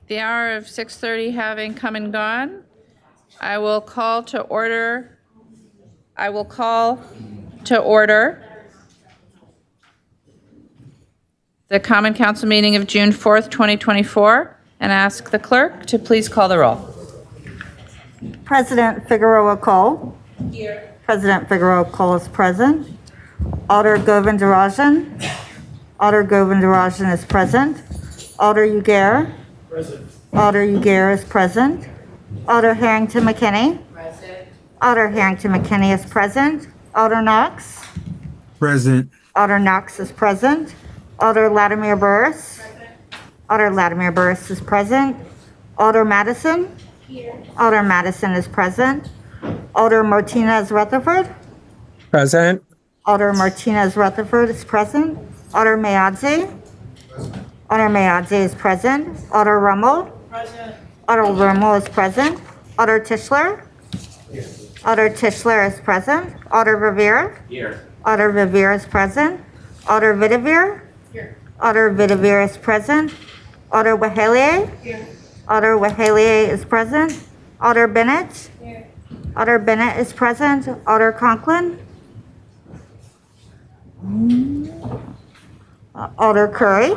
The hour of 6:30 having come and gone, I will call to order the Common Council meeting of June 4th, 2024, and ask the clerk to please call the roll. President Figueroa Cole. Here. President Figueroa Cole is present. Alder Govindarajan. Alder Govindarajan is present. Alder Ugair. Present. Alder Ugair is present. Alder Harrington McKinney. Present. Alder Harrington McKinney is present. Alder Knox. Present. Alder Knox is present. Alder Latimer Burris. Present. Alder Latimer Burris is present. Alder Madison. Here. Alder Madison is present. Alder Martinez Rutherford. Present. Alder Martinez Rutherford is present. Alder Mayadze. Alder Mayadze is present. Alder Rummel. Present. Alder Rummel is present. Alder Tischler. Here. Alder Tischler is present. Alder Revere. Here. Alder Revere is present. Alder Vidavere. Here. Alder Vidavere is present. Alder Wahelier. Here. Alder Wahelier is present. Alder Bennett. Here. Alder Bennett is present. Alder Conklin. Alder Curry.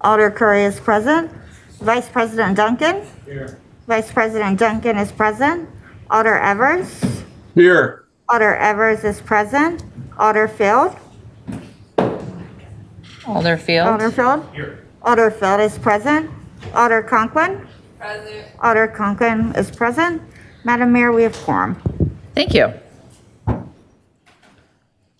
Alder Curry is present. Vice President Duncan. Here. Vice President Duncan is present. Alder Evers. Here. Alder Evers is present. Alder Field. Alder Field. Alder Field. Here. Alder Field is present. Alder Conklin. Present. Alder Conklin is present. Madam Mayor, we have quorum. Thank you.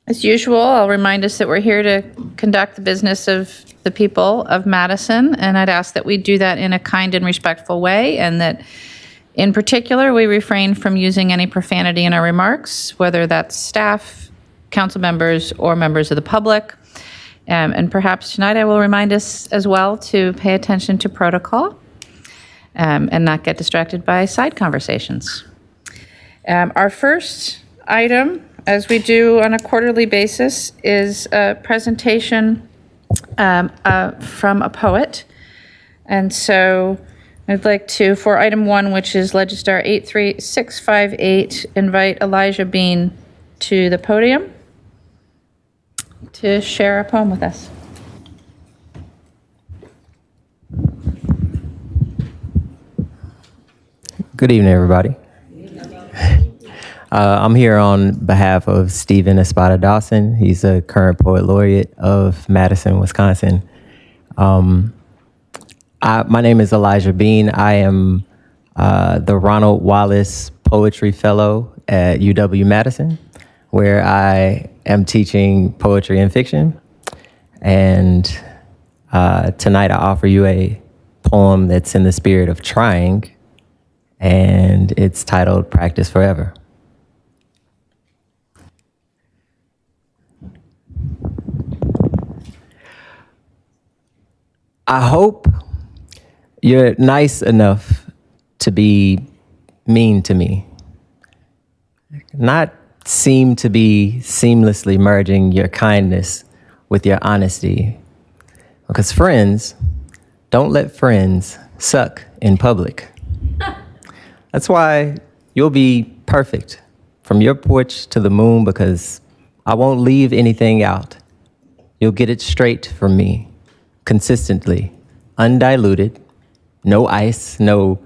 As usual, I'll remind us that we're here to conduct the business of the people of Madison, and I'd ask that we do that in a kind and respectful way, and that in particular, we refrain from using any profanity in our remarks, whether that's staff, council members, or members of the public. And perhaps tonight I will remind us as well to pay attention to protocol and not get distracted by side conversations. Our first item, as we do on a quarterly basis, is a presentation from a poet. And so I'd like to, for item 1, which is Legistar 83658, invite Elijah Bean to the podium to share a poem with us. Good evening, everybody. I'm here on behalf of Stephen Espada Dawson. He's a current poet laureate of Madison, Wisconsin. My name is Elijah Bean. I am the Ronald Wallace Poetry Fellow at UW-Madison, where I am teaching poetry and fiction. And tonight I offer you a poem that's in the spirit of trying, and it's titled Practice Forever. I hope you're nice enough to be mean to me, not seem to be seamlessly merging your kindness with your honesty, because friends don't let friends suck in public. That's why you'll be perfect from your porch to the moon, because I won't leave anything out. You'll get it straight from me, consistently, undiluted, no ice, no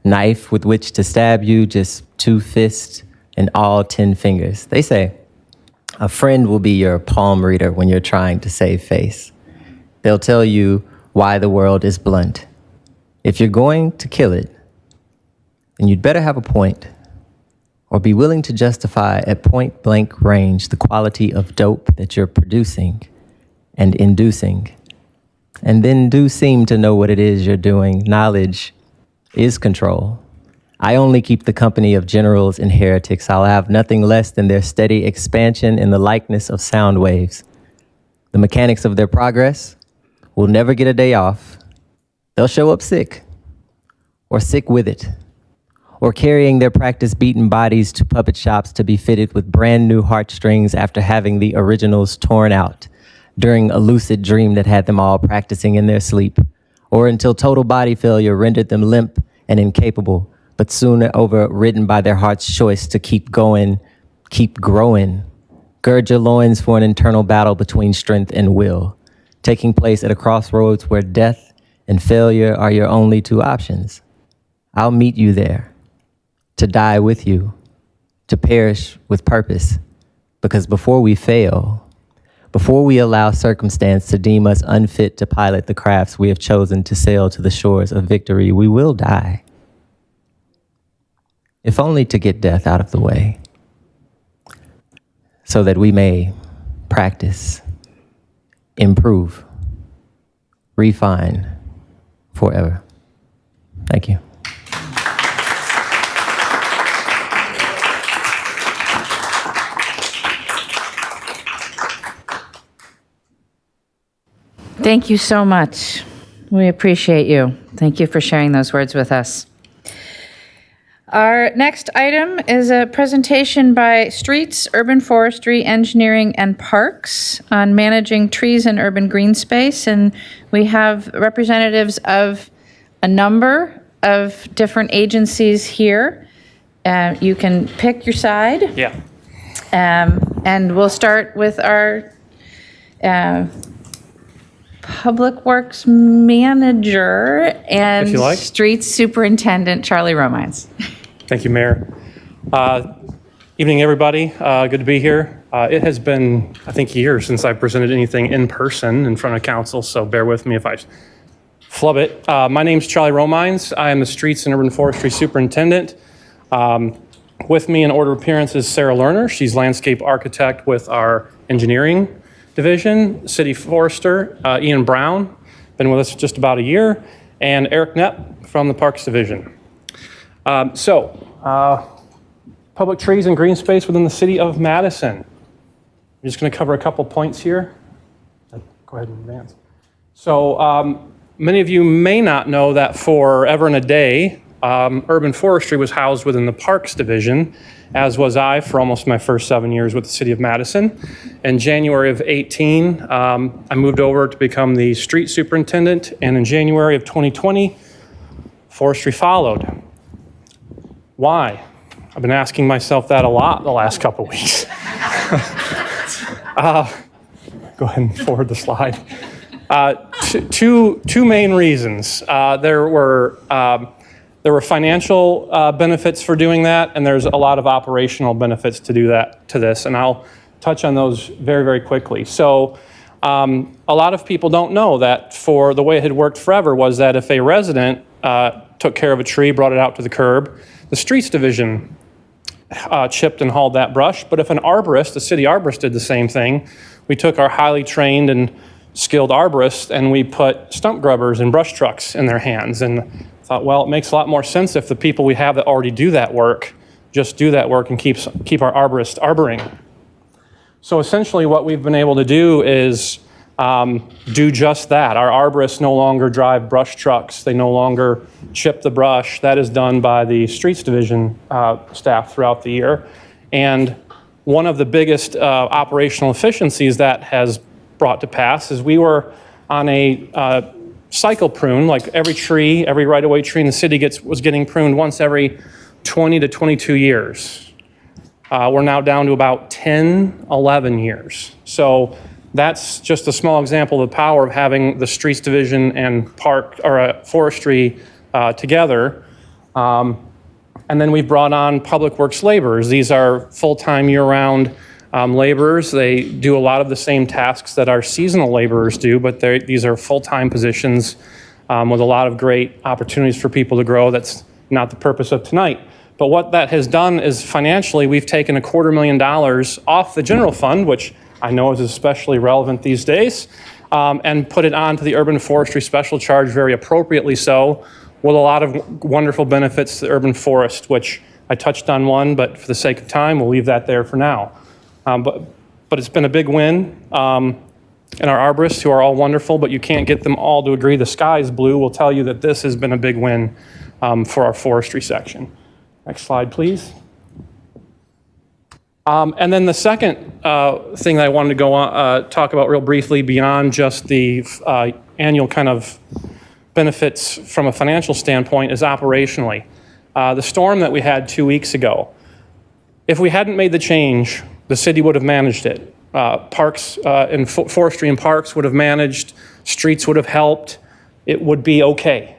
knife with which to stab you, just 2 fists and all 10 fingers. They say a friend will be your palm reader when you're trying to save face. They'll tell you why the world is blunt. If you're going to kill it, then you'd better have a point, or be willing to justify at point blank range the quality of dope that you're producing and inducing. And then do seem to know what it is you're doing. Knowledge is control. I only keep the company of generals and heretics. I'll have nothing less than their steady expansion in the likeness of sound waves. The mechanics of their progress will never get a day off. They'll show up sick, or sick with it, or carrying their practice-beaten bodies to puppet shops to be fitted with brand new heartstrings after having the originals torn out. during a lucid dream that had them all practicing in their sleep, or until total body failure rendered them limp and incapable, but soon overridden by their heart's choice to keep going, keep growing. Gird your loins for an internal battle between strength and will, taking place at a crossroads where death and failure are your only two options. I'll meet you there, to die with you, to perish with purpose, because before we fail, before we allow circumstance to deem us unfit to pilot the crafts we have chosen to sail to the shores of victory, we will die, if only to get death out of the way, so that we may practice, improve, refine forever. Thank you. Thank you so much. We appreciate you. Thank you for sharing those words with us. Our next item is a presentation by Streets, Urban Forestry, Engineering, and Parks on managing trees and urban green space. And we have representatives of a number of different agencies here. You can pick your side. Yeah. And we'll start with our Public Works Manager and If you like. Streets Superintendent, Charlie Romines. Thank you, Mayor. Evening, everybody. Good to be here. It has been, I think, years since I presented anything in person in front of council, so bear with me if I flub it. My name's Charlie Romines. I am the Streets and Urban Forestry Superintendent. With me in order of appearance is Sarah Lerner. She's landscape architect with our engineering division. City Forester, Ian Brown, been with us just about a year, and Eric Knepp from the Parks Division. Public trees and green space within the city of Madison. I'm just going to cover a couple points here. Go ahead and advance. So many of you may not know that forever and a day, urban forestry was housed within the Parks Division, as was I for almost my first 7 years with the city of Madison. In January of 18, I moved over to become the street superintendent, and in January of 2020, forestry followed. Why? I've been asking myself that a lot the last couple of weeks. Go ahead and forward the slide. Two main reasons. There were financial benefits for doing that, and there's a lot of operational benefits to do that to this, and I'll touch on those very, very quickly. So a lot of people don't know that for the way it had worked forever was that if a resident took care of a tree, brought it out to the curb, the Streets Division chipped and hauled that brush. But if an arborist, the city arborist, did the same thing, we took our highly trained and skilled arborists and we put stump grubbers and brush trucks in their hands, and thought, well, it makes a lot more sense if the people we have that already do that work just do that work and keep our arborists arboring. So essentially what we've been able to do is do just that. Our arborists no longer drive brush trucks. They no longer chip the brush. That is done by the Streets Division staff throughout the year. And one of the biggest operational efficiencies that has brought to pass is we were on a cycle prune, like every tree, every right-of-way tree in the city was getting pruned once every 20 to 22 years. We're now down to about 10, 11 years. So that's just a small example of the power of having the Streets Division and forestry together. And then we've brought on public works laborers. These are full-time year-round laborers. They do a lot of the same tasks that our seasonal laborers do, but these are full-time positions with a lot of great opportunities for people to grow. That's not the purpose of tonight. But what that has done is financially, we've taken $250,000 off the general fund, which I know is especially relevant these days, and put it onto the urban forestry special charge, very appropriately so, with a lot of wonderful benefits to the urban forest, which I touched on one, but for the sake of time, we'll leave that there for now. But it's been a big win. And our arborists, who are all wonderful, but you can't get them all to agree the sky is blue, will tell you that this has been a big win for our forestry section. Next slide, please. And then the second thing that I wanted to go on, talk about real briefly beyond just the annual kind of benefits from a financial standpoint is operationally. The storm that we had 2 weeks ago, if we hadn't made the change, the city would have managed it. Parks and forestry and parks would have managed, streets would have helped, it would be okay.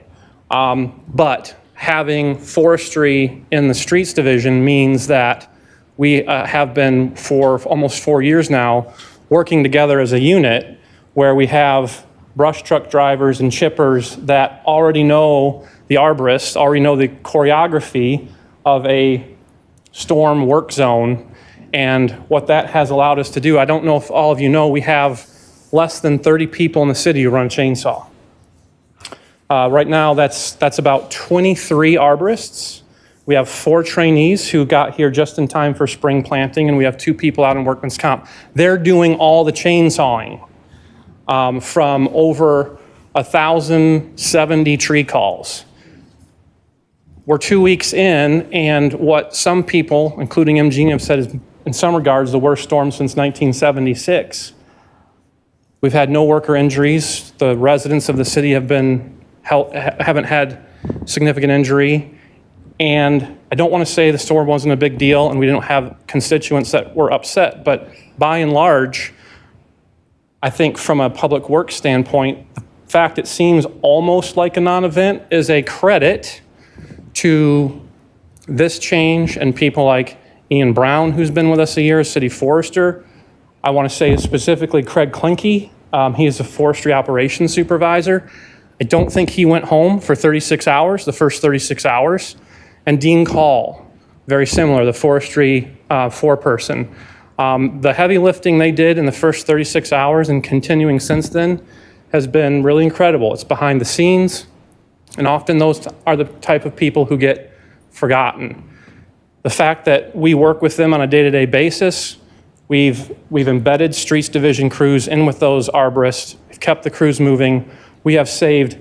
But having forestry in the streets division means that we have been for almost 4 years now working together as a unit where we have brush truck drivers and chippers that already know the arborists, already know the choreography of a storm work zone and what that has allowed us to do. I don't know if all of you know, we have less than 30 people in the city who run a chainsaw. Right now, that's about 23 arborists. We have 4 trainees who got here just in time for spring planting, and we have 2 people out in workman's comp. They're doing all the chainsawing from over 1,070 tree calls. We're 2 weeks in, and what some people, including MG, have said is, in some regards, the worst storm since 1976. We've had no worker injuries. The residents of the city haven't had significant injury. And I don't want to say the storm wasn't a big deal and we didn't have constituents that were upset, but by and large, I think from a public works standpoint, the fact it seems almost like a non-event is a credit to this change and people like Ian Brown, who's been with us a year as city forester. I want to say specifically Craig Klinke. He is a forestry operations supervisor. I don't think he went home for 36 hours, the first 36 hours. And Dean Call, very similar, the forestry foreperson. The heavy lifting they did in the first 36 hours and continuing since then has been really incredible. It's behind the scenes, and often those are the type of people who get forgotten. The fact that we work with them on a day-to-day basis, we've embedded streets division crews in with those arborists, we've kept the crews moving. We have saved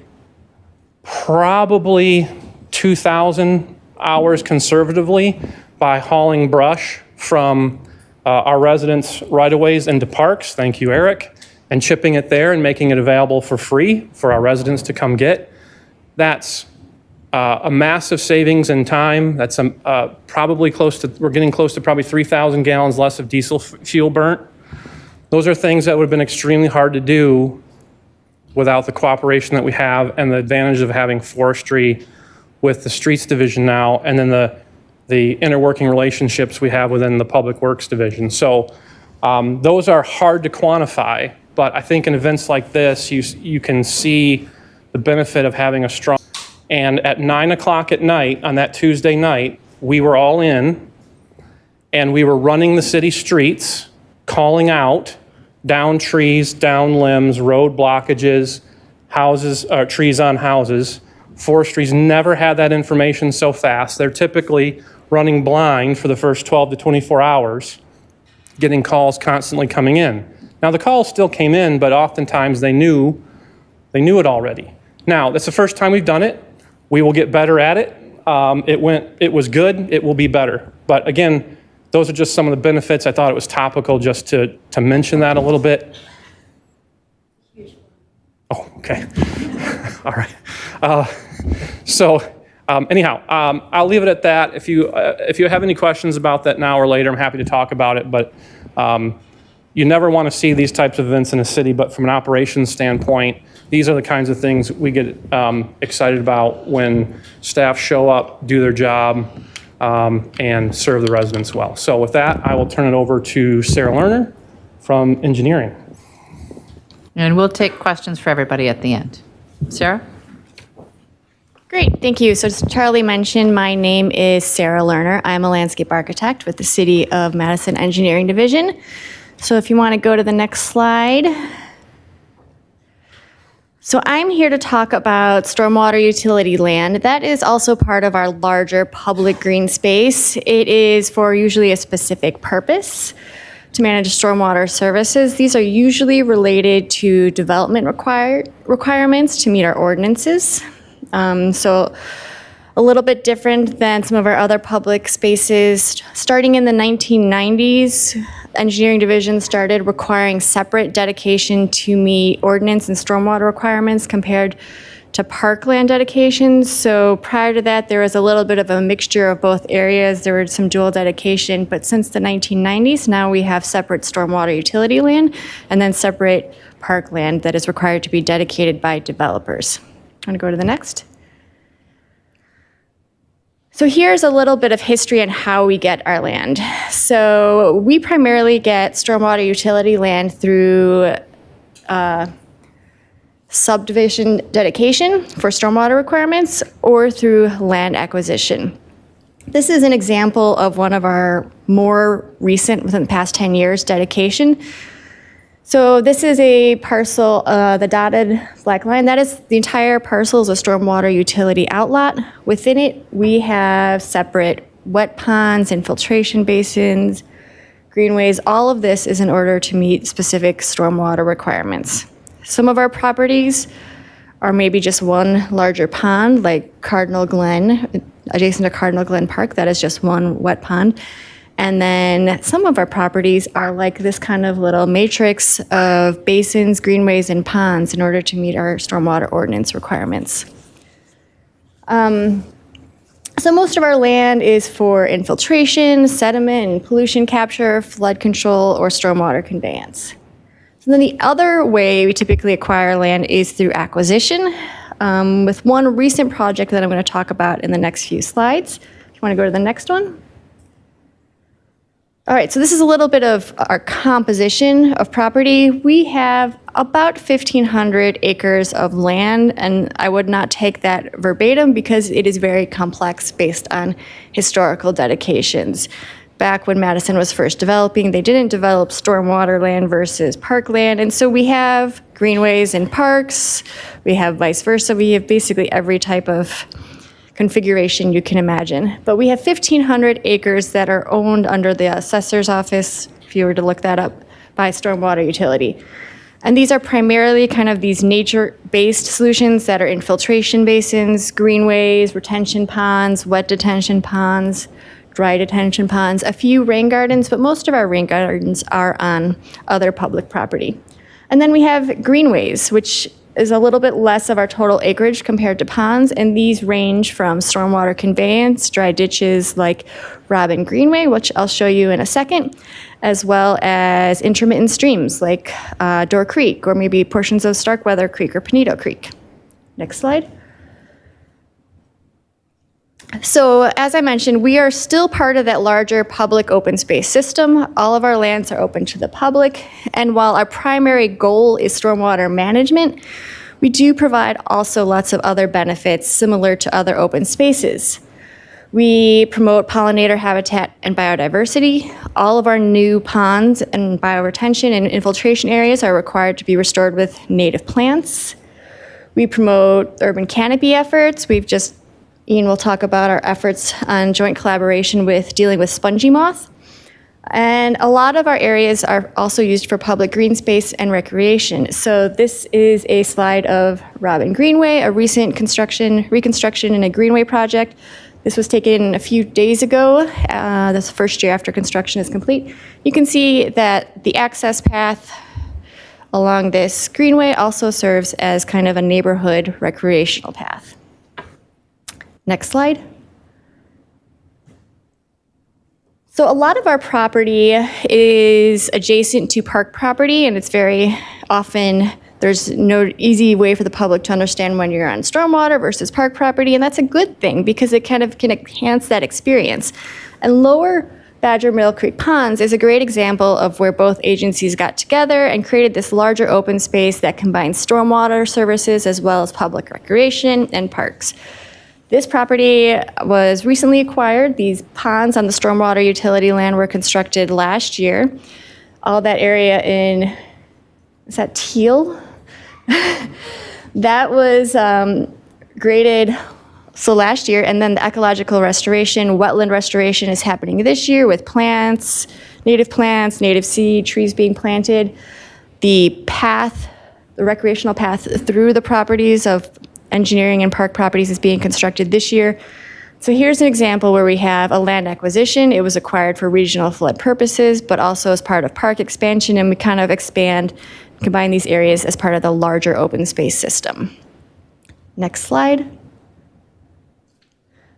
probably 2,000 hours conservatively by hauling brush from our residents' right-of-ways into parks, thank you, Eric, and chipping it there and making it available for free for our residents to come get. That's a massive savings in time. That's probably we're getting close to probably 3,000 gallons less of diesel fuel burnt. Those are things that would have been extremely hard to do without the cooperation that we have and the advantage of having forestry with the streets division now, and then the interworking relationships we have within the public works division. So those are hard to quantify, but I think in events like this, you can see the benefit of having a strong, and at 9 o'clock at night on that Tuesday night, we were all in and we were running the city streets, calling out down trees, down limbs, road blockages, houses, trees on houses. Forestry's never had that information so fast. They're typically running blind for the first 12 to 24 hours, getting calls constantly coming in. Now the calls still came in, but oftentimes they knew it already. Now, that's the first time we've done it. We will get better at it. It was good, it will be better. But again, those are just some of the benefits. I thought it was topical just to mention that a little bit. Oh, okay. All right. Anyhow, I'll leave it at that. If you have any questions about that now or later, I'm happy to talk about it. But you never want to see these types of events in a city, but from an operations standpoint, these are the kinds of things we get excited about when staff show up, do their job, and serve the residents well. So with that, I will turn it over to Sarah Lerner from engineering. And we'll take questions for everybody at the end. Sarah? Great, thank you. So as Charlie mentioned, my name is Sarah Lerner. I'm a landscape architect with the City of Madison Engineering Division. So if you want to go to the next slide. So I'm here to talk about stormwater utility land. That is also part of our larger public green space. It is for usually a specific purpose to manage stormwater services. These are usually related to development requirements to meet our ordinances. So a little bit different than some of our other public spaces. Starting in the 1990s, engineering division started requiring separate dedication to meet ordinance and stormwater requirements compared to parkland dedications. So prior to that, there was a little bit of a mixture of both areas. There were some dual dedication, but since the 1990s, now we have separate stormwater utility land and then separate parkland that is required to be dedicated by developers. I'm going to go to the next. So here's a little bit of history on how we get our land. So we primarily get stormwater utility land through subdivision dedication for stormwater requirements or through land acquisition. This is an example of one of our more recent, within the past 10 years, dedication. So this is a parcel, the dotted black line, that is the entire parcel is a stormwater utility outlot. Within it, we have separate wet ponds, infiltration basins, greenways. All of this is in order to meet specific stormwater requirements. Some of our properties are maybe just one larger pond, like Cardinal Glen, adjacent to Cardinal Glen Park, that is just one wet pond. And then some of our properties are like this kind of little matrix of basins, greenways, and ponds in order to meet our stormwater ordinance requirements. So most of our land is for infiltration, sediment and pollution capture, flood control, or stormwater conveyance. So then the other way we typically acquire land is through acquisition, with one recent project that I'm going to talk about in the next few slides. If you want to go to the next one. All right, so this is a little bit of our composition of property. We have about 1,500 acres of land, and I would not take that verbatim because it is very complex based on historical dedications. Back when Madison was first developing, they didn't develop stormwater land versus parkland, and so we have greenways and parks. We have vice versa. We have basically every type of configuration you can imagine. But we have 1,500 acres that are owned under the assessor's office, if you were to look that up, by stormwater utility. And these are primarily kind of these nature-based solutions that are infiltration basins, greenways, retention ponds, wet detention ponds, dry detention ponds, a few rain gardens, but most of our rain gardens are on other public property. And then we have greenways, which is a little bit less of our total acreage compared to ponds, and these range from stormwater conveyance, dry ditches like Robin Greenway, which I'll show you in a second, as well as intermittent streams like Door Creek, or maybe portions of Starkweather Creek or Pinedo Creek. Next slide. So as I mentioned, we are still part of that larger public open space system. All of our lands are open to the public, and while our primary goal is stormwater management, we do provide also lots of other benefits similar to other open spaces. We promote pollinator habitat and biodiversity. All of our new ponds and bioretention and infiltration areas are required to be restored with native plants. We promote urban canopy efforts. Ian will talk about our efforts on joint collaboration with dealing with spongy moth. And a lot of our areas are also used for public green space and recreation. So this is a slide of Robin Greenway, a recent reconstruction in a greenway project. This was taken a few days ago. This first year after construction is complete. You can see that the access path along this greenway also serves as kind of a neighborhood recreational path. Next slide. So a lot of our property is adjacent to park property, and it's very often, there's no easy way for the public to understand when you're on stormwater versus park property, and that's a good thing because it kind of can enhance that experience. And Lower Badger Mill Creek Ponds is a great example of where both agencies got together and created this larger open space that combines stormwater services as well as public recreation and parks. This property was recently acquired. These ponds on the stormwater utility land were constructed last year. All that area in, is that Teal? That was graded so last year, and then the ecological restoration, wetland restoration is happening this year with plants, native seed, trees being planted. The path, the recreational path through the properties of Engineering and Park Properties is being constructed this year. So here's an example where we have a land acquisition. It was acquired for regional flood purposes, but also as part of park expansion, and we kind of combine these areas as part of the larger open space system. Next slide.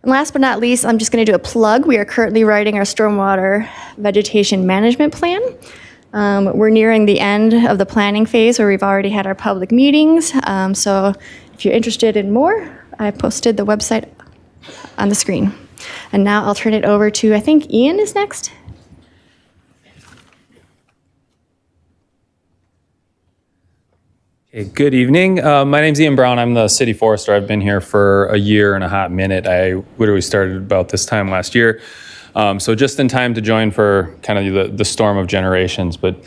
And last but not least, I'm just going to do a plug. We are currently writing our stormwater vegetation management plan. We're nearing the end of the planning phase where we've already had our public meetings. So if you're interested in more, I posted the website on the screen. And now I'll turn it over to, I think Ian is next. Hey, good evening. My name's Ian Brown. I'm the city forester. I've been here for a year and a hot minute. I literally started about this time last year. So just in time to join for kind of the storm of generations. But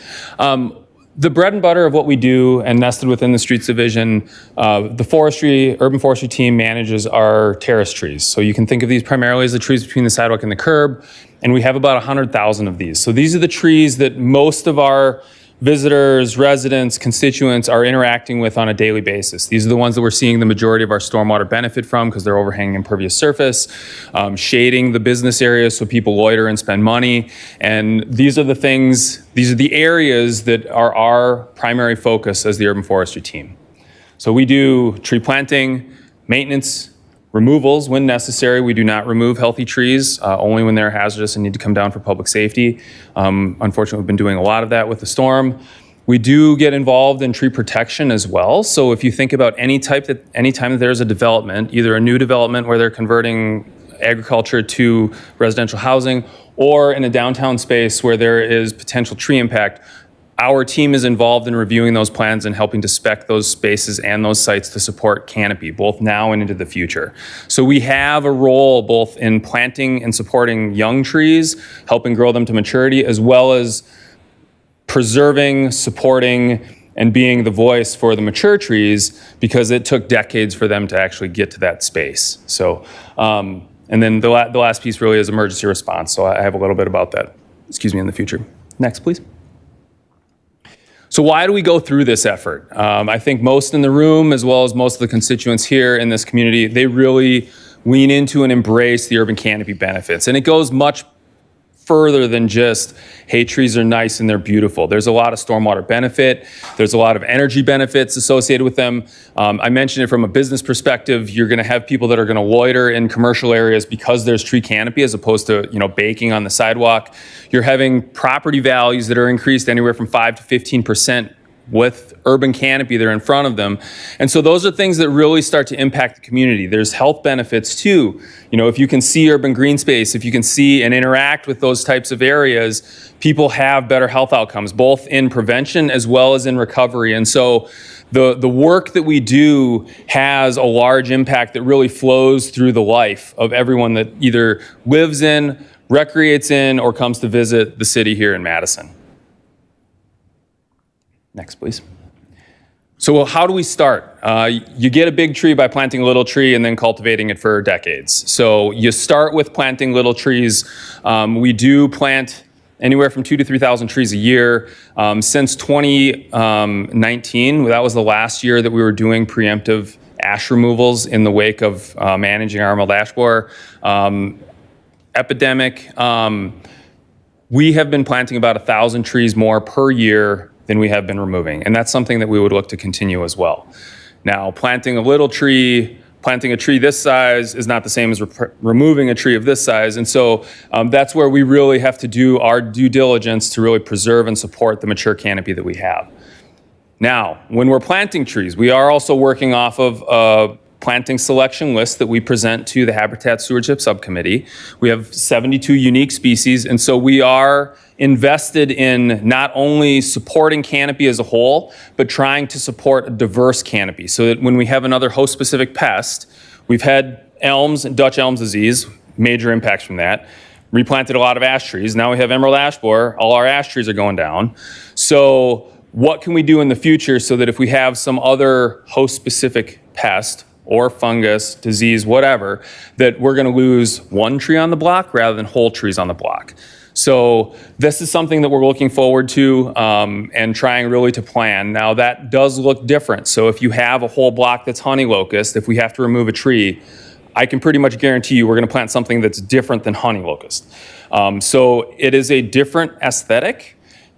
the bread and butter of what we do, and nested within the streets division, the urban forestry team manages our terrace trees. So you can think of these primarily as the trees between the sidewalk and the curb, and we have about 100,000 of these. So these are the trees that most of our visitors, residents, constituents are interacting with on a daily basis. These are the ones that we're seeing the majority of our stormwater benefit from because they're overhanging impervious surface, shading the business areas so people loiter and spend money. And these are the areas that are our primary focus as the urban forestry team. So we do tree planting, maintenance, removals when necessary. We do not remove healthy trees, only when they're hazardous and need to come down for public safety. Unfortunately, we've been doing a lot of that with the storm. We do get involved in tree protection as well. So if you think about anytime that there's a development, either a new development where they're converting agriculture to residential housing, or in a downtown space where there is potential tree impact, our team is involved in reviewing those plans and helping to spec those spaces and those sites to support canopy, both now and into the future. So we have a role both in planting and supporting young trees, helping grow them to maturity, as well as preserving, supporting, and being the voice for the mature trees, because it took decades for them to actually get to that space. So, and then the last piece really is emergency response. So I have a little bit about that, in the future. Next, please. So why do we go through this effort? I think most in the room, as well as most of the constituents here in this community, they really lean into and embrace the urban canopy benefits. And it goes much further than just, hey, trees are nice and they're beautiful. There's a lot of stormwater benefit. There's a lot of energy benefits associated with them. I mentioned it from a business perspective. You're going to have people that are going to loiter in commercial areas because there's tree canopy, as opposed to, baking on the sidewalk. You're having property values that are increased anywhere from 5 to 15% with urban canopy that are in front of them. And so those are things that really start to impact the community. There's health benefits too. If you can see urban green space, if you can see and interact with those types of areas, people have better health outcomes, both in prevention as well as in recovery. And so the work that we do has a large impact that really flows through the life of everyone that either lives in, recreates in, or comes to visit the city here in Madison. Next, please. So how do we start? You get a big tree by planting a little tree and then cultivating it for decades. So you start with planting little trees. We do plant anywhere from 2,000 to 3,000 trees a year. Since 2019, that was the last year that we were doing preemptive ash removals in the wake of managing our emerald ash borer epidemic. We have been planting about 1,000 trees more per year than we have been removing. And that's something that we would look to continue as well. Now, planting a tree this size is not the same as removing a tree of this size. And so that's where we really have to do our due diligence to really preserve and support the mature canopy that we have. Now, when we're planting trees, we are also working off of a planting selection list that we present to the Habitat Stewardship Subcommittee. We have 72 unique species, and so we are invested in not only supporting canopy as a whole, but trying to support a diverse canopy so that when we have another host-specific pest, we've had elms and Dutch elm disease, major impacts from that, replanted a lot of ash trees. Now we have emerald ash borer, all our ash trees are going down. So what can we do in the future so that if we have some other host-specific pest or fungus, disease, whatever, that we're going to lose one tree on the block rather than whole trees on the block? So this is something that we're looking forward to and trying really to plan. Now that does look different. So if you have a whole block that's honey locust, if we have to remove a tree, I can pretty much guarantee you we're going to plant something that's different than honey locust. So it is a different aesthetic.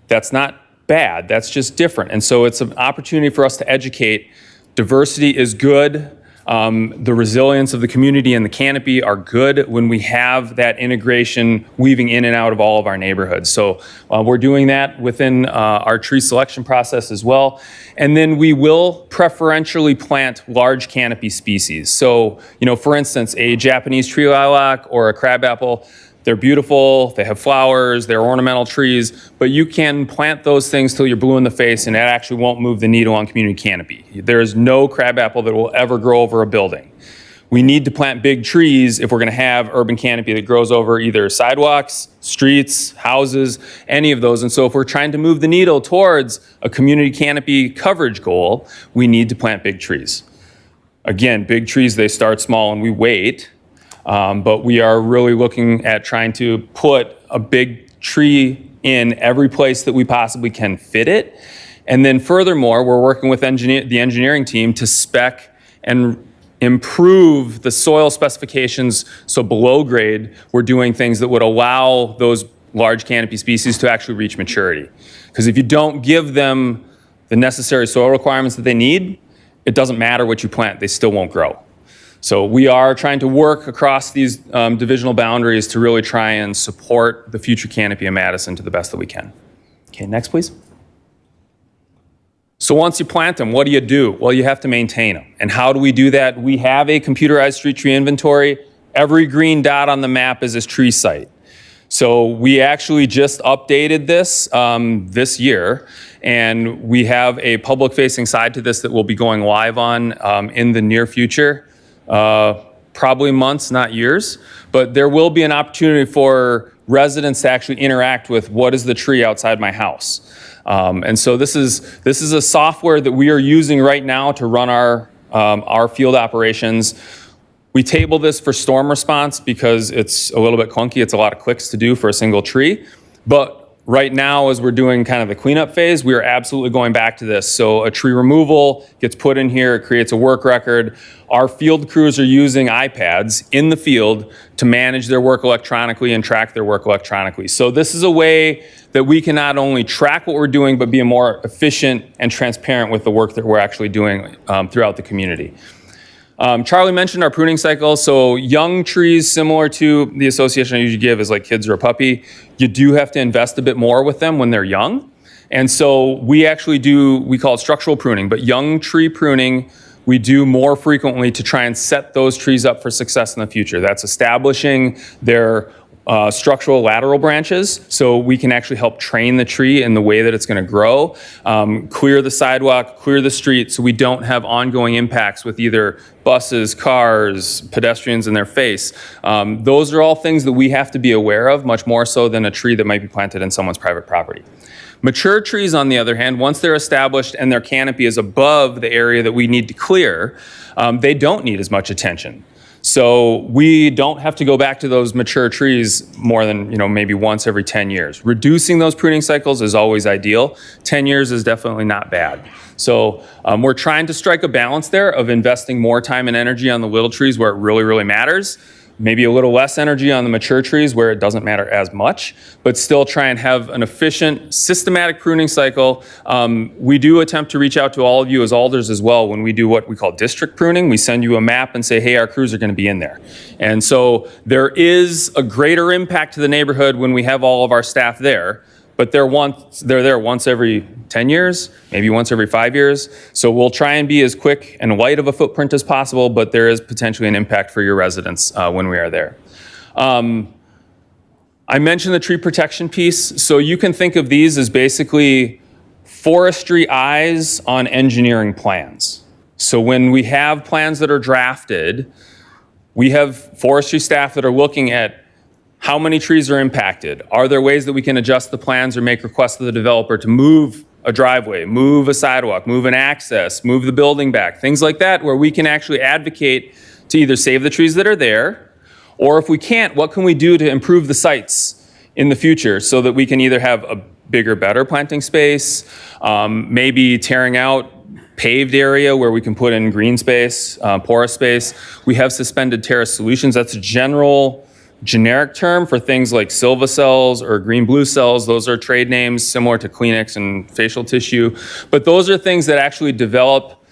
That's not bad, that's just different. And so it's an opportunity for us to educate. Diversity is good. The resilience of the community and the canopy are good when we have that integration weaving in and out of all of our neighborhoods. So we're doing that within our tree selection process as well. And then we will preferentially plant large canopy species. So, for instance, a Japanese tree lilac or a crabapple, they're beautiful, they have flowers, they're ornamental trees, but you can plant those things till you're blue in the face and it actually won't move the needle on community canopy. There is no crabapple that will ever grow over a building. We need to plant big trees if we're gonna have urban canopy that grows over either sidewalks, streets, houses, any of those. And so if we're trying to move the needle towards a community canopy coverage goal, we need to plant big trees. Again, big trees, they start small and we wait. But we are really looking at trying to put a big tree in every place that we possibly can fit it. And then furthermore, we're working with the engineering team to spec and improve the soil specifications. So below grade, we're doing things that would allow those large canopy species to actually reach maturity. Because if you don't give them the necessary soil requirements that they need, it doesn't matter what you plant, they still won't grow. So we are trying to work across these divisional boundaries to really try and support the future canopy of Madison to the best that we can. Okay, next please. So once you plant them, what do? Well, you have to maintain them. And how do we do that? We have a computerized street tree inventory. Every green dot on the map is a tree site. So we actually just updated this this year, and we have a public-facing side to this that we'll be going live on in the near future. Probably months, not years, but there will be an opportunity for residents to actually interact with what is the tree outside my house. And so this is a software that we are using right now to run our field operations. We table this for storm response because it's a little bit clunky. It's a lot of clicks to do for a single tree, but right now, as we're doing kind of the cleanup phase, we are absolutely going back to this. So a tree removal gets put in here, it creates a work record. Our field crews are using iPads in the field to manage their work electronically and track their work electronically. So this is a way that we can not only track what we're doing, but be more efficient and transparent with the work that we're actually doing throughout the community. Charlie mentioned our pruning cycle. So young trees, similar to the association I usually give is like kids or a puppy, you do have to invest a bit more with them when they're young. And so we actually we call it structural pruning, but young tree pruning, we do more frequently to try and set those trees up for success in the future. That's establishing their structural lateral branches, so we can actually help train the tree in the way that it's going to grow, clear the sidewalk, clear the street, so we don't have ongoing impacts with either buses, cars, pedestrians in their face. Those are all things that we have to be aware of, much more so than a tree that might be planted in someone's private property. Mature trees, on the other hand, once they're established and their canopy is above the area that we need to clear, they don't need as much attention. So we don't have to go back to those mature trees more than maybe once every 10 years. Reducing those pruning cycles is always ideal. 10 years is definitely not bad. So we're trying to strike a balance there of investing more time and energy on the little trees where it really, really matters. Maybe a little less energy on the mature trees where it doesn't matter as much, but still try and have an efficient, systematic pruning cycle. We do attempt to reach out to all of you as alders as well when we do what we call district pruning. We send you a map and say, hey, our crews are going to be in there. And so there is a greater impact to the neighborhood when we have all of our staff there, but they're there once every 10 years, maybe once every 5 years. So we'll try and be as quick and light of a footprint as possible, but there is potentially an impact for your residents when we are there. I mentioned the tree protection piece. So you can think of these as basically forestry eyes on engineering plans. So when we have plans that are drafted, we have forestry staff that are looking at how many trees are impacted? Are there ways that we can adjust the plans or make requests to the developer to move a driveway, move a sidewalk, move an access, move the building back, things like that, where we can actually advocate to either save the trees that are there, or if we can't, what can we do to improve the sites? in the future so that we can either have a bigger, better planting space, maybe tearing out paved area where we can put in green space, porous space. We have suspended terrace solutions. That's a generic term for things like Silva cells or green blue cells. Those are trade names similar to Kleenex and facial tissue. But those are things that actually develop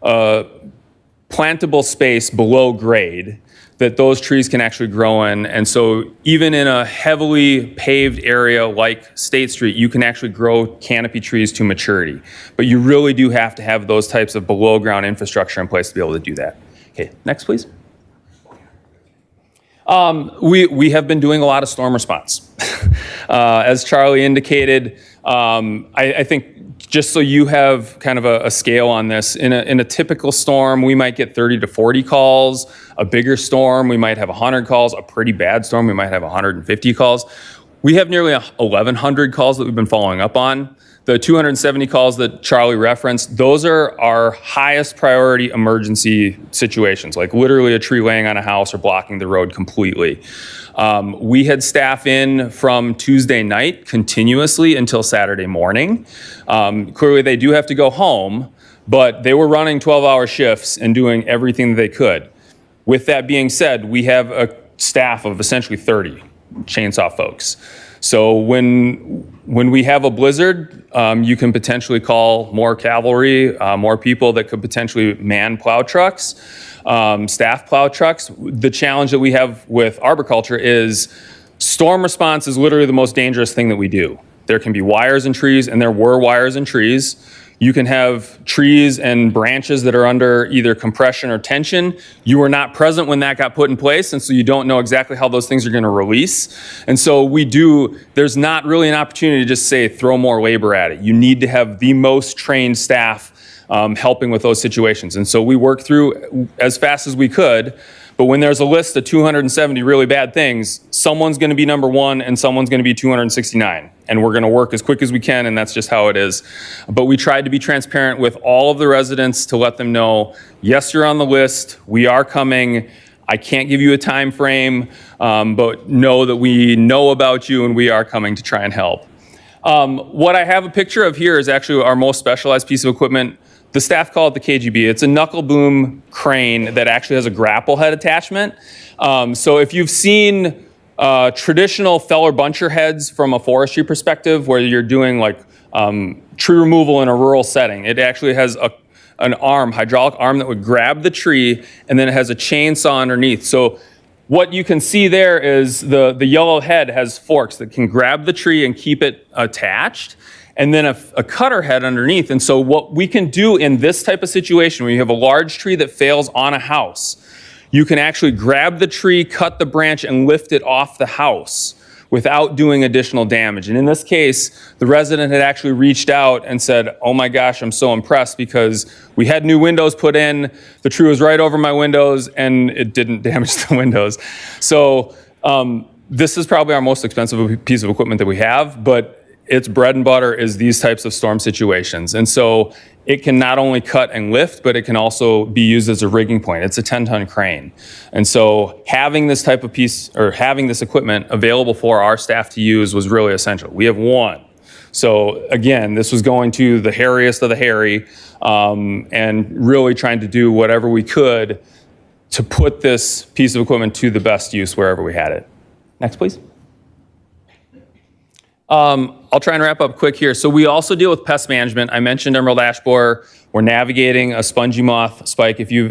plantable space below grade that those trees can actually grow in. And so even in a heavily paved area like State Street, you can actually grow canopy trees to maturity. But you really do have to have those types of below ground infrastructure in place to be able to do that. Okay, next please. We have been doing a lot of storm response. As Charlie indicated, I think just so you have kind of a scale on this, in a typical storm, we might get 30 to 40 calls. A bigger storm, we might have 100 calls. A pretty bad storm, we might have 150 calls. We have nearly 1,100 calls that we've been following up on. The 270 calls that Charlie referenced, those are our highest priority emergency situations, like literally a tree laying on a house or blocking the road completely. We had staff in from Tuesday night continuously until Saturday morning. Clearly they do have to go home, but they were running 12-hour shifts and doing everything that they could. With that being said, we have a staff of essentially 30 chainsaw folks. So when we have a blizzard, you can potentially call more cavalry, more people that could potentially man plow trucks, staff plow trucks. The challenge that we have with arboriculture is storm response is literally the most dangerous thing that we do. There can be wires in trees, and there were wires in trees. You can have trees and branches that are under either compression or tension. You were not present when that got put in place, and so you don't know exactly how those things are going to release. And so there's not really an opportunity to just say throw more labor at it. You need to have the most trained staff helping with those situations. And so we worked through as fast as we could. But when there's a list of 270 really bad things, someone's going to be number one and someone's going to be 269. And we're going to work as quick as we can, and that's just how it is. But we tried to be transparent with all of the residents to let them know, yes, you're on the list. We are coming. I can't give you a time frame, but know that we know about you and we are coming to try and help. What I have a picture of here is actually our most specialized piece of equipment. The staff call it the KGB. It's a knuckle boom crane that actually has a grapple head attachment. So if you've seen traditional feller buncher heads from a forestry perspective, where you're doing like tree removal in a rural setting, it actually has an arm, hydraulic arm that would grab the tree, and then it has a chainsaw underneath. So what you can see there is the yellow head has forks that can grab the tree and keep it attached, and then a cutter head underneath. And so what we can do in this type of situation, when you have a large tree that fails on a house, you can actually grab the tree, cut the branch, and lift it off the house without doing additional damage. And in this case, the resident had actually reached out and said, oh my gosh, I'm so impressed because we had new windows put in, the tree was right over my windows, and it didn't damage the windows. So this is probably our most expensive piece of equipment that we have, but its bread and butter is these types of storm situations. And so it can not only cut and lift, but it can also be used as a rigging point. It's a 10-ton crane. And so having this type of piece, or having this equipment available for our staff to use, was really essential. We have one. So again, this was going to the hairiest of the hairy, and really trying to do whatever we could to put this piece of equipment to the best use wherever we had it. Next, please. I'll try and wrap up quick here. So we also deal with pest management. I mentioned emerald ash borer. We're navigating a spongy moth spike. If you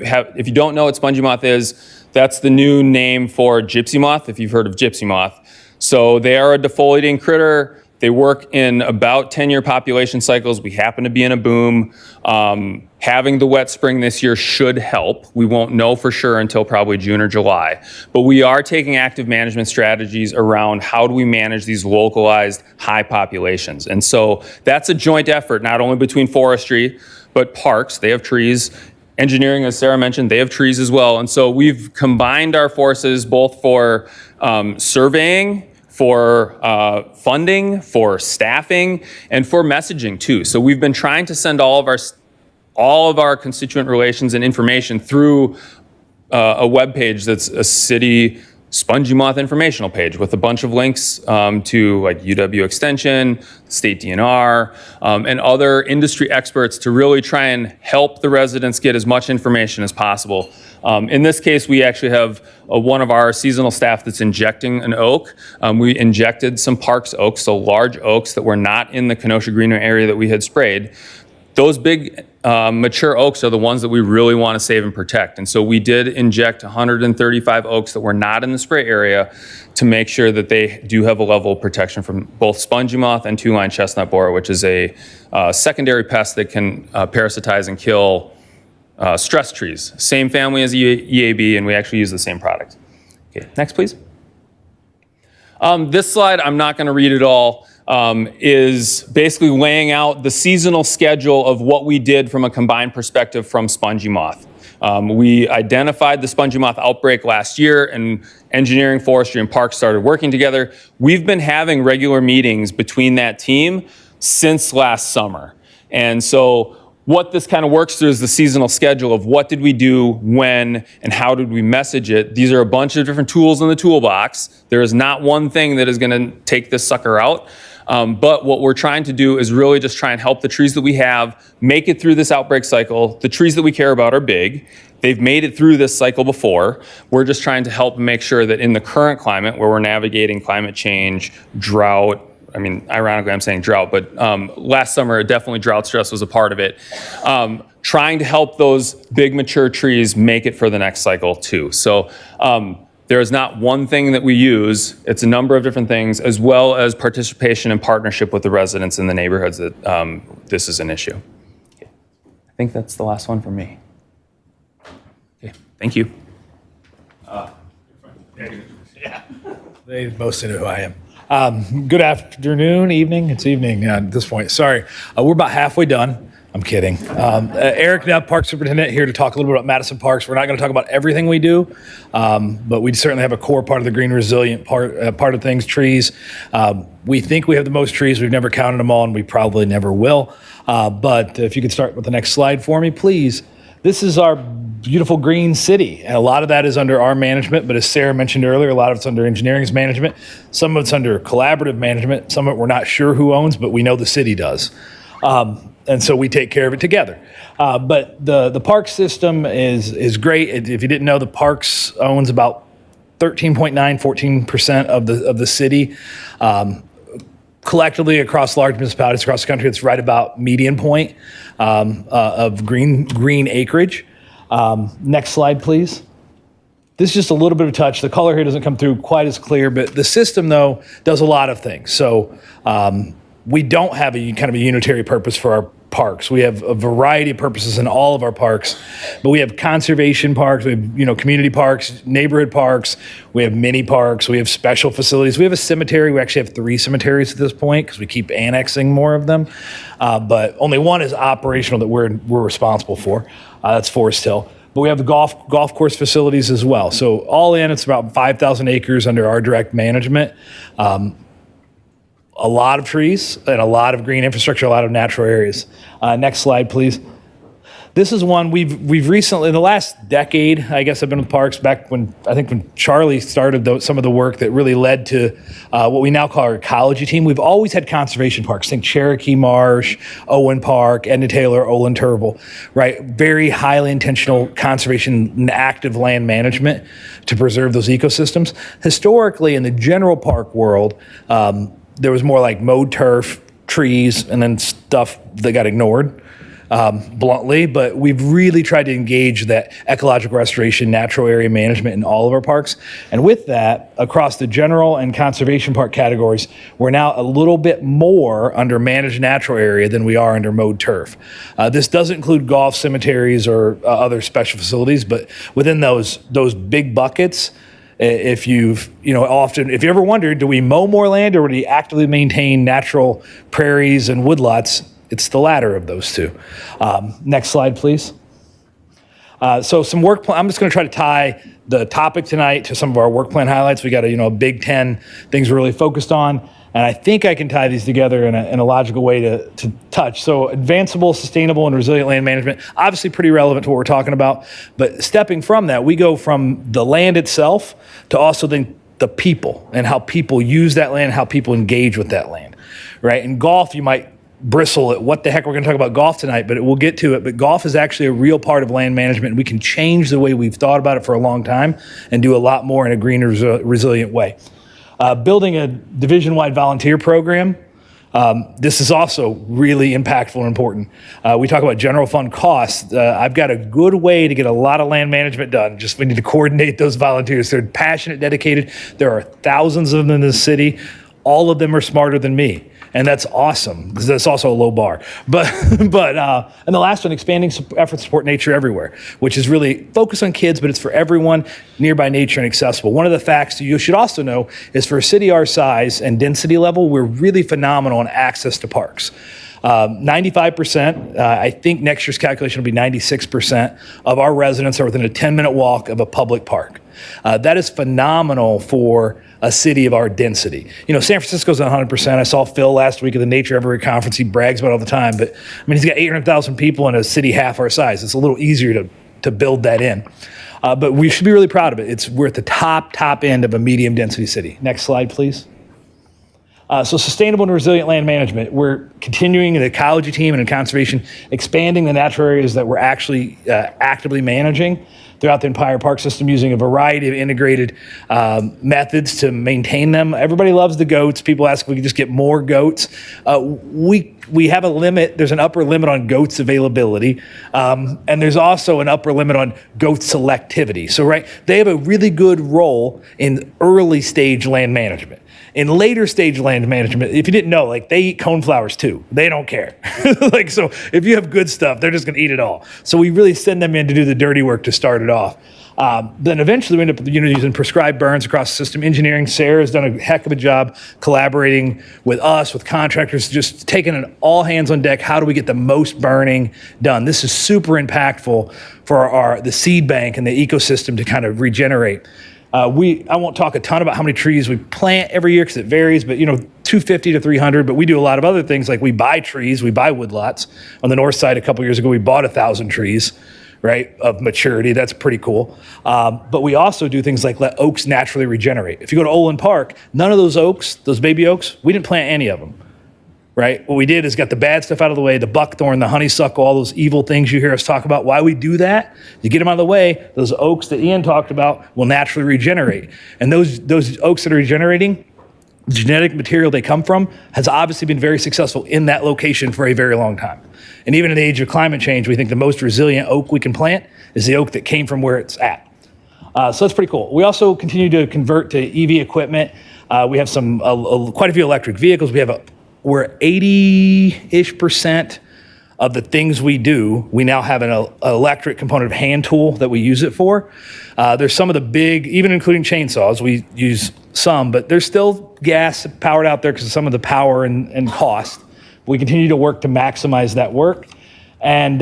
don't know what spongy moth is, that's the new name for gypsy moth, if you've heard of gypsy moth. So they are a defoliating critter. They work in about 10-year population cycles. We happen to be in a boom. Having the wet spring this year should help. We won't know for sure until probably June or July. But we are taking active management strategies around how do we manage these localized high populations. And so that's a joint effort, not only between forestry, but parks. They have trees. Engineering, as Sarah mentioned, they have trees as well. And so we've combined our forces both for surveying, for funding, for staffing, and for messaging too. So we've been trying to send all of our constituent relations and information through a web page that's a city Spongy Moth informational page with a bunch of links to like UW Extension, State DNR, and other industry experts to really try and help the residents get as much information as possible. In this case, we actually have one of our seasonal staff that's injecting an oak. We injected some Parks oaks, so large oaks that were not in the Kenosha Greenway area that we had sprayed. Those big mature oaks are the ones that we really want to save and protect. And so we did inject 135 oaks that were not in the spray area to make sure that they do have a level of protection from both spongy moth and two-line chestnut borer, which is a secondary pest that can parasitize and kill stress trees. Same family as EAB, and we actually use the same product. Okay, next please. This slide, I'm not going to read it all. Is basically laying out the seasonal schedule of what we did from a combined perspective from spongy moth. We identified the spongy moth outbreak last year, and engineering, forestry, and parks started working together. We've been having regular meetings between that team since last summer. And so what this kind of works through is the seasonal schedule of what did we do, when, and how did we message it. These are a bunch of different tools in the toolbox. There is not one thing that is going to take this sucker out. But what we're trying to do is really just try and help the trees that we have make it through this outbreak cycle. The trees that we care about are big. They've made it through this cycle before. We're just trying to help make sure that in the current climate where we're navigating climate change, drought, I mean, ironically I'm saying drought, but last summer definitely drought stress was a part of it. Trying to help those big mature trees make it for the next cycle too. So there is not one thing that we use. It's a number of different things, as well as participation and partnership with the residents in the neighborhoods that this is an issue. Okay. I think that's the last one for me. Okay, thank you. They mostly know who I am. Good afternoon, evening. It's evening at this point. Sorry. We're about halfway done. I'm kidding. Eric Knapp, Park Superintendent, here to talk a little bit about Madison Parks. We're not going to talk about everything we do, but we certainly have a core part of the green resilient part of things, trees. We think we have the most trees. We've never counted them all, and we probably never will. But if you could start with the next slide for me, please. This is our beautiful green city, and a lot of that is under our management, but as Sarah mentioned earlier, a lot of it's under engineering's management. Some of it's under collaborative management. Some of it we're not sure who owns, but we know the city does. And so we take care of it together. But the park system is great. If you didn't know, the parks owns about 13.9, 14% of the city. Collectively across large municipalities across the country, it's right about median point of green acreage. Next slide, please. This is just a little bit of touch. The color here doesn't come through quite as clear, but the system, though, does a lot of things. So we don't have a kind of a unitary purpose for our parks. We have a variety of purposes in all of our parks, but we have conservation parks, we have community parks, neighborhood parks, we have mini parks, we have special facilities, we have a cemetery. We actually have 3 cemeteries at this point because we keep annexing more of them, but only one is operational that we're responsible for. That's Forest Hill. But we have the golf course facilities as well. So all in, it's about 5,000 acres under our direct management. A lot of trees and a lot of green infrastructure, a lot of natural areas. Next slide, please. This is one we've recently, in the last decade, I guess I've been with parks back when Charlie started some of the work that really led to what we now call our ecology team. We've always had conservation parks. Think Cherokee Marsh, Owen Park, Edna Taylor, Olin Turble, right? Very highly intentional conservation and active land management to preserve those ecosystems. Historically, in the general park world, there was more like mowed turf, trees, and then stuff that got ignored, bluntly. But we've really tried to engage that ecological restoration, natural area management in all of our parks. And with that, across the general and conservation park categories, we're now a little bit more under managed natural area than we are under mowed turf. This doesn't include golf cemeteries or other special facilities, but within those big buckets, if you've ever wondered, do we mow more land or do we actively maintain natural prairies and woodlots? It's the latter of those two. Next slide, please. So some work plan. I'm just going to try to tie the topic tonight to some of our work plan highlights. We got a big 10 things we're really focused on. And I think I can tie these together in a logical way to touch. So advanceable, sustainable, and resilient land management, obviously pretty relevant to what we're talking about. But stepping from that, we go from the land itself to also then the people and how people use that land, how people engage with that land, right? In golf, you might bristle at what the heck we're going to talk about golf tonight, but we'll get to it. But golf is actually a real part of land management, and we can change the way we've thought about it for a long time and do a lot more in a green, resilient way. Building a division-wide volunteer program. This is also really impactful and important. We talk about general fund costs. I've got a good way to get a lot of land management done. Just we need to coordinate those volunteers. They're passionate, dedicated. There are thousands of them in the city. All of them are smarter than me. And that's awesome, because that's also a low bar. But and the last one, expanding efforts to support nature everywhere, which is really focused on kids, but it's for everyone, nearby nature and accessible. One of the facts you should also know is for a city our size and density level, we're really phenomenal in access to parks. 95%, I think next year's calculation will be 96% of our residents are within a 10-minute walk of a public park. That is phenomenal for a city of our density. You know, San Francisco's at 100%. I saw Phil last week at the Nature Everywhere conference. He brags about it all the time, but I mean, he's got 800,000 people in a city half our size. It's a little easier to build that in. But we should be really proud of it. We're at the top end of a medium density city. Next slide, please. So sustainable and resilient land management. We're continuing the ecology team and in conservation, expanding the natural areas that we're actually actively managing throughout the entire park system using a variety of integrated methods to maintain them. Everybody loves the goats. People ask if we can just get more goats. We have a limit. There's an upper limit on goats availability. And there's also an upper limit on goat selectivity. So, right, they have a really good role in early stage land management. In later stage land management, if you didn't know, like they eat coneflowers too. They don't care. Like, so if you have good stuff, they're just gonna eat it all. So we really send them in to do the dirty work to start it off. Then eventually we end up using prescribed burns across the system. Engineering, Sarah has done a heck of a job collaborating with us, with contractors, just taking an all hands on deck. How do we get the most burning done? This is super impactful for the seed bank and the ecosystem to kind of regenerate. I won't talk a ton about how many trees we plant every year because it varies, but 250 to 300. But we do a lot of other things, like we buy trees, we buy woodlots. On the north side a couple years ago, we bought 1,000 trees, right, of maturity. That's pretty cool. But we also do things like let oaks naturally regenerate. If you go to Olin Park, none of those oaks, those baby oaks, we didn't plant any of them. Right? What we did is got the bad stuff out of the way, the buckthorn, the honeysuckle, all those evil things you hear us talk about. Why we do that? You get them out of the way, those oaks that Ian talked about will naturally regenerate. And those oaks that are regenerating, the genetic material they come from has obviously been very successful in that location for a very long time. And even in the age of climate change, we think the most resilient oak we can plant is the oak that came from where it's at. So that's pretty cool. We also continue to convert to EV equipment. We have quite a few electric vehicles. We're 80-ish% of the things we do, we now have an electric component of hand tool that we use it for. There's some of the big, even including chainsaws, we use some, but there's still gas powered out there because of some of the power and cost. We continue to work to maximize that work. And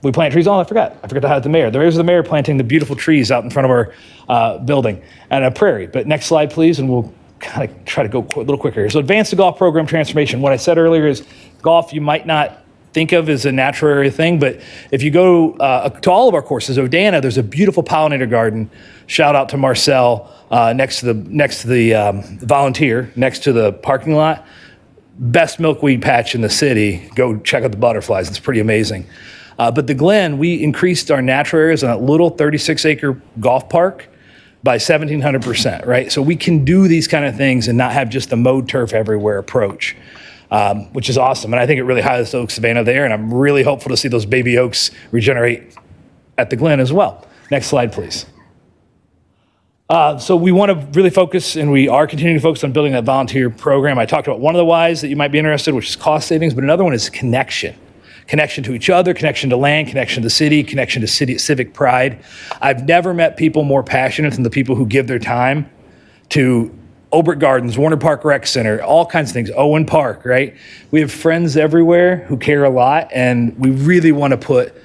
we plant trees. Oh, I forgot to highlight the mayor. There's the mayor planting the beautiful trees out in front of our building and a prairie. But next slide, please, and we'll kind of try to go a little quicker here. So advance the golf program transformation. What I said earlier is golf you might not think of as a natural area thing, but if you go to all of our courses, Odana, there's a beautiful pollinator garden. Shout out to Marcel next to the volunteer, next to the parking lot. Best milkweed patch in the city. Go check out the butterflies. It's pretty amazing. But the Glen, we increased our natural areas on that little 36-acre golf park by 1,700%, right? So we can do these kind of things and not have just the mowed turf everywhere approach, which is awesome. And I think it really highlights Oak Savannah there, and I'm really hopeful to see those baby oaks regenerate at the Glen as well. Next slide, please. So we want to really focus, and we are continuing to focus on building that volunteer program. I talked about one of the whys that you might be interested, which is cost savings, but another one is connection. Connection to each other, connection to land, connection to the city, connection to civic pride. I've never met people more passionate than the people who give their time to Obert Gardens, Warner Park Rec Center, all kinds of things, Owen Park, right? We have friends everywhere who care a lot, and we really want to put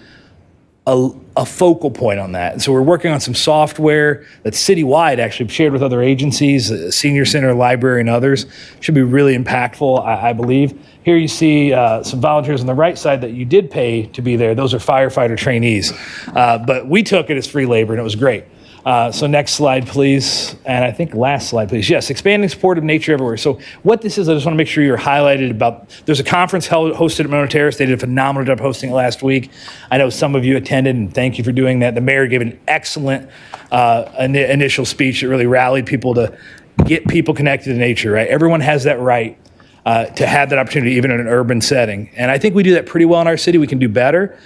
a focal point on that. And so we're working on some software that's citywide, actually shared with other agencies, senior center, library, and others. Should be really impactful, I believe. Here you see some volunteers on the right side that you did pay to be there. Those are firefighter trainees. But we took it as free labor, and it was great. So next slide, please. And I think last slide, please. Yes, expanding support of nature everywhere. So what this is, I just want to make sure you're highlighted about, there's a conference hosted at Mona Terrace. They did a phenomenal job hosting it last week. I know some of you attended, and thank you for doing that. The mayor gave an excellent initial speech that really rallied people to get people connected to nature, right? Everyone has that right to have that opportunity, even in an urban setting. And I think we do that pretty well in our city. We can do better.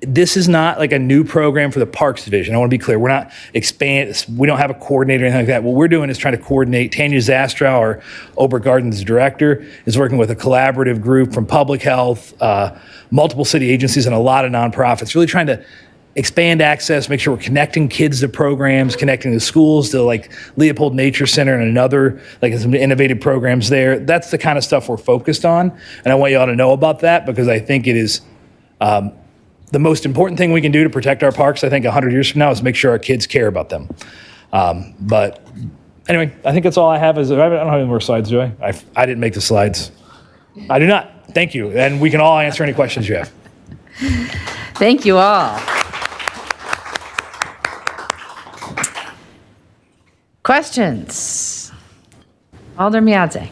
This is not like a new program for the Parks Division. I want to be clear. We're not we don't have a coordinator or anything like that. What we're doing is trying to coordinate. Tanya Zastrow, our Obergarten's director, is working with a collaborative group from public health, multiple city agencies, and a lot of nonprofits, really trying to expand access, make sure we're connecting kids to programs, connecting the schools to like Leopold Nature Center and another, like some innovative programs there. That's the kind of stuff we're focused on. And I want you all to know about that because I think it is the most important thing we can do to protect our parks, I think 100 years from now, is make sure our kids care about them. But anyway, I think that's all I have. I don't have any more slides, do I? I didn't make the slides. I do not. Thank you. And we can all answer any questions you have. Thank you all. Questions? Alder Miadze.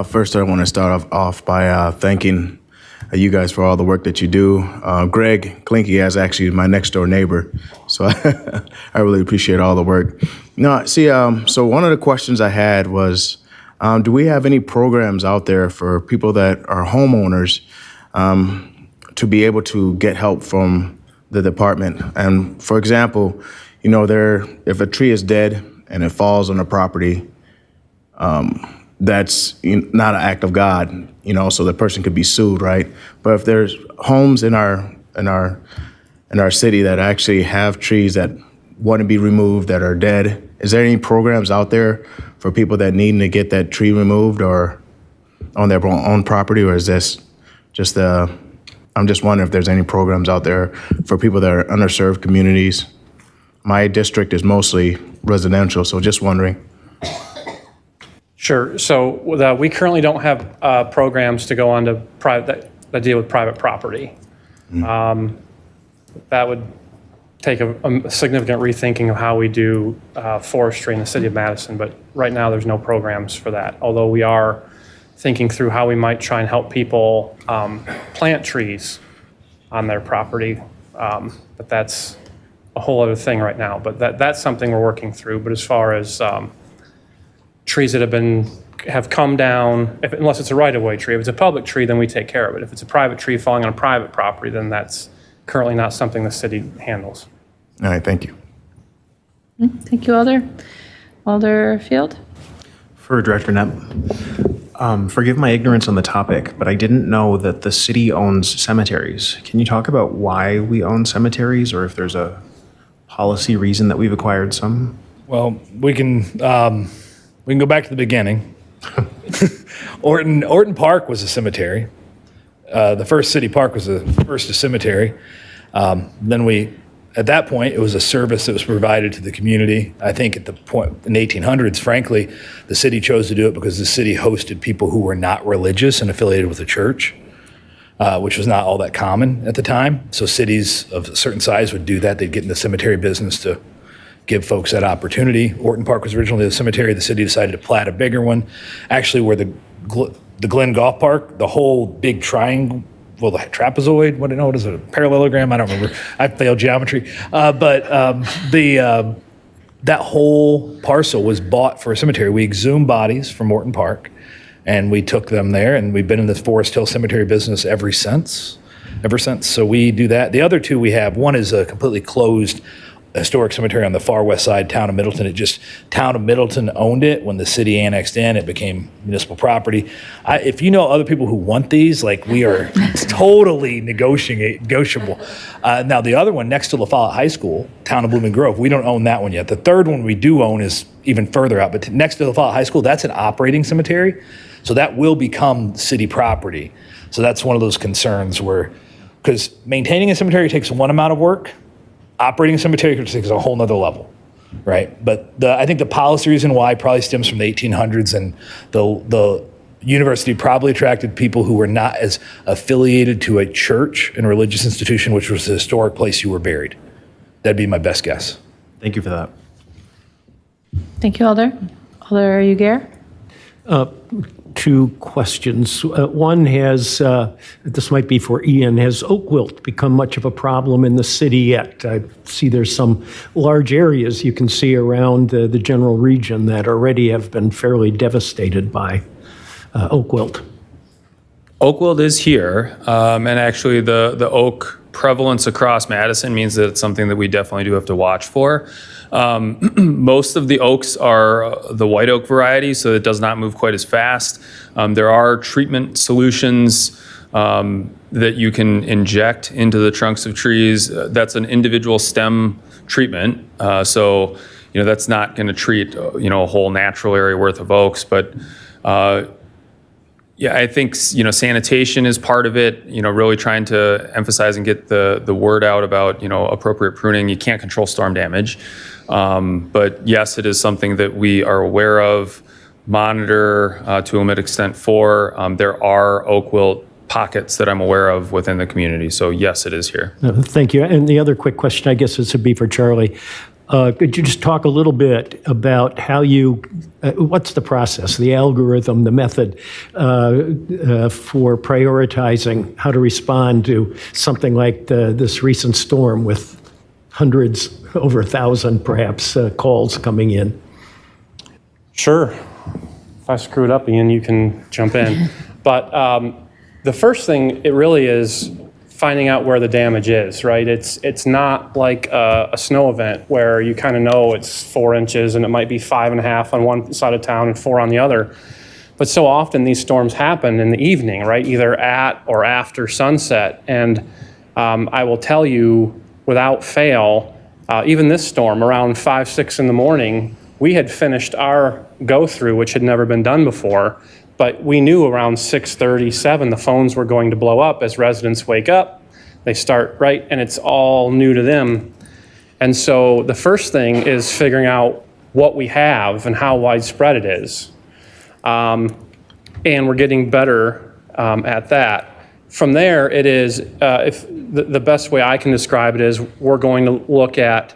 First, I want to start off by thanking you guys for all the work that you do. Greg Klinke is actually my next door neighbor, so I really appreciate all the work. No, see, so one of the questions I had was, do we have any programs out there for people that are homeowners to be able to get help from the department? And for example, you know, if a tree is dead and it falls on the property, that's not an act of God, you know, so the person could be sued, right? But if there's homes in our city that actually have trees that want to be removed that are dead, is there any programs out there for people that need to get that tree removed or on their own property, or is this just I'm just wondering if there's any programs out there for people that are underserved communities. My district is mostly residential, so just wondering. Sure. So we currently don't have programs to go on to private that deal with private property. That would take a significant rethinking of how we do forestry in the city of Madison. But right now, there's no programs for that. Although we are thinking through how we might try and help people plant trees on their property. But that's a whole other thing right now. But that's something we're working through. But as far as trees that have come down, unless it's a right-of-way tree. If it's a public tree, then we take care of it. If it's a private tree falling on a private property, then that's currently not something the city handles. All right, thank you. Thank you, Alder. Alder Field? For Director Knapp, forgive my ignorance on the topic, but I didn't know that the city owns cemeteries. Can you talk about why we own cemeteries, or if there's a policy reason that we've acquired some? Well, we can go back to the beginning. Orton Park was a cemetery. The first city park was first a cemetery. Then at that point, it was a service that was provided to the community. I think at the point in the 1800s, frankly, the city chose to do it because the city hosted people who were not religious and affiliated with the church, which was not all that common at the time. So cities of a certain size would do that. They'd get in the cemetery business to give folks that opportunity. Orton Park was originally a cemetery. The city decided to plat a bigger one. Actually, where the Glen Golf Park, the whole big triangle, well, the trapezoid, what is it, a parallelogram? I don't remember. I failed geometry. But that whole parcel was bought for a cemetery. We exhumed bodies from Orton Park, and we took them there, and we've been in this Forest Hill Cemetery business ever since. So we do that. The other two we have, one is a completely closed historic cemetery on the far west side, Town of Middleton. Town of Middleton owned it. When the city annexed in, it became municipal property. If you know other people who want these, like, we are totally negotiable. Now, the other one next to La Follette High School, Town of Blooming Grove, we don't own that one yet. The third one we do own is even further out, but next to La Follette High School, that's an operating cemetery. So that will become city property. So that's one of those concerns because because maintaining a cemetery takes one amount of work, operating a cemetery takes a whole nother level, right? But I think the policy reason why probably stems from the 1800s, and the university probably attracted people who were not as affiliated to a church and religious institution, which was the historic place you were buried. That'd be my best guess. Thank you for that. Thank you, Alder. Alder Uyghur? Two questions. One has, this might be for Ian, has oak wilt become much of a problem in the city yet? I see there's some large areas you can see around the general region that already have been fairly devastated by oak wilt. Oak wilt is here, and actually the oak prevalence across Madison means that it's something that we definitely do have to watch for. Most of the oaks are the white oak variety, so it does not move quite as fast. There are treatment solutions that you can inject into the trunks of trees. That's an individual stem treatment, so that's not going to treat a whole natural area worth of oaks, but yeah, I think sanitation is part of it. Really trying to emphasize and get the word out about appropriate pruning. You can't control storm damage, but yes, it is something that we are aware of, monitor to a limited extent for. There are oak wilt pockets that I'm aware of within the community. So yes, it is here. Thank you. And the other quick question, I guess this would be for Charlie. Could you just talk a little bit about how what's the process, the algorithm, the method for prioritizing how to respond to something like this recent storm with hundreds, over 1,000 perhaps, calls coming in? Sure. If I screw it up, Ian, you can jump in. But the first thing, it really is finding out where the damage is, right? It's not like a snow event where you kind of know it's 4 inches and it might be 5.5 on one side of town and 4 on the other. But so often these storms happen in the evening, right? Either at or after sunset. And I will tell you, without fail, even this storm around 5, 6 in the morning, we had finished our go-through, which had never been done before. But we knew around 6:30, 7, the phones were going to blow up as residents wake up. They start, right? And it's all new to them. And so the first thing is figuring out what we have and how widespread it is. And we're getting better at that. From there, it is, if the best way I can describe it is we're going to look at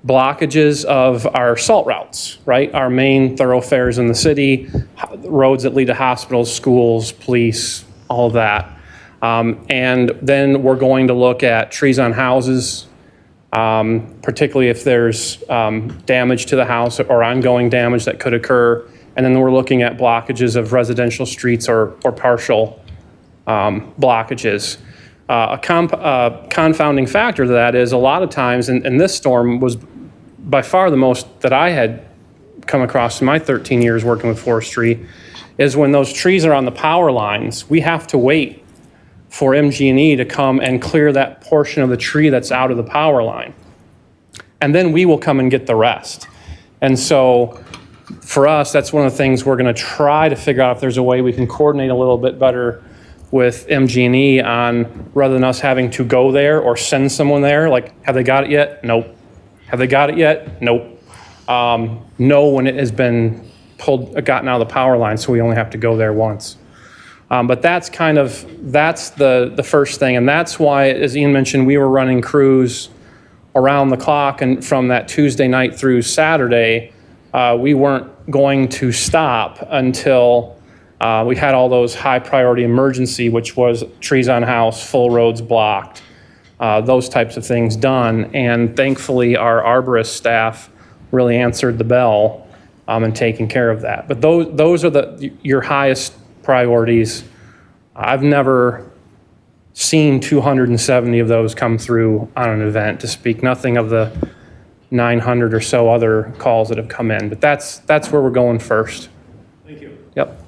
blockages of our salt routes, right? Our main thoroughfares in the city, roads that lead to hospitals, schools, police, all of that. And then we're going to look at trees on houses, particularly if there's damage to the house or ongoing damage that could occur. And then we're looking at blockages of residential streets or partial blockages. A confounding factor to that is a lot of times, and this storm was by far the most that I had come across in my 13 years working with forestry, is when those trees are on the power lines, we have to wait for MG&E to come and clear that portion of the tree that's out of the power line. And then we will come and get the rest. And so for us, that's one of the things we're going to try to figure out if there's a way we can coordinate a little bit better with MG&E on, rather than us having to go there or send someone there, like, have they got it yet? Nope. Have they got it yet? Nope. No, when it has been gotten out of the power line, so we only have to go there once. But that's the first thing, and that's why, as Ian mentioned, we were running crews around the clock, and from that Tuesday night through Saturday, we weren't going to stop until we had all those high priority emergency, which was trees on house, full roads blocked, those types of things done. And thankfully, our arborist staff really answered the bell and taking care of that. But those are your highest priorities. I've never seen 270 of those come through on an event, to speak nothing of the 900 or so other calls that have come in. But that's where we're going first. Thank you. Yep.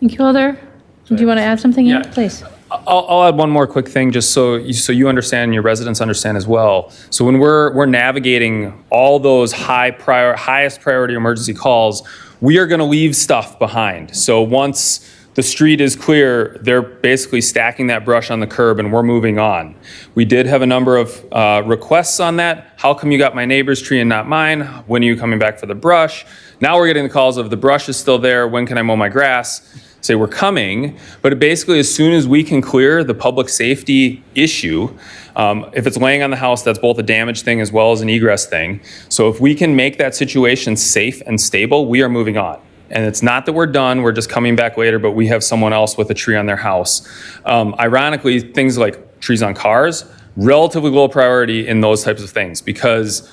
Thank you, Alder. Do you want to add something, Ian? Yeah. Please. I'll add one more quick thing, just so you understand and your residents understand as well. So when we're navigating all those highest priority emergency calls, we are going to leave stuff behind. So once the street is clear, they're basically stacking that brush on the curb and we're moving on. We did have a number of requests on that. How come you got my neighbor's tree and not mine? When are you coming back for the brush? Now we're getting the calls of the brush is still there, when can I mow my grass? Say we're coming, but basically as soon as we can clear the public safety issue, if it's laying on the house, that's both a damage thing as well as an egress thing. So if we can make that situation safe and stable, we are moving on. And it's not that we're done, we're just coming back later, but we have someone else with a tree on their house. Ironically, things like trees on cars, relatively low priority in those types of things, because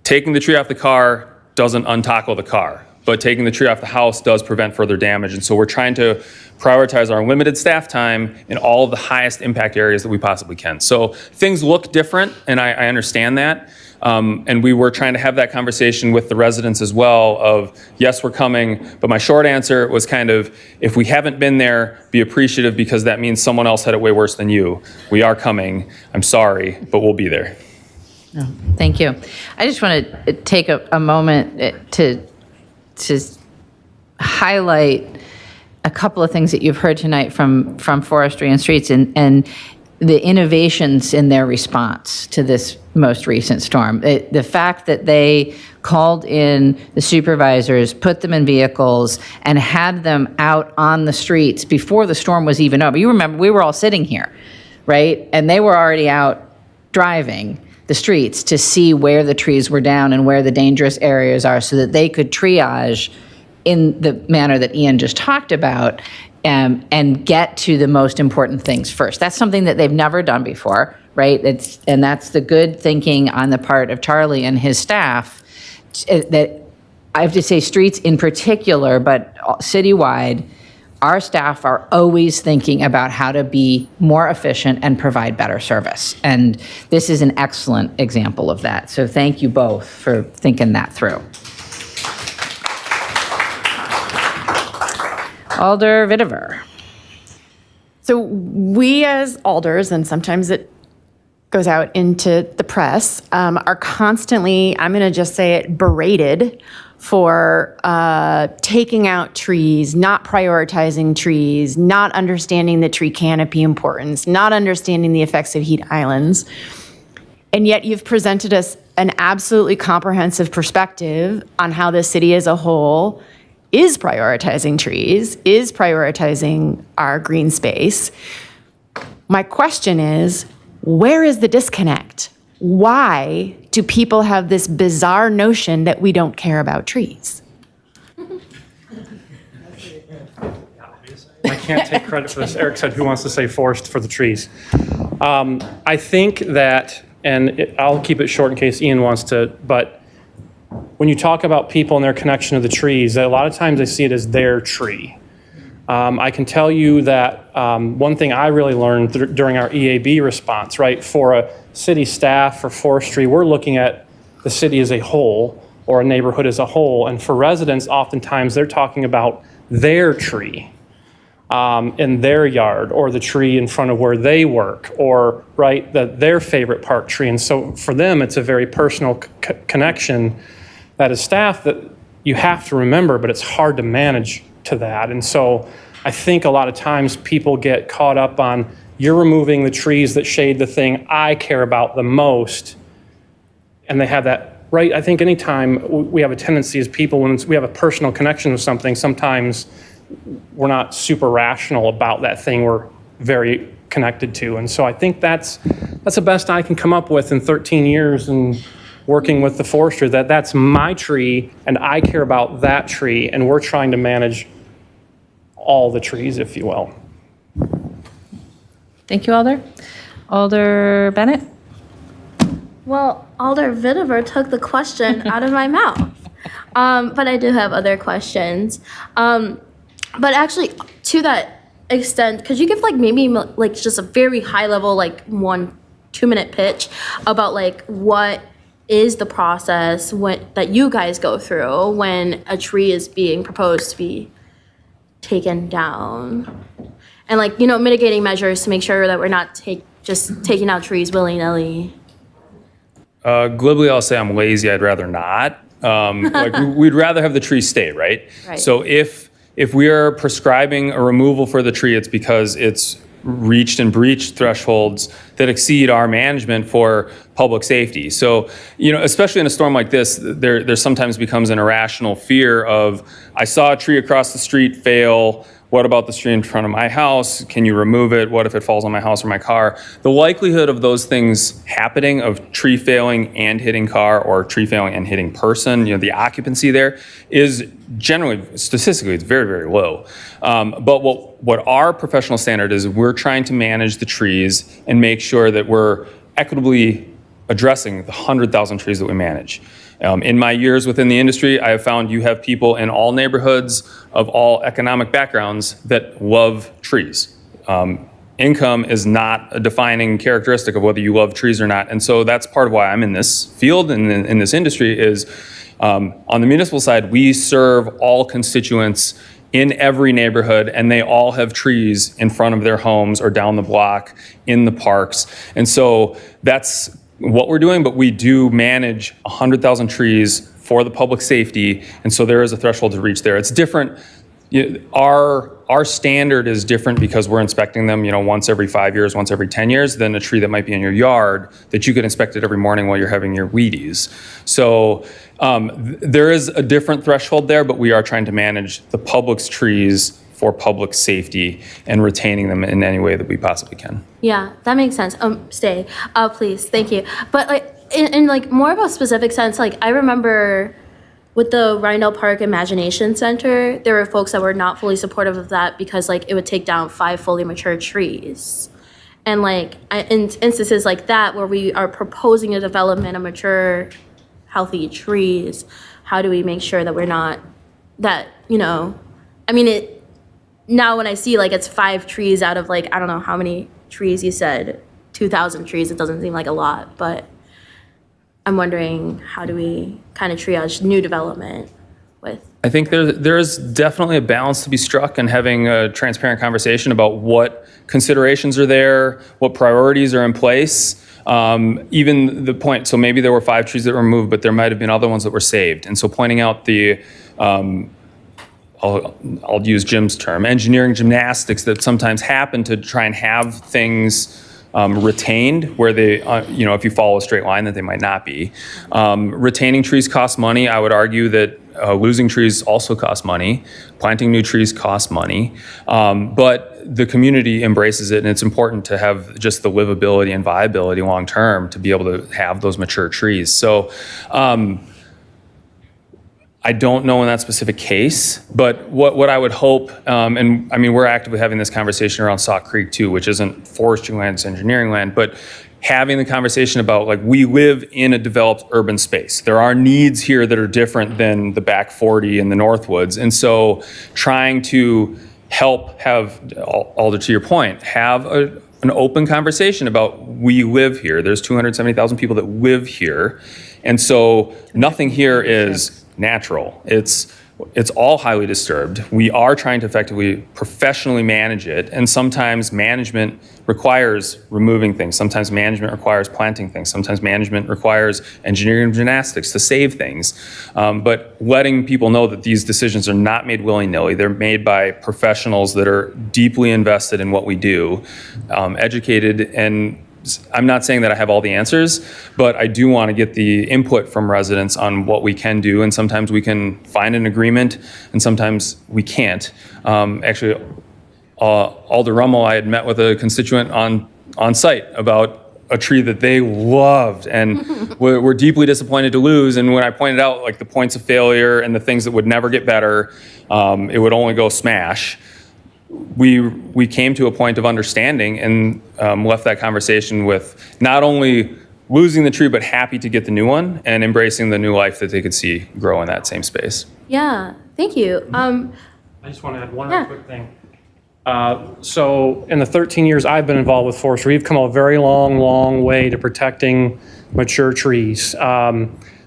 taking the tree off the car doesn't untackle the car, but taking the tree off the house does prevent further damage. And so we're trying to prioritize our limited staff time in all of the highest impact areas that we possibly can. So things look different, and I understand that. And we were trying to have that conversation with the residents as well of, yes, we're coming, but my short answer was kind of, if we haven't been there, be appreciative because that means someone else had it way worse than you. We are coming. I'm sorry, but we'll be there. Thank you. I just want to take a moment to highlight a couple of things that you've heard tonight from Forestry and Streets and the innovations in their response to this most recent storm. The fact that they called in the supervisors, put them in vehicles, and had them out on the streets before the storm was even over. You remember, we were all sitting here, right? And they were already out driving the streets to see where the trees were down and where the dangerous areas are so that they could triage in the manner that Ian just talked about and get to the most important things first. That's something that they've never done before, right? And that's the good thinking on the part of Charlie and his staff, that I have to say Streets in particular, but citywide, our staff are always thinking about how to be more efficient and provide better service. And this is an excellent example of that. So thank you both for thinking that through. Alder Vitiver. So we as alders, and sometimes it goes out into the press, are constantly, I'm going to just say it, berated for taking out trees, not prioritizing trees, not understanding the tree canopy importance, not understanding the effects of heat islands. And yet you've presented us an absolutely comprehensive perspective on how the city as a whole is prioritizing trees, is prioritizing our green space. My question is, where is the disconnect? Why do people have this bizarre notion that we don't care about trees? I can't take credit for this. Eric said, who wants to say forest for the trees? I think that, and I'll keep it short in case Ian wants to, but when you talk about people and their connection to the trees, a lot of times I see it as their tree. I can tell you that one thing I really learned during our EAB response, right, for a city staff, for forestry, we're looking at the city as a whole or a neighborhood as a whole. And for residents, oftentimes they're talking about their tree in their yard, or the tree in front of where they work, or right, their favorite park tree. And so for them, it's a very personal connection that as staff that you have to remember, but it's hard to manage to that. And so I think a lot of times people get caught up on, you're removing the trees that shade the thing I care about the most. And they have that, right? I think anytime we have a tendency as people, when we have a personal connection with something, sometimes we're not super rational about that thing we're very connected to. And so I think that's the best I can come up with in 13 years and working with the forester, that's my tree and I care about that tree, and we're trying to manage all the trees, if you will. Thank you, Alder. Alder Bennett? Well, Alder Vitiver took the question out of my mouth. But I do have other questions. But actually, to that extent, could you give maybe just a very high level, 1-2 minute pitch about what is the process that you guys go through when a tree is being proposed to be taken down? And mitigating measures to make sure that we're not just taking out trees willy-nilly. Glibly, I'll say I'm lazy. I'd rather not. We'd rather have the tree stay, right? Right. So if if we are prescribing a removal for the tree, it's because it's reached and breached thresholds that exceed our management for public safety. So, especially in a storm like this, there sometimes becomes an irrational fear of, I saw a tree across the street fail. What about the tree in front of my house? Can you remove it? What if it falls on my house or my car? The likelihood of those things happening, of tree failing and hitting car, or tree failing and hitting person, the occupancy there is generally, statistically, it's very, very low. But what our professional standard is, we're trying to manage the trees and make sure that we're equitably addressing the 100,000 trees that we manage. In my years within the industry, I have found you have people in all neighborhoods of all economic backgrounds that love trees. Income is not a defining characteristic of whether you love trees or not. And so that's part of why I'm in this field and in this industry is on the municipal side, we serve all constituents in every neighborhood, and they all have trees in front of their homes or down the block in the parks. And so that's what we're doing, but we do manage 100,000 trees for the public safety, and so there is a threshold to reach there. It's different. Our standard is different because we're inspecting them, once every 5 years, once every 10 years, than a tree that might be in your yard that you could inspect it every morning while you're having your Wheaties. So there is a different threshold there, but we are trying to manage the public's trees for public safety and retaining them in any way that we possibly can. Yeah, that makes sense. Stay, please, thank you. But in more of a specific sense, I remember with the Rhinedale Park Imagination Center, there were folks that were not fully supportive of that because it would take down 5 fully mature trees. And in instances like that where we are proposing a development of mature, healthy trees, how do we make sure that we're not, now when I see it's 5 trees out of I don't know how many trees you said, 2,000 trees, it doesn't seem like a lot, but I'm wondering how do we kind of triage new development with? I think there is definitely a balance to be struck in having a transparent conversation about what considerations are there, what priorities are in place. Even the point, so maybe there were 5 trees that were removed, but there might have been other ones that were saved. And so pointing out the I'll use Jim's term, engineering gymnastics that sometimes happen to try and have things retained where they, if you follow a straight line that they might not be. Retaining trees costs money. I would argue that losing trees also costs money. Planting new trees costs money. But the community embraces it, and it's important to have just the livability and viability long term to be able to have those mature trees. So I don't know in that specific case, but what I would hope, and I mean, we're actively having this conversation around Sauk Creek too, which isn't forestry land, it's engineering land, but having the conversation about we live in a developed urban space. There are needs here that are different than the back 40 and the Northwoods. And so trying to help have, Alder, to your point, have an open conversation about we live here. There's 270,000 people that live here. And so nothing here is natural. It's all highly disturbed. We are trying to effectively professionally manage it, and sometimes management requires removing things. Sometimes management requires planting things. Sometimes management requires engineering gymnastics to save things. But letting people know that these decisions are not made willy-nilly. They're made by professionals that are deeply invested in what we do, educated, and I'm not saying that I have all the answers, but I do want to get the input from residents on what we can do, and sometimes we can find an agreement, and sometimes we can't. Actually, Alder Rummel, I had met with a constituent on site about a tree that they loved and were deeply disappointed to lose. And when I pointed out the points of failure and the things that would never get better, it would only go smash. We came to a point of understanding and left that conversation with not only losing the tree, but happy to get the new one and embracing the new life that they could see grow in that same space. Yeah, thank you. I just want to add one quick thing. So in the 13 years I've been involved with forestry, we've come a very long way to protecting mature trees.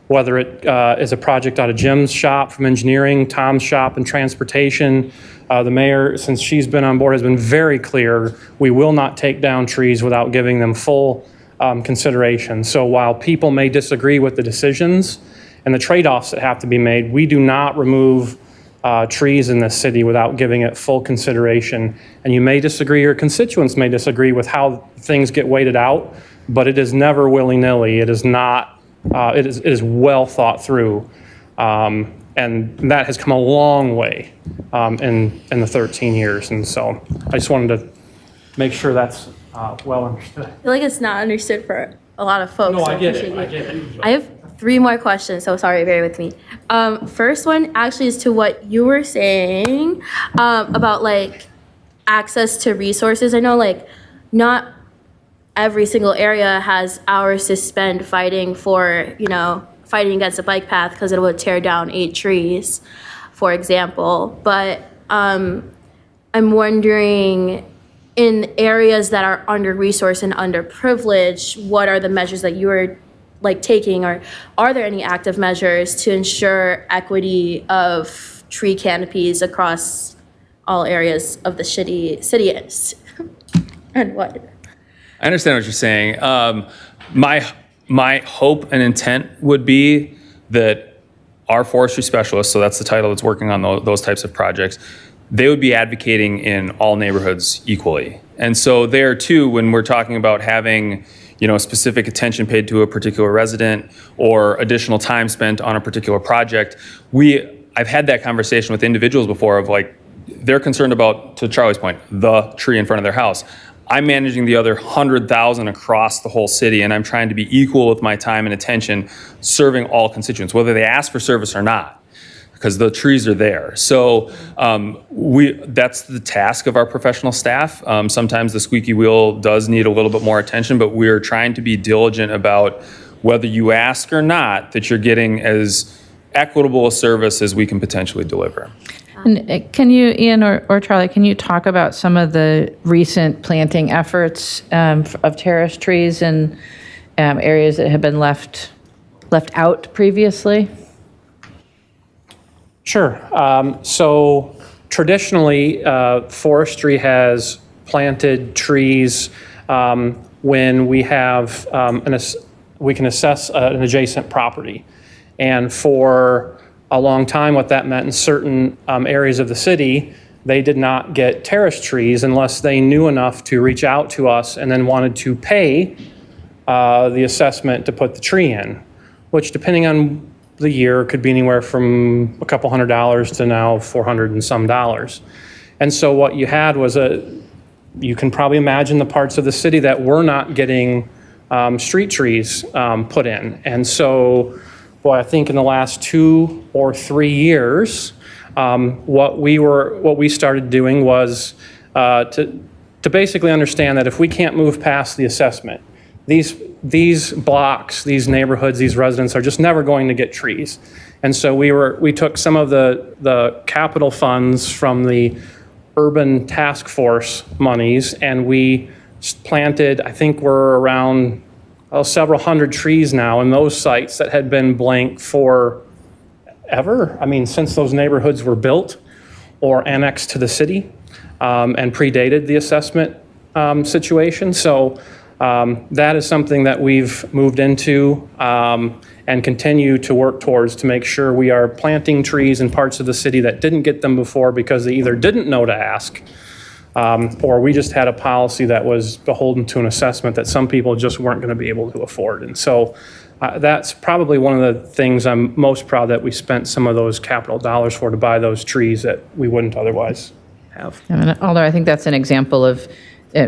Whether it is a project out of Jim's shop from engineering, Tom's shop in transportation. The mayor, since she's been on board, has been very clear, we will not take down trees without giving them full consideration. So while people may disagree with the decisions and the trade-offs that have to be made, we do not remove trees in this city without giving it full consideration. And you may disagree, your constituents may disagree with how things get weighted out, but it is never willy-nilly. It is not, it is well thought through. And that has come a long way in the 13 years. And so I just wanted to make sure that's well understood. I feel like it's not understood for a lot of folks. No, so I get it. appreciate I you. get it. I have 3 more questions, so sorry, bear with me. First one actually is to what you were saying about like access to resources. I know like not every single area has hours to spend fighting for, you know, fighting against a bike path because it would tear down 8 trees, for example. But I'm wondering, in areas that are under-resourced and underprivileged, what are the measures that you are like taking, or are there any active measures to ensure equity of tree canopies across all areas of the city and what? I understand what you're saying. My hope and intent would be that our forestry specialists, so that's the title that's working on those types of projects, they would be advocating in all neighborhoods equally. And so there too, when we're talking about having, you know, specific attention paid to a particular resident or additional time spent on a particular project, I've had that conversation with individuals before of like, they're concerned about, to Charlie's point, the tree in front of their house. I'm managing the other 100,000 across the whole city, and I'm trying to be equal with my time and attention, serving all constituents, whether they ask for service or not, because the trees are there. So that's the task of our professional staff. Sometimes the squeaky wheel does need a little bit more attention, but we're trying to be diligent about whether you ask or not, that you're getting as equitable a service as we can potentially deliver. And can you, Ian or Charlie, can you talk about some of the recent planting efforts of terrace trees in areas that have been left out previously? Sure. So traditionally, forestry has planted trees when we have we can assess an adjacent property. And for a long time, what that meant in certain areas of the city, they did not get terrace trees unless they knew enough to reach out to us and then wanted to pay the assessment to put the tree in, which depending on the year could be anywhere from a couple $100 to now $400 and some dollars. And so what you had was you can probably imagine the parts of the city that were not getting street trees put in. And so, boy, I think in the last 2 or 3 years, what we started doing was to basically understand that if we can't move past the assessment, these blocks, these neighborhoods, these residents are just never going to get trees. And so we took some of the capital funds from the urban task force monies, and we planted, I think we're around several hundred trees now in those sites that had been blank for ever. I mean, since those neighborhoods were built or annexed to the city and predated the assessment situation. So that is something that we've moved into and continue to work towards to make sure we are planting trees in parts of the city that didn't get them before because they either didn't know to ask or we just had a policy that was beholden to an assessment that some people just weren't going to be able to afford. And so that's probably one of the things I'm most proud that we spent some of those capital dollars for, to buy those trees that we wouldn't otherwise have. Although I think that's an example of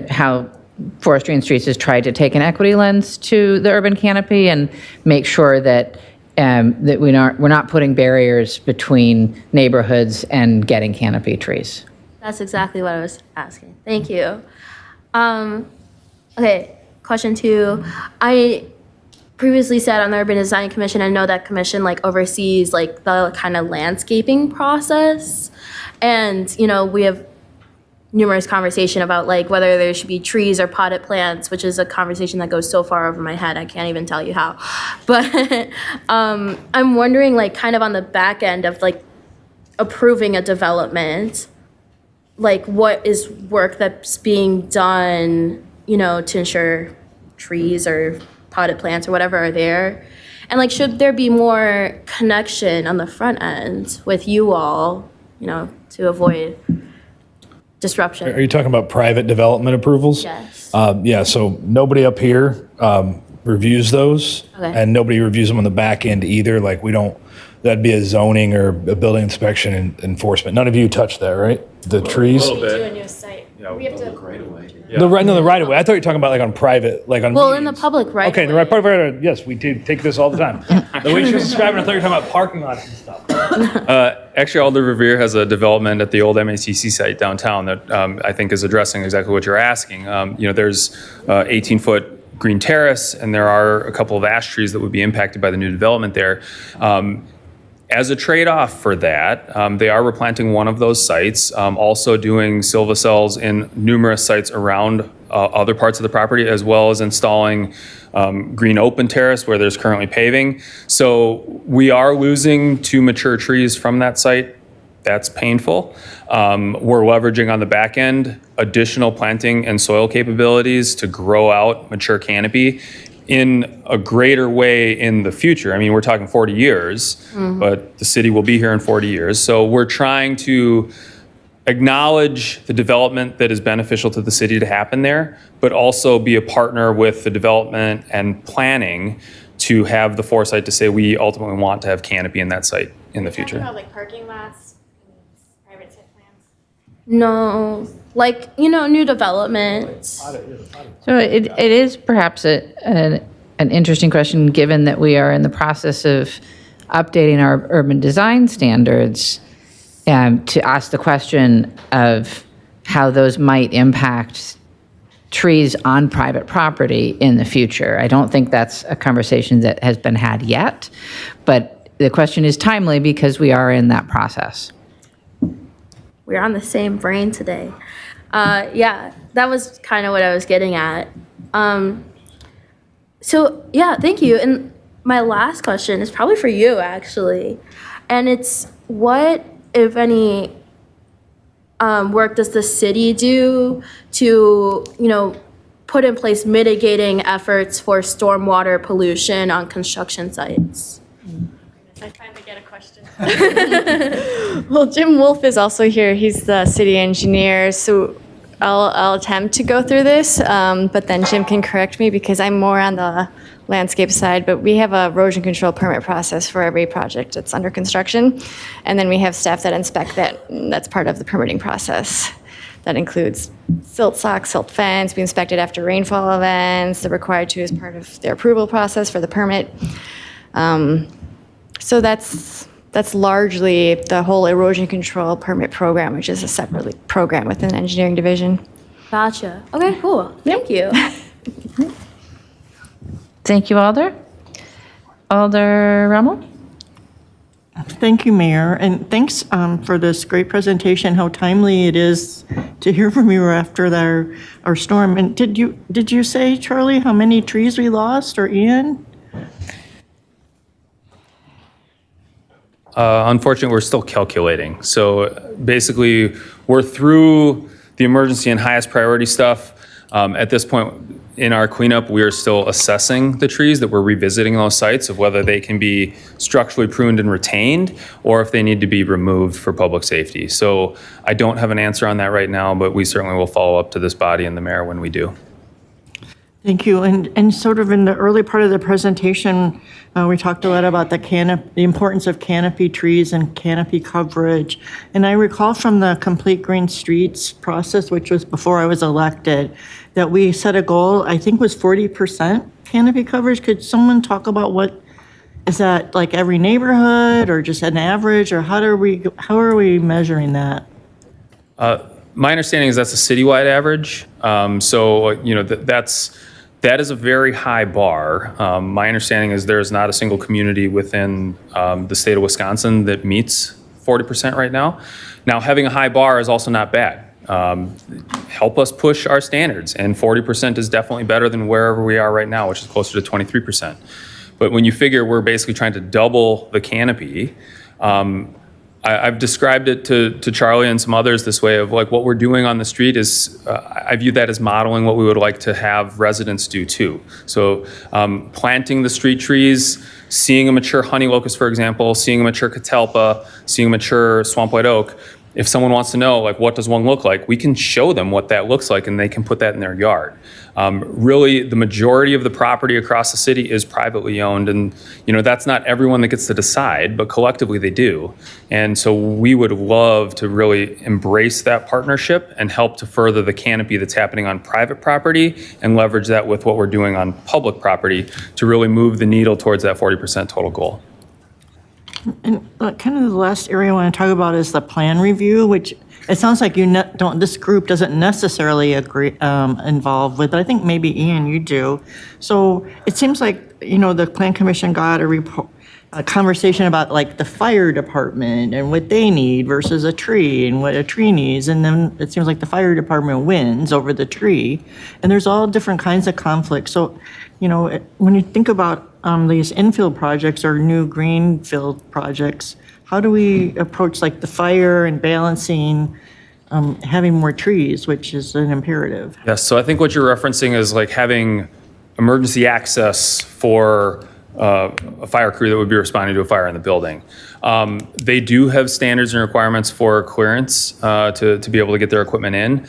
how Forestry and Streets has tried to take an equity lens to the urban canopy and make sure that that we're not putting barriers between neighborhoods and getting canopy trees. That's exactly what I was asking. Thank you. Okay, question 2. I previously sat on the Urban Design Commission. I know that commission oversees the kind of landscaping process. And, we have numerous conversation about whether there should be trees or potted plants, which is a conversation that goes so far over my head, I can't even tell you how. But I'm wondering kind of on the back end of approving a development, what is work that's being done, to ensure trees or potted plants or whatever are there? And should there be more connection on the front end with you all to avoid disruption. Are you talking about private development approvals? Yes. Yeah, so nobody up here reviews those. Okay. And nobody reviews them on the back end either. Like we don't, that'd be a zoning or a building inspection and enforcement. None of you touch that, right? The trees? Do a new site. We have to. The right of way. I thought you were talking about like on private, like on Well, in the medians. public right. Okay, the right part of it, yes, we do take this all the time. The way she was describing, I thought you were talking about parking lots and stuff. Actually, Alder Revere has a development at the old MACC site downtown that I think is addressing exactly what you're asking. There's 18-foot green terrace, and there are a couple of ash trees that would be impacted by the new development there. As a trade-off for that, they are replanting one of those sites, also doing silvacells in numerous sites around other parts of the property, as well as installing green open terrace where there's currently paving. So we are losing 2 mature trees from that site. That's painful. We're leveraging on the back end additional planting and soil capabilities to grow out mature canopy in a greater way in the future. I mean, we're talking 40 years, but the city will be here in 40 years. So we're trying to acknowledge the development that is beneficial to the city to happen there, but also be a partner with the development and planning to have the foresight to say we ultimately want to have canopy in that site in the future. Like parking lots, private site plans. No, like, new developments. So it is perhaps an interesting question, given that we are in the process of updating our urban design standards, to ask the question of how those might impact trees on private property in the future. I don't think that's a conversation that has been had yet, but the question is timely because we are in that process. We're on the same brain today. Yeah, that was kind of what I was getting at. So yeah, thank you. And my last question is probably for you, actually. And it's what, if any, work does the city do to, put in place mitigating efforts for stormwater pollution on construction sites? I finally get a question. Well, Jim Wolf is also here. He's the city engineer, so I'll attempt to go through this, but then Jim can correct me because I'm more on the landscape side. But we have a erosion control permit process for every project that's under construction, and then we have staff that inspect that. That's part of the permitting process. That includes silt socks, silt fence, be inspected after rainfall events. They're required to as part of their approval process for the permit. So that's largely the whole erosion control permit program, which is a separate program within the engineering division. Gotcha. Okay, cool. Thank you. Thank you, Alder. Alder Rummel? Thank you, Mayor, and thanks for this great presentation, how timely it is to hear from you after our storm. And did you say, Charlie, how many trees we lost, or Ian? Unfortunately, we're still calculating. So basically, we're through the emergency and highest priority stuff. At this point in our cleanup, we are still assessing the trees that we're revisiting those sites of whether they can be structurally pruned and retained or if they need to be removed for public safety. So I don't have an answer on that right now, but we certainly will follow up to this body and the mayor when we do. Thank you. And sort of in the early part of the presentation, we talked a lot about the importance of canopy trees and canopy coverage. And I recall from the Complete Green Streets process, which was before I was elected, that we set a goal, I think was 40% canopy coverage. Could someone talk about what, is that like every neighborhood or just an average, or how are we measuring that? My understanding is that's a citywide average. That is a very high bar. My understanding is there's not a single community within the state of Wisconsin that meets 40% right now. Now, having a high bar is also not bad. Help us push our standards, and 40% is definitely better than wherever we are right now, which is closer to 23%. But when you figure we're basically trying to double the canopy, I've described it to Charlie and some others this way of like what we're doing on the street is, I view that as modeling what we would like to have residents do too. So planting the street trees, seeing a mature honey locust, for example, seeing a mature catalpa, seeing a mature swamp white oak, if someone wants to know, like, what does one look like, we can show them what that looks like and they can put that in their yard. Really, the majority of the property across the city is privately owned, and that's not everyone that gets to decide, but collectively they do. And so we would love to really embrace that partnership and help to further the canopy that's happening on private property and leverage that with what we're doing on public property to really move the needle towards that 40% total goal. And kind of the last area I want to talk about is the plan review, which it sounds like this group doesn't necessarily agree, involved with, but I think maybe Ian, you do. So it seems like, the Plan Commission got a conversation about like the fire department and what they need versus a tree and what a tree needs. And then it seems like the fire department wins over the tree. And there's all different kinds of conflicts. So, when you think about these infill projects or new greenfield projects, how do we approach like the fire and balancing having more trees, which is an imperative? Yes, so I think what you're referencing is like having emergency access for a fire crew that would be responding to a fire in the building. They do have standards and requirements for clearance to be able to get their equipment in.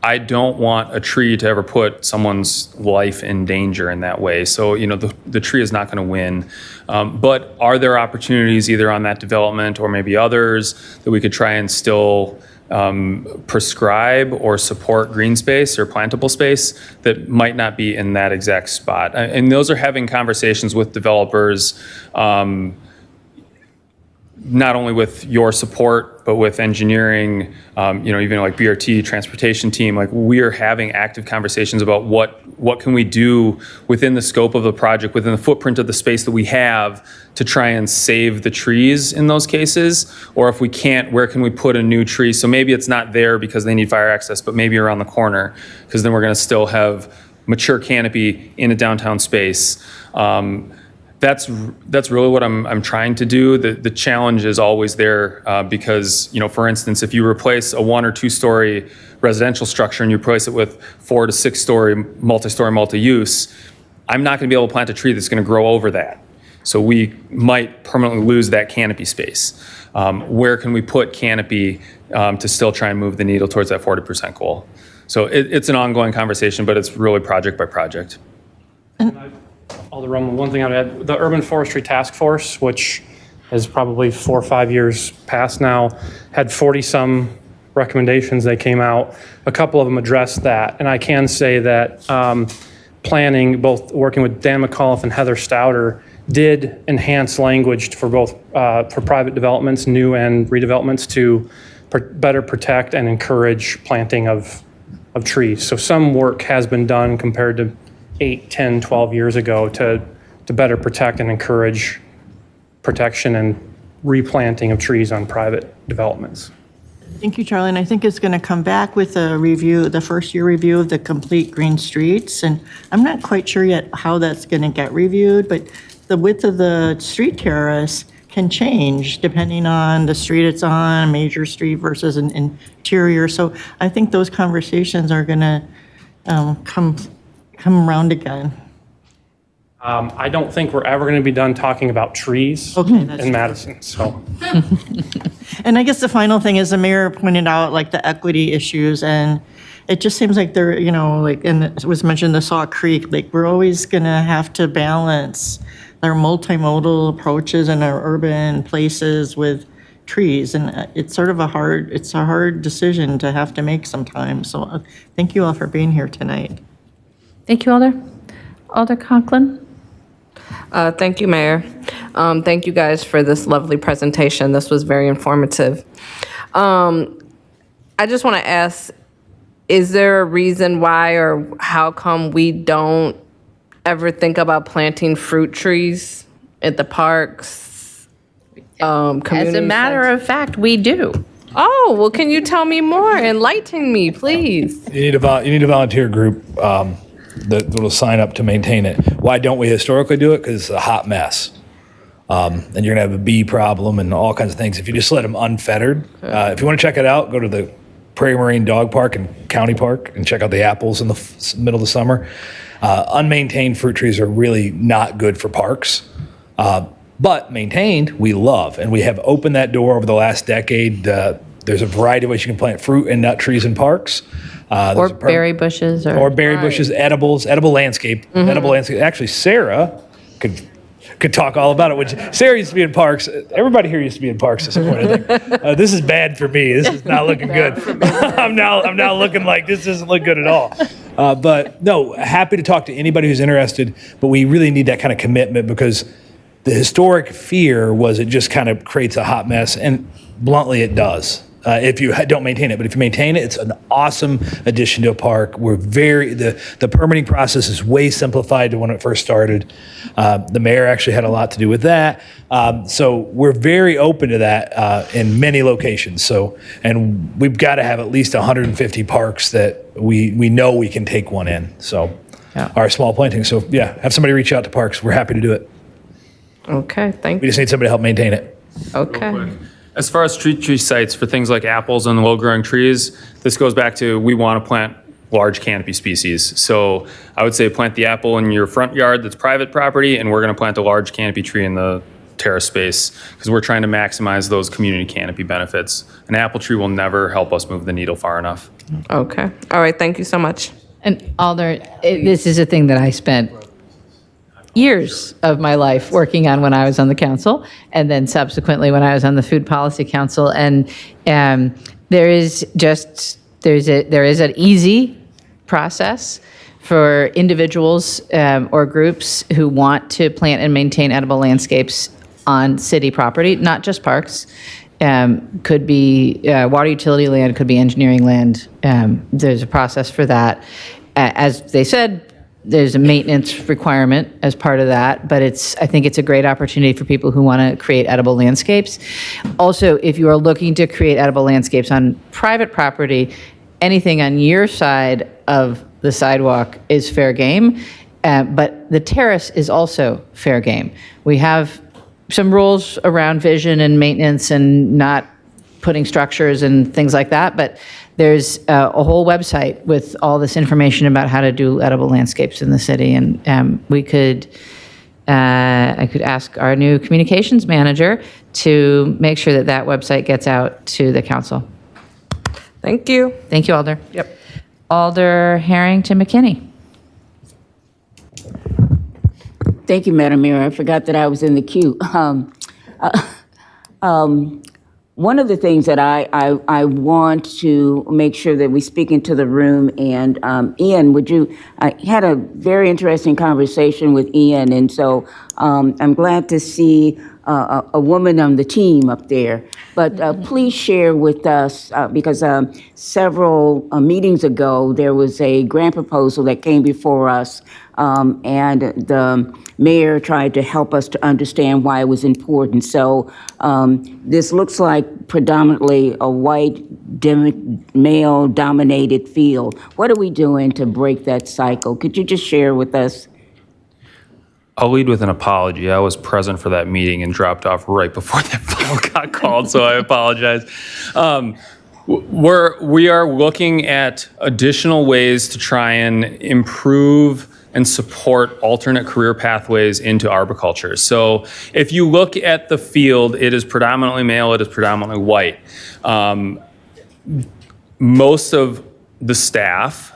I don't want a tree to ever put someone's life in danger in that way. So, the tree is not going to win. But are there opportunities either on that development or maybe others that we could try and still prescribe or support green space or plantable space that might not be in that exact spot? And those are having conversations with developers, not only with your support, but with engineering, even like BRT, transportation team. Like, we are having active conversations about what can we do within the scope of the project, within the footprint of the space that we have, to try and save the trees in those cases. Or if we can't, where can we put a new tree? So maybe it's not there because they need fire access, but maybe around the corner, because then we're going to still have mature canopy in a downtown space. That's really what I'm trying to do. The challenge is always there because, for instance, if you replace a 1 or 2 story residential structure and you replace it with 4 to 6 story multi-use, I'm not going to be able to plant a tree that's going to grow over that. So we might permanently lose that canopy space. Where can we put canopy to still try and move the needle towards that 40% goal? So it's an ongoing conversation, but it's really project by project. Alderman, one thing I'd add, the Urban Forestry Task Force, which is probably 4 or 5 years past now, had 40-some recommendations. They came out. A couple of them addressed that. And I can say that planning, both working with Dan McAuliffe and Heather Stouter, did enhance language for both for private developments, new and redevelopments, to better protect and encourage planting of trees. So some work has been done compared to 8, 10, 12 years ago to better protect and encourage protection and replanting of trees on private developments. Thank you, Charlie. And I think it's going to come back with a review, the first year review of the complete green streets. And I'm not quite sure yet how that's going to get reviewed, but the width of the street terrace can change depending on the street it's on, a major street versus an interior. So I think those conversations are going to come around again. I don't think we're ever going to be done talking about trees in Madison. So, and I guess the final thing is the mayor pointed out like the equity issues, and it just seems like they're, and it was mentioned the Saw Creek, like we're always going to have to balance our multimodal approaches in our urban places with trees, and it's sort of a hard decision to have to make sometimes. So thank you all for being here tonight. Thank you, Alder Conklin. Thank you, Mayor. Thank you guys for this lovely presentation. This was very informative. I just want to ask, is there a reason why or how come we don't ever think about planting fruit trees at the parks, community As a matter of fact, we do. Oh, well, can you tell me more? Enlighten me, please. You need a volunteer group that will sign up to maintain it. Why don't we historically do it? Because it's a hot mess. And you're going to have a bee problem and all kinds of things if you just let them unfettered. If you want to check it out, go to the Prairie Marine Dog Park and County Park and check out the apples in the middle of the summer. Unmaintained fruit trees are really not good for parks. But maintained, we love. And we have opened that door over the last decade. There's a variety of ways you can plant fruit and nut trees in parks. Or berry bushes. Or berry bushes, edible landscape. Edible landscape. Actually, Sarah could talk all about it. Which Sarah used to be in parks. Everybody here used to be in parks at some point, I think. This is bad for me. This is not looking good. I'm now looking like this doesn't look good at all. But no, happy to talk to anybody who's interested. But we really need that kind of commitment because the historic fear was it just kind of creates a hot mess, and bluntly, it does. If you don't maintain it. But if you maintain it, it's an awesome addition to a park. The permitting process is way simplified to when it first started. The mayor actually had a lot to do with that. So we're very open to that in many locations. And we've got to have at least 150 parks that we know we can take one in. So our small planting. So yeah, have somebody reach out to parks. We're happy to do it. Okay, thank We you. just need somebody to help maintain it. Okay. As far as tree sites for things like apples and low-growing trees, this goes back to we want to plant large canopy species. So I would say plant the apple in your front yard that's private property, and we're going to plant a large canopy tree in the terrace space because we're trying to maximize those community canopy benefits. An apple tree will never help us move the needle far enough. Okay. All right, thank you so much. And Alder, this is a thing that I spent years of my life working on when I was on the council, and then subsequently when I was on the Food Policy Council. And there is an easy process for individuals or groups who want to plant and maintain edible landscapes on city property, not just parks. Could be water utility land, could be engineering land. There's a process for that. As they said, there's a maintenance requirement as part of that, but I think it's a great opportunity for people who want to create edible landscapes. Also, if you are looking to create edible landscapes on private property, anything on your side of the sidewalk is fair game, but the terrace is also fair game. We have some rules around vision and maintenance and not putting structures and things like that, but there's a whole website with all this information about how to do edible landscapes in the city, and I could ask our new communications manager to make sure that website gets out to the council. Thank you. Thank you, Alder. Yep. Alder Harrington McKinney. Thank you, Madam Mayor. I forgot that I was in the queue. One of the things that I want to make sure that we speak into the room, and Ian, I had a very interesting conversation with Ian, and so I'm glad to see a woman on the team up there. But please share with us, because several meetings ago, there was a grant proposal that came before us, and the mayor tried to help us to understand why it was important. So this looks like predominantly a white, male-dominated field. What are we doing to break that cycle? Could you just share with us? I'll lead with an apology. I was present for that meeting and dropped off right before that phone got called, so I apologize. We are looking at additional ways to try and improve and support alternate career pathways into arboriculture. So if you look at the field, it is predominantly male, it is predominantly white. Most of the staff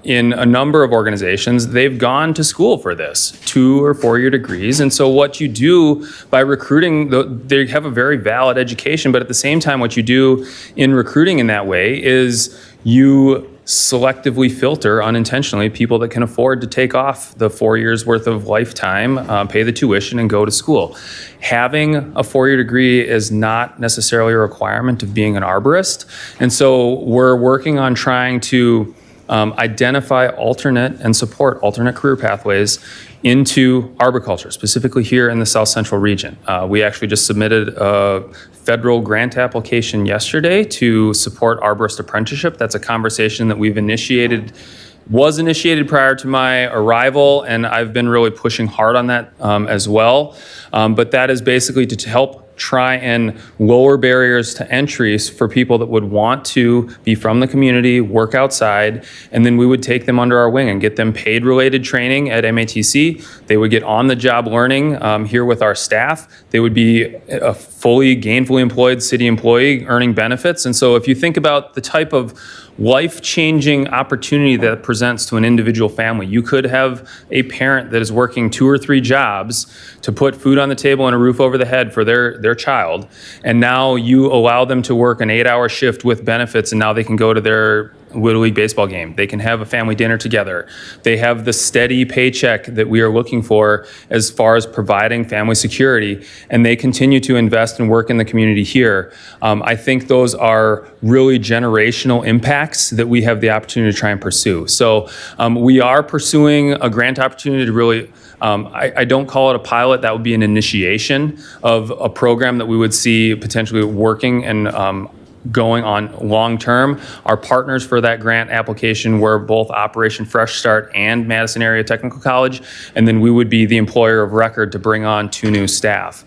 in a number of organizations, they've gone to school for this, 2 or 4 year degrees. And so what you do by recruiting, they have a very valid education, but at the same time, what you do in recruiting in that way is you selectively filter unintentionally people that can afford to take off the 4 years worth of lifetime, pay the tuition and go to school. Having a 4-year degree is not necessarily a requirement of being an arborist. And so we're working on trying to identify alternate and support alternate career pathways into arboriculture, specifically here in the South Central region. We actually just submitted a federal grant application yesterday to support arborist apprenticeship. That's a conversation that was initiated prior to my arrival, and I've been really pushing hard on that as well. But that is basically to help try and lower barriers to entries for people that would want to be from the community, work outside, and then we would take them under our wing and get them paid related training at MATC. They would get on the job learning here with our staff. They would be a fully gainfully employed city employee earning benefits. And so if you think about the type of life-changing opportunity that presents to an individual family. You could have a parent that is working 2 or 3 jobs to put food on the table and a roof over the head for their child, and now you allow them to work an 8-hour shift with benefits, and now they can go to their Little League baseball game. They can have a family dinner together. They have the steady paycheck that we are looking for as far as providing family security, and they continue to invest and work in the community here. I think those are really generational impacts that we have the opportunity to try and pursue. So we are pursuing a grant opportunity to really, I don't call it a pilot, that would be an initiation of a program that we would see potentially working and going on long term. Our partners for that grant application were both Operation Fresh Start and Madison Area Technical College, and then we would be the employer of record to bring on 2 new staff.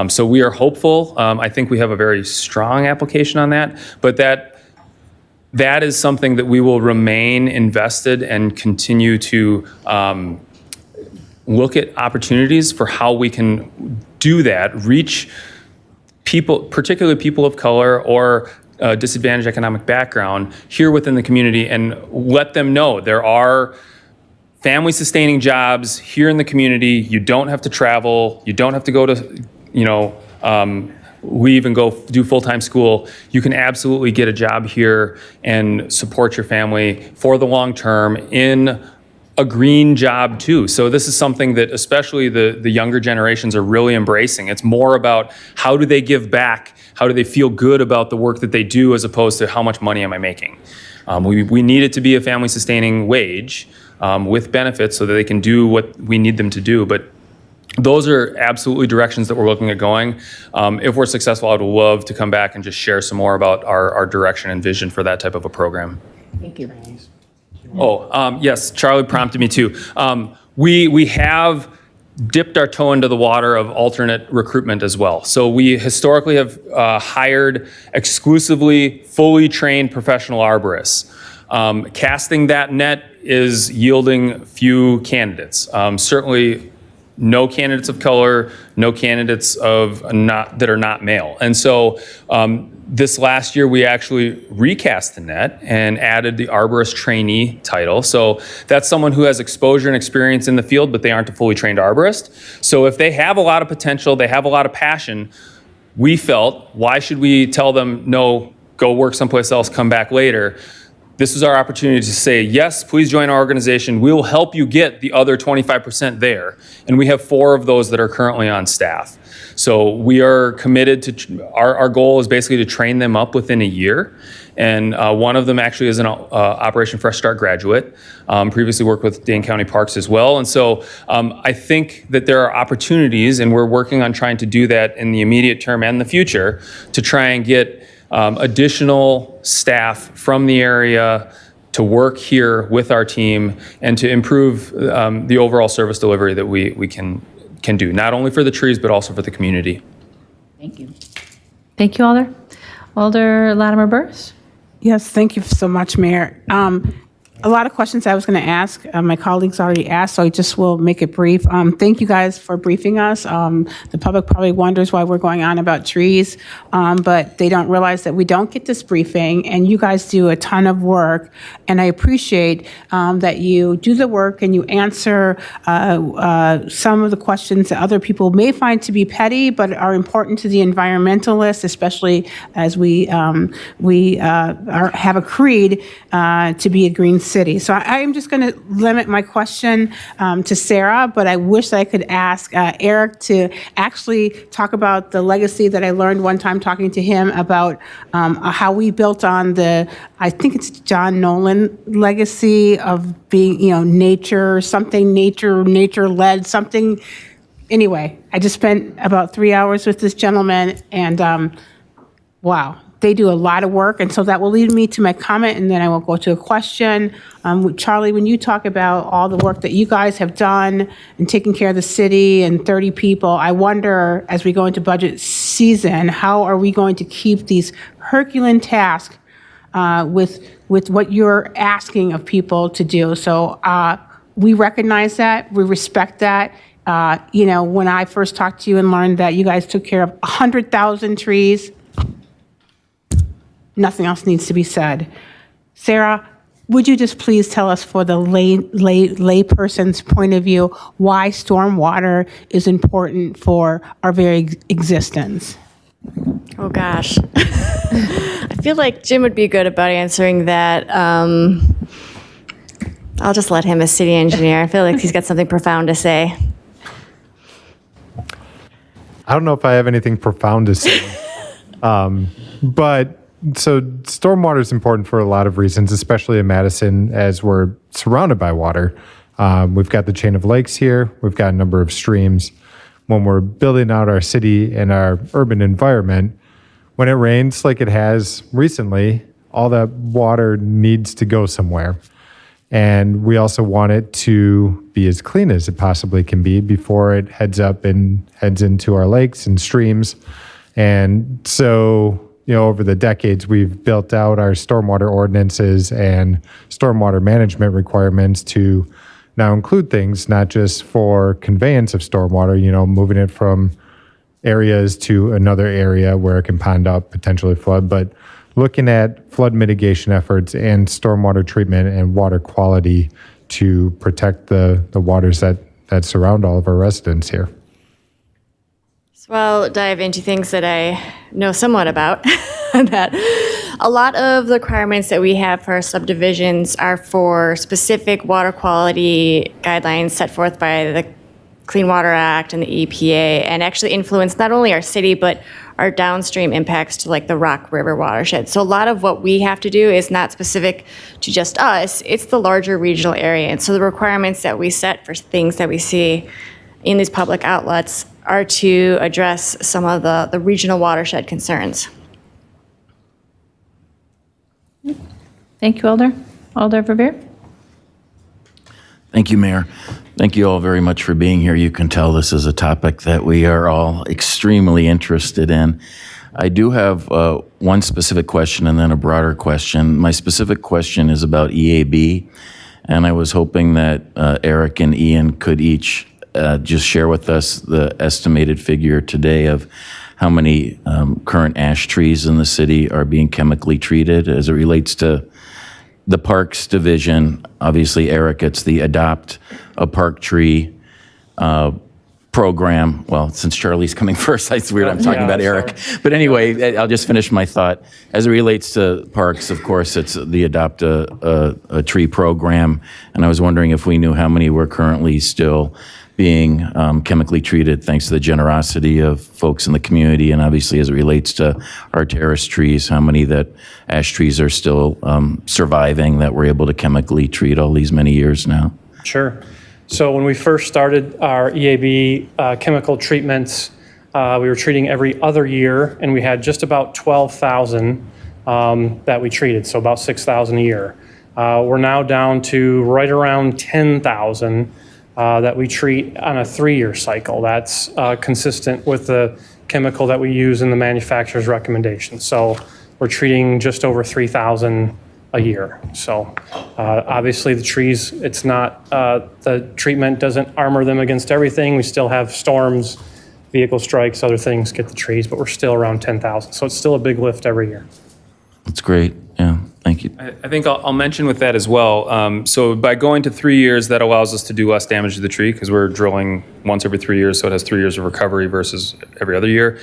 So we are hopeful. I think we have a very strong application on that, but that is something that we will remain invested and continue to look at opportunities for how we can do that, reach people, particularly people of color or disadvantaged economic background here within the community, and let them know there are family sustaining jobs here in the community. You don't have to travel. You don't have to go to, leave and go do full-time school. You can absolutely get a job here and support your family for the long term in a green job too. So this is something that especially the younger generations are really embracing. It's more about how do they give back? How do they feel good about the work that they do as opposed to how much money am I making? We need it to be a family sustaining wage with benefits so that they can do what we need them to do. But those are absolutely directions that we're looking at going. If we're successful, I would love to come back and just share some more about our direction and vision for that type of a program. Thank you. Yes, Charlie prompted me too. We have dipped our toe into the water of alternate recruitment as well. So we historically have hired exclusively fully trained professional arborists. Casting that net is yielding few candidates. Certainly no candidates of color, no candidates that are not male. And so this last year, we actually recast the net and added the arborist trainee title. So that's someone who has exposure and experience in the field, but they aren't a fully trained arborist. So if they have a lot of potential, they have a lot of passion, we felt, why should we tell them, no, go work someplace else, come back later? This is our opportunity to say, yes, please join our organization. We will help you get the other 25% there. And we have 4 of those that are currently on staff. So we are committed to, our goal is basically to train them up within a year. And one of them actually is an Operation Fresh Start graduate, previously worked with Dane County Parks as well. And so I think that there are opportunities, and we're working on trying to do that in the immediate term and the future, to try and get additional staff from the area to work here with our team and to improve the overall service delivery that we can do, not only for the trees, but also for the community. Thank you. Thank you, Alder. Alder Latimer Burris. Yes, thank you so much, Mayor. A lot of questions I was going to ask, my colleagues already asked, so I just will make it brief. Thank you guys for briefing us. The public probably wonders why we're going on about trees, but they don't realize that we don't get this briefing, and you guys do a ton of work, and I appreciate that you do the work and you answer some of the questions that other people may find to be petty, but are important to the environmentalists, especially as we have a creed to be a green city. So I am just going to limit my question to Sarah, but I wish I could ask Eric to actually talk about the legacy that I learned one time talking to him about how we built on I think it's John Nolan legacy of being, nature led, something. Anyway, I just spent about 3 hours with this gentleman, and wow. They do a lot of work, and so that will lead me to my comment, and then I will go to a question. Charlie, when you talk about all the work that you guys have done and taking care of the city and 30 people, I wonder, as we go into budget season, how are we going to keep these Herculean tasks with what you're asking of people to do? So we recognize that, we respect that. When I first talked to you and learned that you guys took care of 100,000 trees, nothing else needs to be said. Sarah, would you just please tell us, for the layperson's point of view, why stormwater is important for our very existence? Oh, gosh. I feel like Jim would be good about answering that. I'll just let him as city engineer. I feel like he's got something profound to say. I don't know if I have anything profound to say. But so stormwater is important for a lot of reasons, especially in Madison, as we're surrounded by water. We've got the chain of lakes here. We've got a number of streams. When we're building out our city and our urban environment, when it rains like it has recently, all that water needs to go somewhere. And we also want it to be as clean as it possibly can be before it heads up and heads into our lakes and streams. And so, over the decades, we've built out our stormwater ordinances and stormwater management requirements to now include things not just for conveyance of stormwater, moving it from areas to another area where it can pond up, potentially flood, but looking at flood mitigation efforts and stormwater treatment and water quality to protect the waters that surround all of our residents here. So I'll dive into things that I know somewhat about. That a lot of the requirements that we have for our subdivisions are for specific water quality guidelines set forth by the Clean Water Act and the EPA, and actually influence not only our city, but our downstream impacts to like the Rock River watershed. So a lot of what we have to do is not specific to just us, it's the larger regional area. And so the requirements that we set for things that we see in these public outlets are to address some of the regional watershed concerns. Thank you, Alder. Alder Verveer. Thank you, Mayor. Thank you all very much for being here. You can tell this is a topic that we are all extremely interested in. I do have one specific question and then a broader question. My specific question is about EAB, and I was hoping that Eric and Ian could each just share with us the estimated figure today of how many current ash trees in the city are being chemically treated as it relates to the Parks Division. Obviously, Eric, it's the Adopt a Park Tree program. Well, since Charlie's coming first, it's weird I'm talking about Eric. But anyway, I'll just finish my thought. As it relates to parks, of course, it's the Adopt a Tree program. And I was wondering if we knew how many were currently still being chemically treated, thanks to the generosity of folks in the community, and obviously as it relates to our terrace trees, how many that ash trees are still surviving that we're able to chemically treat all these many years now. Sure. So when we first started our EAB chemical treatments, we were treating every other year, and we had just about 12,000 that we treated, so about 6,000 a year. We're now down to right around 10,000 that we treat on a 3-year cycle. That's consistent with the chemical that we use in the manufacturer's recommendation. So we're treating just over 3,000 a year. So obviously the trees, it's not, the treatment doesn't armor them against everything. We still have storms, vehicle strikes, other things get the trees, but we're still around 10,000. So it's still a big lift every year. That's great. Yeah, thank you. I think I'll mention with that as well. So by going to 3 years, that allows us to do less damage to the tree because we're drilling once every 3 years, so it has 3 years of recovery versus every other year.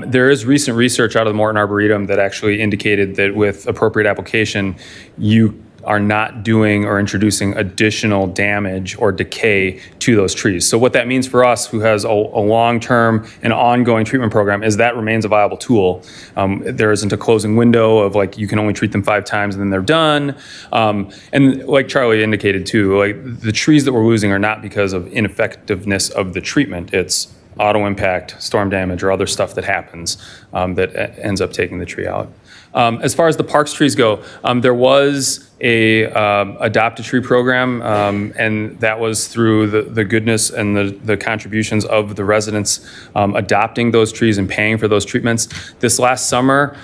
There is recent research out of the Morton Arboretum that actually indicated that with appropriate application, you are not doing or introducing additional damage or decay to those trees. So what that means for us, who has a long-term and ongoing treatment program, is that remains a viable tool. There isn't a closing window of like you can only treat them 5 times and then they're done. And like Charlie indicated too, like the trees that we're losing are not because of ineffectiveness of the treatment. It's auto impact, storm damage, or other stuff that happens that ends up taking the tree out. As far as the parks trees go, there was a adopt a tree program, and that was through the goodness and the contributions of the residents adopting those trees and paying for those treatments. This last summer,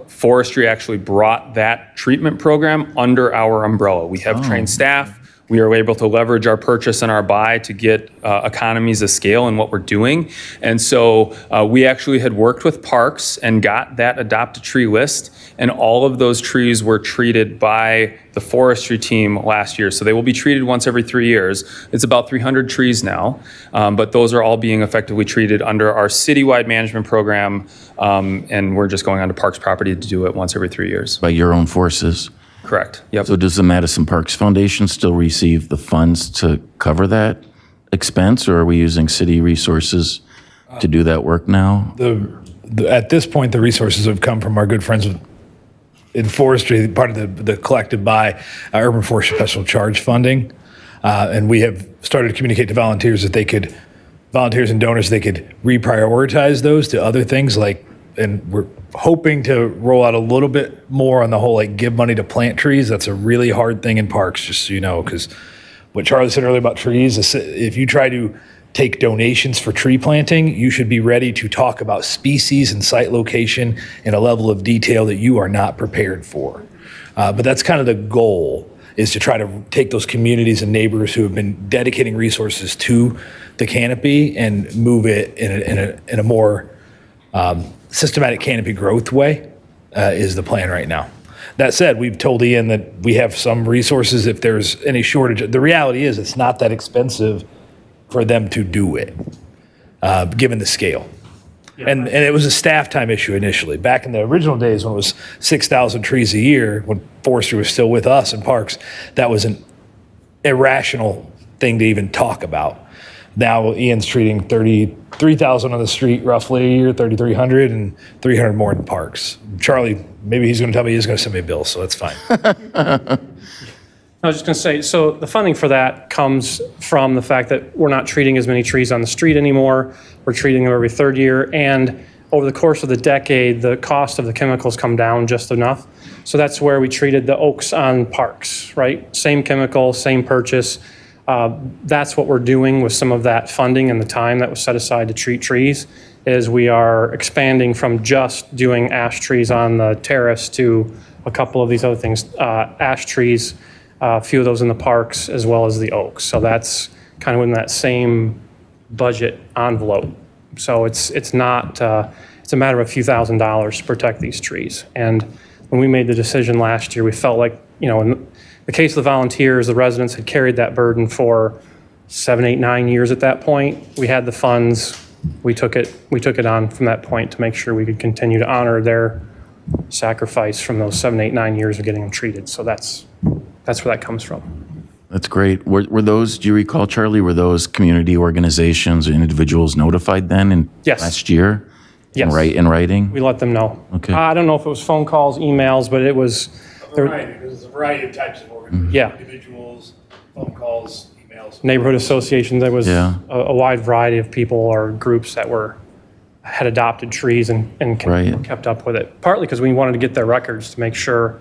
forestry actually brought that treatment program under our umbrella. We have trained staff. We are able to leverage our purchase and our buy to get economies of scale in what we're doing. And so we actually had worked with parks and got that adopt a tree list, and all of those trees were treated by the forestry team last year. So they will be treated once every 3 years. It's about 300 trees now, but those are all being effectively treated under our citywide management program, and we're just going onto parks property to do it once every 3 years. By your own forces? Correct. Yep. So does the Madison Parks Foundation still receive the funds to cover that expense, or are we using city resources to do that work now? At this point, the resources have come from our good friends in forestry, part of the collected by Urban Forestry Special Charge funding. And we have started to communicate to volunteers that volunteers and donors, they could reprioritize those to other things and we're hoping to roll out a little bit more on the whole, give money to plant trees. That's a really hard thing in parks, just so you know, because what Charlie said earlier about trees, is if you try to take donations for tree planting, you should be ready to talk about species and site location in a level of detail that you are not prepared for. But that's kind of the goal, is to try to take those communities and neighbors who have been dedicating resources to the canopy and move it in a more systematic canopy growth way is the plan right now. That said, we've told Ian that we have some resources if there's any shortage. The reality is it's not that expensive for them to do it, given the scale. And it was a staff time issue initially. Back in the original days when it was 6,000 trees a year, when forestry was still with us in parks, that was an irrational thing to even talk about. Now Ian's treating 33,000 on the street roughly a year, 3,300, and 300 more in parks. Charlie, maybe he's going to tell me he's going to send me a bill, so that's fine. I was just going to say, so the funding for that comes from the fact that we're not treating as many trees on the street anymore. We're treating them every third year. And over the course of the decade, the cost of the chemicals come down just enough. So that's where we treated the oaks on parks, right? Same chemical, same purchase. That's what we're doing with some of that funding and the time that was set aside to treat trees, is we are expanding from just doing ash trees on the terrace to a couple of these other things, ash trees, a few of those in the parks, as well as the oaks. So that's kind of in that same budget envelope. So it's not, it's a matter of a few $1,000s to protect these trees. And when we made the decision last year, we felt like, in the case of the volunteers, the residents had carried that burden for 7, 8, 9 years at that point. We had the funds. We took it on from that point to make sure we could continue to honor their sacrifice from those 7, 8, 9 years of getting them treated. So that's where that comes from. That's great. Were those, do you recall, Charlie, were those community organizations or individuals notified then Yes. last year? Yes. In writing? We let them know. Okay. I don't know if it was phone calls, emails, but it was. There's a variety of types of organizations. Yeah. Individuals, phone calls, emails. Neighborhood associations. There was Yeah. a wide variety of people or groups that had adopted trees and Right. kept up with it. Partly because we wanted to get their records to make sure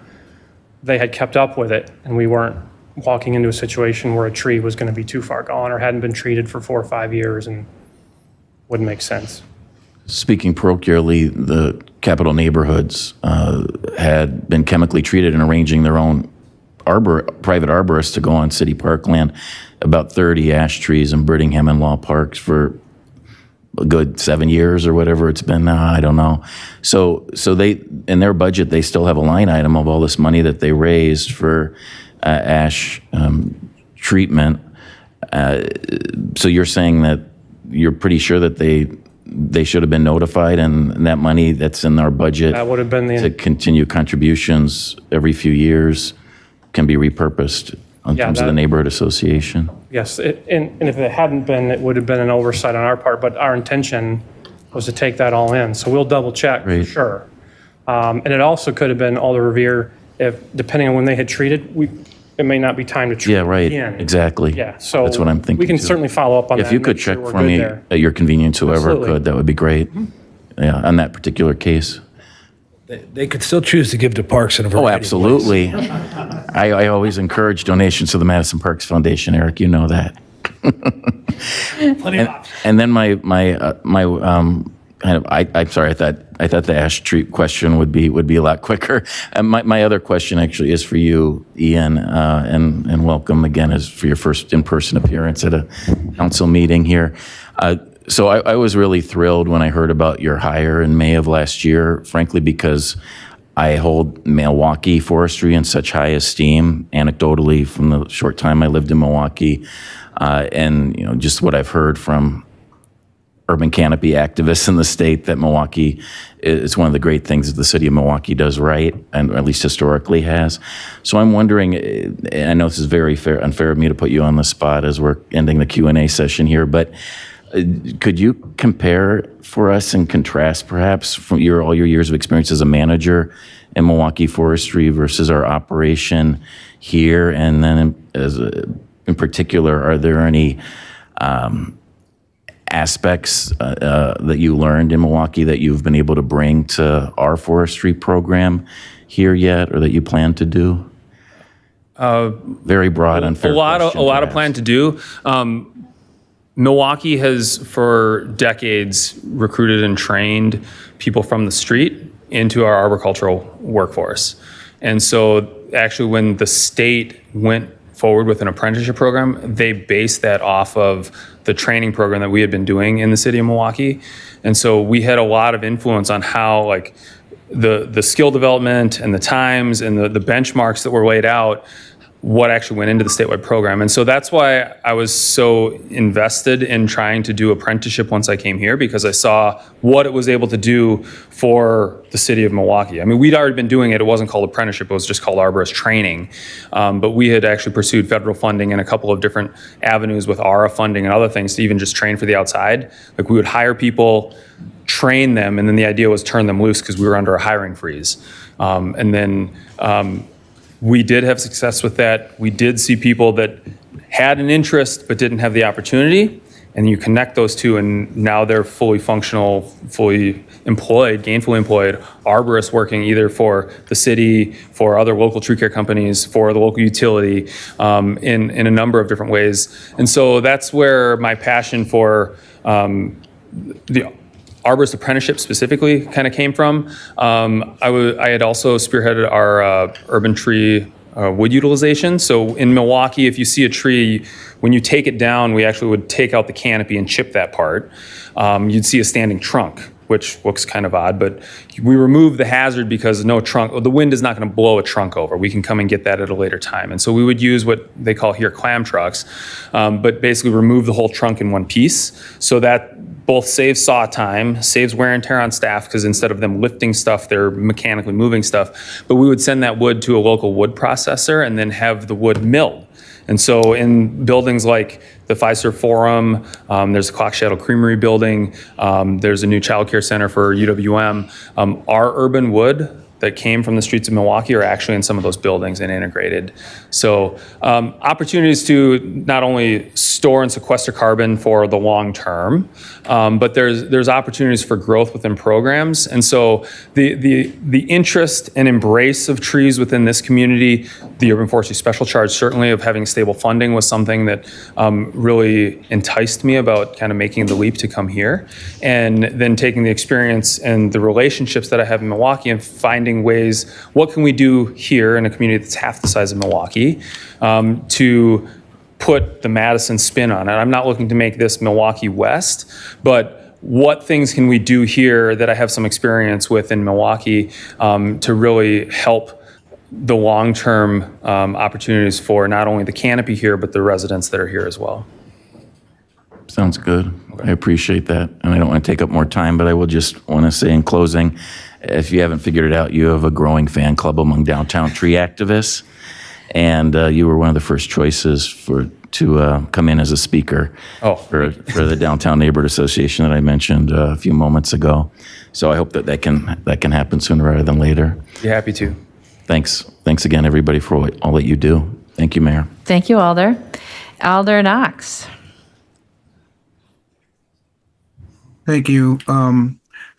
they had kept up with it, and we weren't walking into a situation where a tree was going to be too far gone or hadn't been treated for 4 or 5 years and wouldn't make sense. Speaking parochially, the Capital Neighborhoods had been chemically treated and arranging their own private arborists to go on city parkland, about 30 ash trees in Brittingham and Law Parks for a good 7 years or whatever it's been now, I don't know. So they, in their budget, they still have a line item of all this money that they raised for ash treatment. So you're saying that you're pretty sure that they should have been notified, and that money that's in our budget That would have been to continue contributions every few years can be repurposed in terms of the neighborhood association. Yes, and if it hadn't been, it would have been an oversight on our part, but our intention was to take that all in. So we'll double check for sure. And it also could have been Alder Revere, if, depending on when they had treated, it may not be time to treat Yeah, right, again. exactly. Yeah, so that's what I'm thinking we can too. certainly follow up on that. If you and could make sure check we're for good me there. at your convenience, whoever Absolutely. could, that would be great. Yeah, on that particular case. They could still choose to give to parks in a variety Oh, absolutely. I always encourage donations to the Madison Parks Foundation, Eric, you know that. Plenty of options. And then I'm sorry, I thought the ash tree question would be a lot quicker. My other question actually is for you, Ian, and welcome again as for your first in-person appearance at a council meeting here. So I was really thrilled when I heard about your hire in May of last year, frankly, because I hold Milwaukee forestry in such high esteem, anecdotally from the short time I lived in Milwaukee, and just what I've heard from urban canopy activists in the state, that Milwaukee is one of the great things that the city of Milwaukee does right, and at least historically has. So I'm wondering, and I know this is very unfair of me to put you on the spot as we're ending the Q&A session here, but could you compare for us and contrast perhaps from all your years of experience as a manager in Milwaukee Forestry versus our operation here? And then in particular, are there any aspects that you learned in Milwaukee that you've been able to bring to our forestry program here yet, or that you plan to do? Very broad, unfair question. A lot of plan to do. Milwaukee has for decades recruited and trained people from the street into our arboricultural workforce. And so actually when the state went forward with an apprenticeship program, they based that off of the training program that we had been doing in the city of Milwaukee. And so we had a lot of influence on how the skill development and the times and the benchmarks that were laid out, what actually went into the statewide program. And so that's why I was so invested in trying to do apprenticeship once I came here, because I saw what it was able to do for the city of Milwaukee. I mean, we'd already been doing it. It wasn't called apprenticeship. It was just called arborist training. But we had actually pursued federal funding in a couple of different avenues with ARA funding and other things to even just train for the outside. Like we would hire people, train them, and then the idea was turn them loose because we were under a hiring freeze. We did have success with that. We did see people that had an interest but didn't have the opportunity, and you connect those two, and now they're fully functional, fully employed, gainfully employed arborists working either for the city, for other local tree care companies, for the local utility, in a number of different ways. And so that's where my passion for the arborist apprenticeship specifically kind of came from. I had also spearheaded our urban tree wood utilization. So in Milwaukee, if you see a tree, when you take it down, we actually would take out the canopy and chip that part. You'd see a standing trunk, which looks kind of odd, but we remove the hazard because no trunk, the wind is not going to blow a trunk over. We can come and get that at a later time. And so we would use what they call here clam trucks, but basically remove the whole trunk in one piece, so that both saves saw time, saves wear and tear on staff, because instead of them lifting stuff, they're mechanically moving stuff. But we would send that wood to a local wood processor and then have the wood milled. And so in buildings like the Fiserv Forum, there's the Clock Shadow Creamery building, there's a new child care center for UWM. Our urban wood that came from the streets of Milwaukee are actually in some of those buildings and integrated. So opportunities to not only store and sequester carbon for the long term, but there's opportunities for growth within programs. And so the interest and embrace of trees within this community, the Urban Forestry Special Charge certainly of having stable funding was something that really enticed me about kind of making the leap to come here. And then taking the experience and the relationships that I have in Milwaukee and finding ways, what can we do here in a community that's half the size of Milwaukee to put the Madison spin on it. I'm not looking to make this Milwaukee West, but what things can we do here that I have some experience with in Milwaukee to really help the long-term opportunities for not only the canopy here, but the residents that are here as well. Sounds good. I appreciate that. And I don't want to take up more time, but I will just want to say in closing, if you haven't figured it out, you have a growing fan club among downtown tree activists. And you were one of the first choices to come in as a speaker for the Downtown Neighborhood Association that I mentioned a few moments ago. So I hope that can happen sooner rather than later. Be happy to. Thanks again, everybody, for all that you do. Thank you, Mayor. Thank you, Alder. Alder Knox. Thank you.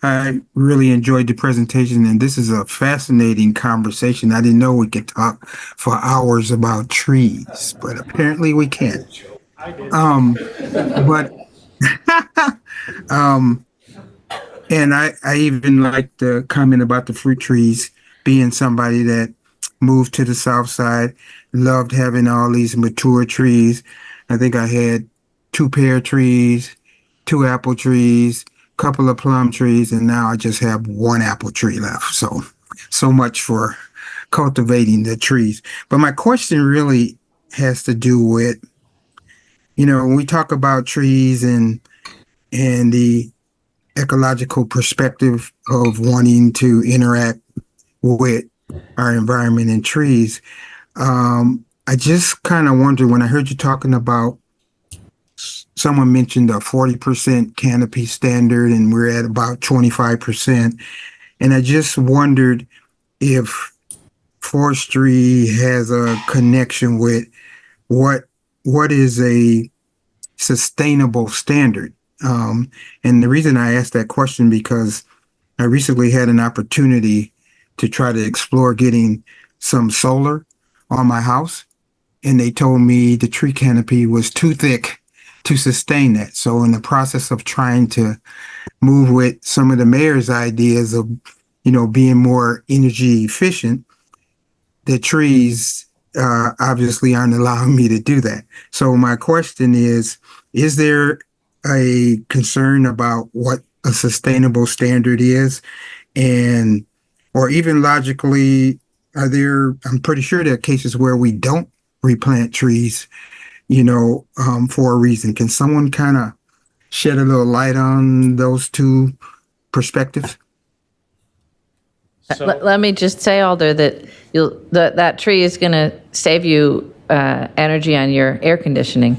I really enjoyed the presentation, and this is a fascinating conversation. I didn't know we could talk for hours about trees, but apparently we can. But and I even like the comment about the fruit trees, being somebody that moved to the south side, loved having all these mature trees. I think I had 2 pear trees, 2 apple trees, couple of plum trees, and now I just have 1 apple tree left. So much for cultivating the trees. But my question really has to do with, when we talk about trees and the ecological perspective of wanting to interact with our environment and trees, I just kind of wonder, when I heard you talking about, someone mentioned a 40% canopy standard, and we're at about 25%. And I just wondered if forestry has a connection with what is a sustainable standard. And the reason I asked that question, because I recently had an opportunity to try to explore getting some solar on my house, and they told me the tree canopy was too thick to sustain that. So in the process of trying to move with some of the mayor's ideas of, being more energy efficient, the trees obviously aren't allowing me to do that. So my question is there a concern about what a sustainable standard is? And, or even logically, I'm pretty sure there are cases where we don't replant trees, for a reason. Can someone kind of shed a little light on those 2 perspectives? Let me just say, Alder, that that tree is going to save you energy on your air conditioning.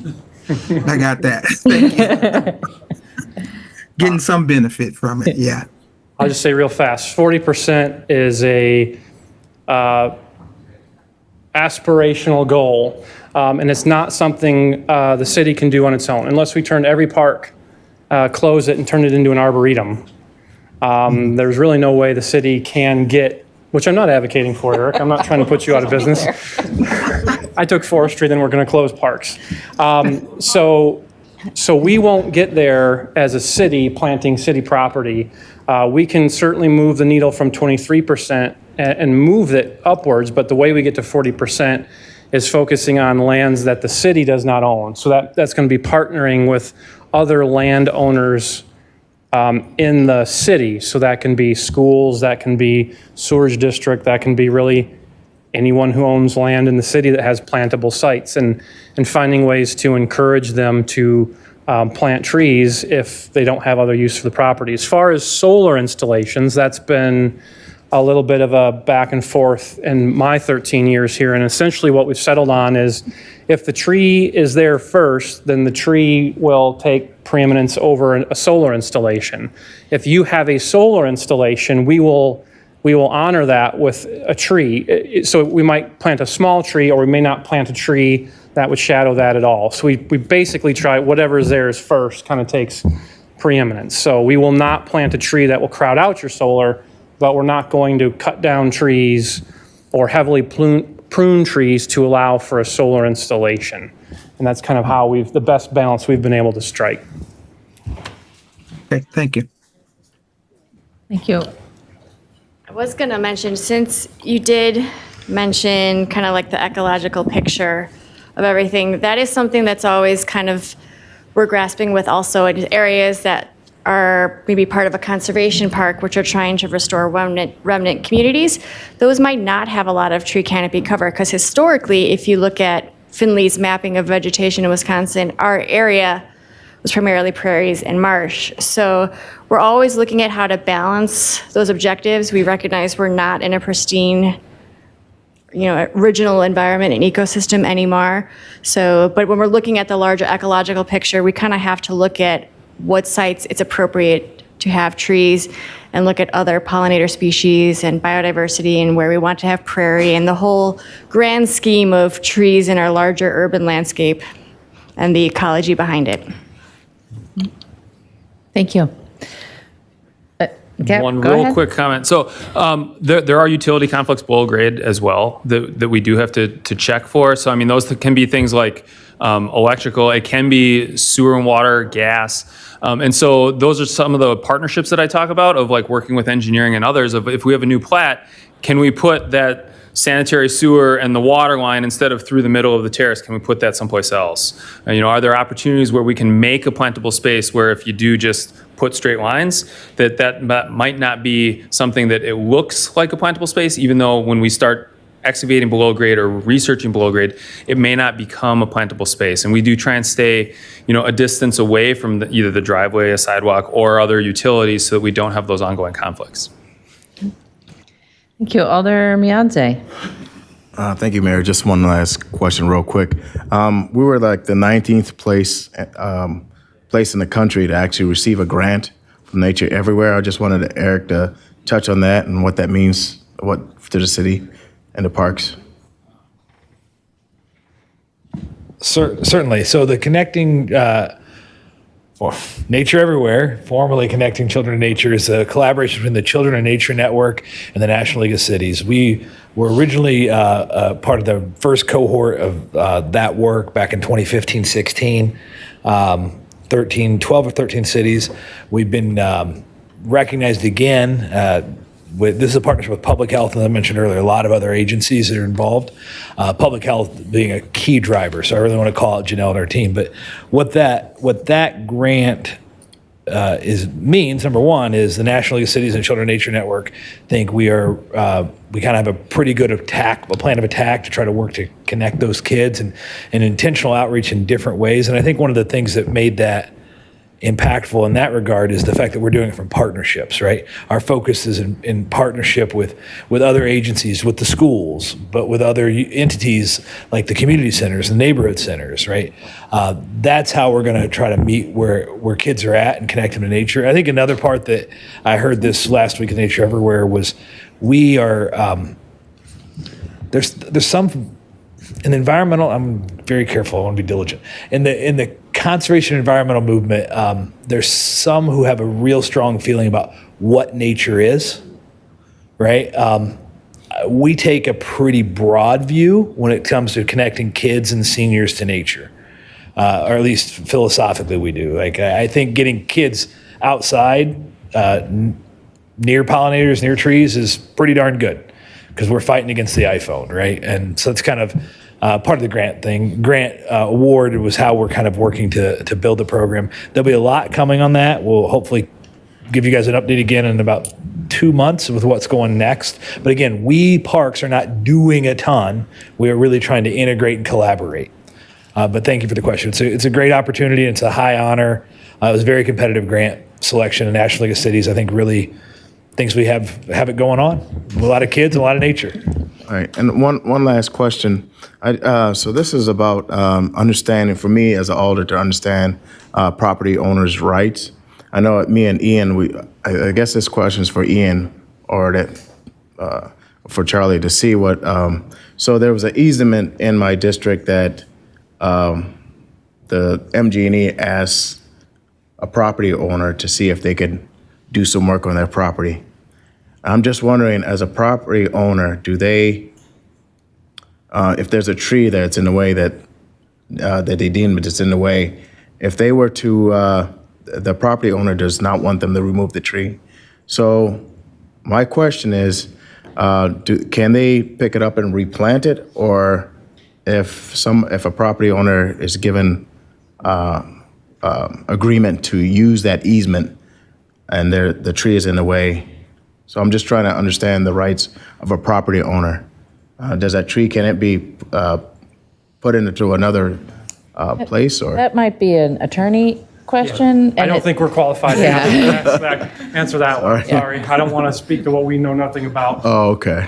I got that. Thank you. Getting some benefit from it, yeah. I'll just say real fast, 40% is a aspirational goal, and it's not something the city can do on its own, unless we turn every park, close it, and turn it into an arboretum. There's really no way the city can get, which I'm not advocating for, Eric. I'm not trying to put you out of business. I took forestry, then we're going to close parks. So we won't get there as a city planting city property. We can certainly move the needle from 23% and move it upwards, but the way we get to 40% is focusing on lands that the city does not own. So that's going to be partnering with other landowners in the city. So that can be schools, that can be sewerage district, that can be really anyone who owns land in the city that has plantable sites, and finding ways to encourage them to plant trees if they don't have other use for the property. As far as solar installations, that's been a little bit of a back and forth in my 13 years here. And essentially what we've settled on is if the tree is there first, then the tree will take preeminence over a solar installation. If you have a solar installation, we will honor that with a tree. So we might plant a small tree, or we may not plant a tree that would shadow that at all. So we basically try whatever is there is first, kind of takes preeminence. So we will not plant a tree that will crowd out your solar, but we're not going to cut down trees or heavily prune trees to allow for a solar installation. And that's kind of how the best balance we've been able to strike. Okay, thank you. Thank you. I was going to mention, since you did mention kind of like the ecological picture of everything, that is something that's always kind of, we're grasping with also in areas that are maybe part of a conservation park, which are trying to restore remnant communities. Those might not have a lot of tree canopy cover, because historically, if you look at Finley's mapping of vegetation in Wisconsin, our area was primarily prairies and marsh. So we're always looking at how to balance those objectives. We recognize we're not in a pristine, original environment and ecosystem anymore. So, but when we're looking at the larger ecological picture, we kind of have to look at what sites it's appropriate to have trees, and look at other pollinator species and biodiversity, and where we want to have prairie, and the whole grand scheme of trees in our larger urban landscape and the ecology behind it. Thank you. Yeah, One go real ahead. quick comment. So there are utility conflicts below grade as well that we do have to check for. So I mean, those can be things like electrical. It can be sewer and water, gas. And so those are some of the partnerships that I talk about of like working with engineering and others of if we have a new plat, can we put that sanitary sewer and the water line instead of through the middle of the terrace, can we put that someplace else? And, are there opportunities where we can make a plantable space where if you do just put straight lines, that might not be something that it looks like a plantable space, even though when we start excavating below grade or researching below grade, it may not become a plantable space. And we do try and stay, a distance away from either the driveway, a sidewalk, or other utilities so that we don't have those ongoing conflicts. Thank you. Alder Miadze. Thank you, Mayor. Just one last question real quick. We were like the 19th place in the country to actually receive a grant from Nature Everywhere. I just wanted Eric to touch on that and what that means to the city and the parks. Certainly. So the Connecting Nature Everywhere, formerly Connecting Children to Nature, is a collaboration between the Children of Nature Network and the National League of Cities. We were originally part of the first cohort of that work back in 2015-16, 12 or 13 cities. We've been recognized again. This is a partnership with Public Health, and I mentioned earlier, a lot of other agencies that are involved. Public Health being a key driver, so I really want to call out Janelle and our team. But what that grant means, number one, is the National League of Cities and Children of Nature Network think we kind of have a pretty good plan of attack to try to work to connect those kids and intentional outreach in different ways. And I think one of the things that made that impactful in that regard is the fact that we're doing it from partnerships, right? Our focus is in partnership with other agencies, with the schools, but with other entities like the community centers and neighborhood centers, right? That's how we're going to try to meet where kids are at and connect them to nature. I think another part that I heard this last week at Nature Everywhere was we are, there's some, in the environmental, I'm very careful, I want to be diligent. In the conservation environmental movement, there's some who have a real strong feeling about what nature is, right? We take a pretty broad view when it comes to connecting kids and seniors to nature, or at least philosophically we do. Like I think getting kids outside, near pollinators, near trees is pretty darn good because we're fighting against the iPhone, right? And so it's kind of part of the grant thing. Grant award was how we're kind of working to build the program. There'll be a lot coming on that. We'll hopefully give you guys an update again in about 2 months with what's going next. But again, we parks are not doing a ton. We are really trying to integrate and collaborate. But thank you for the question. It's a great opportunity. It's a high honor. It was a very competitive grant selection in National League of Cities. I think really thinks we have it going on. A lot of kids, a lot of nature. All right, and one last question. So this is about understanding, for me as an alder, to understand property owners' rights. I know me and Ian, I guess this question is for Ian or that for Charlie to see what. So there was an easement in my district that the MG&E asked a property owner to see if they could do some work on their property. I'm just wondering, as a property owner, do they, if there's a tree that's in the way that they deem it's in the way, if they were to, the property owner does not want them to remove the tree. So my question is, can they pick it up and replant it, or if a property owner is given agreement to use that easement and the tree is in the way? So I'm just trying to understand the rights of a property owner. Does that tree, can it be put into another place, or? That might be an attorney question. I don't think we're qualified to answer that one. Sorry. Sorry. I don't want to speak to what we know nothing about. Oh, okay.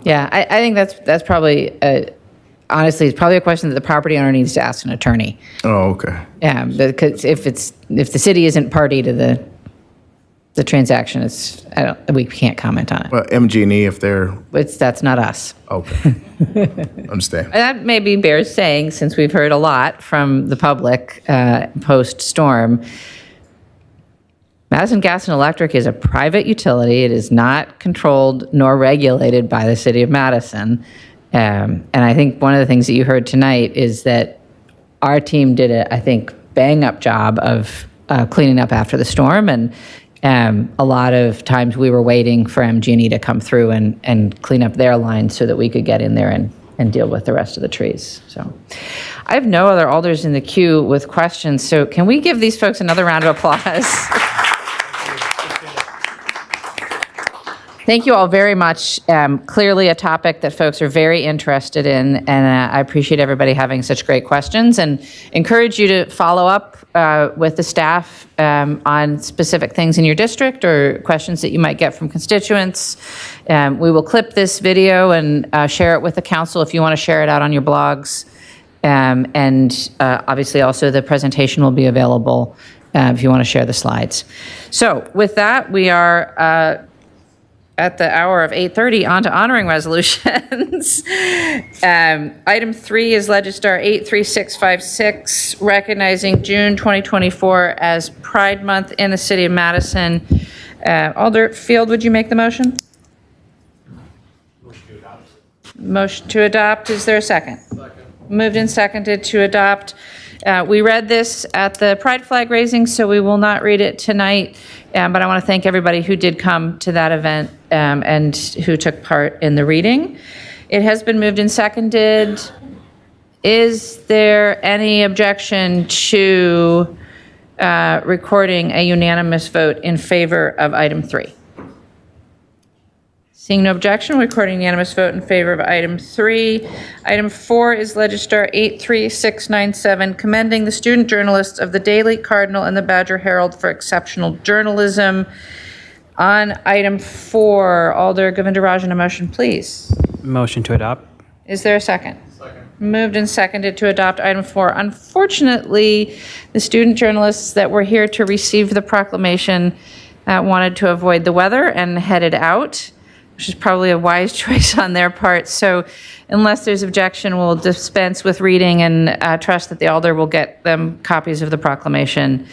Yeah, I think that's probably, honestly, it's probably a question that the property owner needs to ask an attorney. Oh, okay. Yeah, because if the city isn't party to the transaction, we can't comment on it. Well, MG&E, if they're, That's not us. okay. Understand. And that maybe bears saying, since we've heard a lot from the public post-storm. Madison Gas and Electric is a private utility. It is not controlled nor regulated by the city of Madison. And I think one of the things that you heard tonight is that our team did a, I think, bang-up job of cleaning up after the storm. And a lot of times we were waiting for MG&E to come through and clean up their line so that we could get in there and deal with the rest of the trees. So I have no other alders in the queue with questions. So can we give these folks another round of applause? Thank you all very much. Clearly a topic that folks are very interested in, and I appreciate everybody having such great questions and encourage you to follow up with the staff on specific things in your district or questions that you might get from constituents. We will clip this video and share it with the council if you want to share it out on your blogs. And obviously also the presentation will be available if you want to share the slides. So with that, we are at the hour of 8:30 on to honoring resolutions. Item 3 is Legistar 83656, recognizing June 2024 as Pride Month in the city of Madison. Alder Field, would you make the motion? Motion to adopt. Is there a second? Second. Moved and seconded to adopt. We read this at the Pride flag raising, so we will not read it tonight. But I want to thank everybody who did come to that event and who took part in the reading. It has been moved and seconded. Is there any objection to recording a unanimous vote in favor of item 3? Seeing no objection, recording unanimous vote in favor of item 3. Item 4 is Legistar 83697, commending the student journalists of the Daily Cardinal and the Badger Herald for exceptional journalism. On item 4, Alder Govindarajan, a motion, please. Motion to adopt. Is there a second? Second. Moved and seconded to adopt item 4. Unfortunately, the student journalists that were here to receive the proclamation wanted to avoid the weather and headed out, which is probably a wise choice on their part. So unless there's objection, we'll dispense with reading and trust that the alder will get them copies of the proclamation.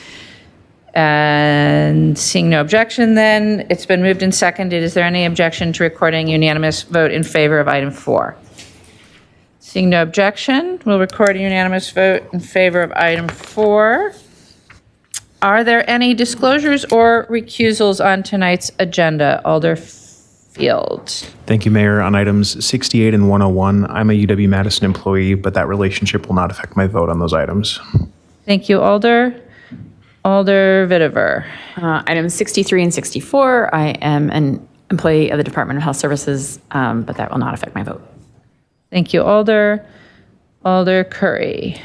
And seeing no objection, then it's been moved and seconded. Is there any objection to recording unanimous vote in favor of item 4? Seeing no objection, we'll record a unanimous vote in favor of item 4. Are there any disclosures or recusals on tonight's agenda? Alder Field. Thank you, Mayor. On items 68 and 101, I'm a UW-Madison employee, but that relationship will not affect my vote on those items. Thank you, Alder. Alder Vitiver. Items 63 and 64, I am an employee of the Department of Health Services, but that will not affect my vote. Thank you, Alder. Alder Curry.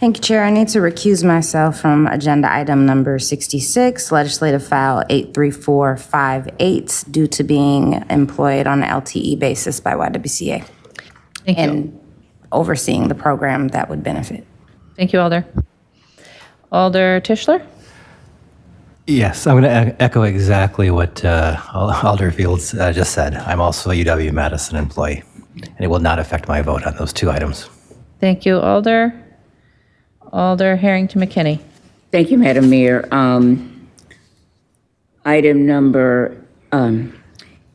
Thank you, Chair. I need to recuse myself from agenda item number 66, legislative file 83458, due to being employed on an LTE basis by YWCA. Thank you. And overseeing the program that would benefit. Thank you, Alder. Alder Tischler? Yes, I'm going to echo exactly what Alder Fields just said. I'm also a UW-Madison employee, and it will not affect my vote on those 2 items. Thank you, Alder. Alder Harrington McKinney. Thank you, Madam Mayor. Item number,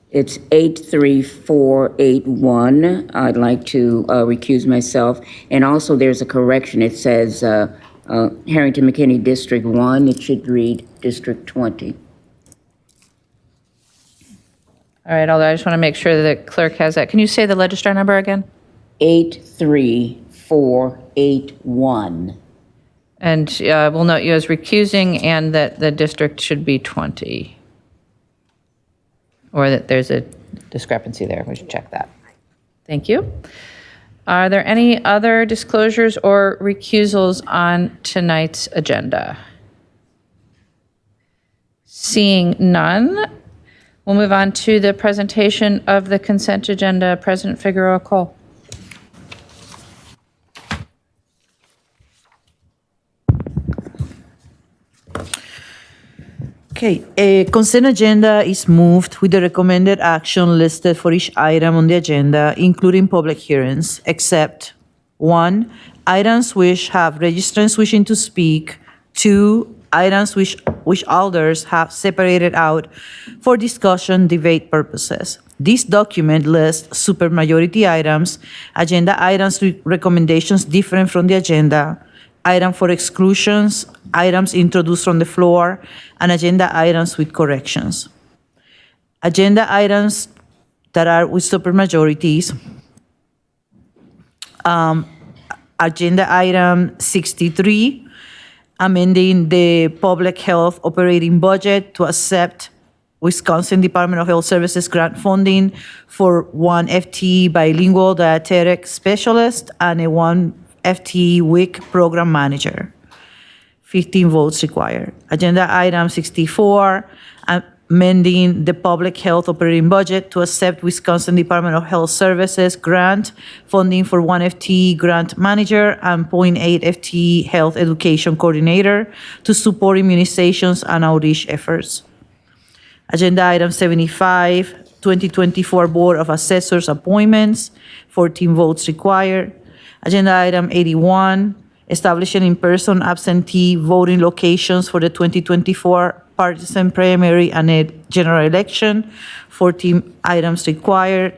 it's 83481. I'd like to recuse myself. And also there's a correction. It says Harrington McKinney District 1. It should read District 20. All right, Alder, I just want to make sure that the clerk has that. Can you say the registrar number again? 83481. And we'll note you as recusing and that the district should be 20. Or that there's a discrepancy there. We should check that. Thank you. Are there any other disclosures or recusals on tonight's agenda? Seeing none, we'll move on to the presentation of the consent agenda. President Figueroa Cole. Okay, a consent agenda is moved with the recommended action listed for each item on the agenda, including public hearings, except 1, items which have registrants wishing to speak, 2, items which which alders have separated out for discussion debate purposes. This document lists supermajority items, agenda items with recommendations different from the agenda, item for exclusions, items introduced from the floor, and agenda items with corrections. Agenda items that are with supermajorities. Agenda item 63, amending the public health operating budget to accept Wisconsin Department of Health Services grant funding for 1 FTE bilingual dietetic specialist and a 1 FTE WIC program manager. 15 votes required. Agenda item 64, amending the public health operating budget to accept Wisconsin Department of Health Services grant funding for 1 FTE grant manager and 0.8 FTE health education coordinator to support immunizations and outreach efforts. Agenda item 75, 2024 Board of Assessors appointments, 14 votes required. Agenda item 81, establishing in-person absentee voting locations for the 2024 partisan primary and a general election, 14 items required.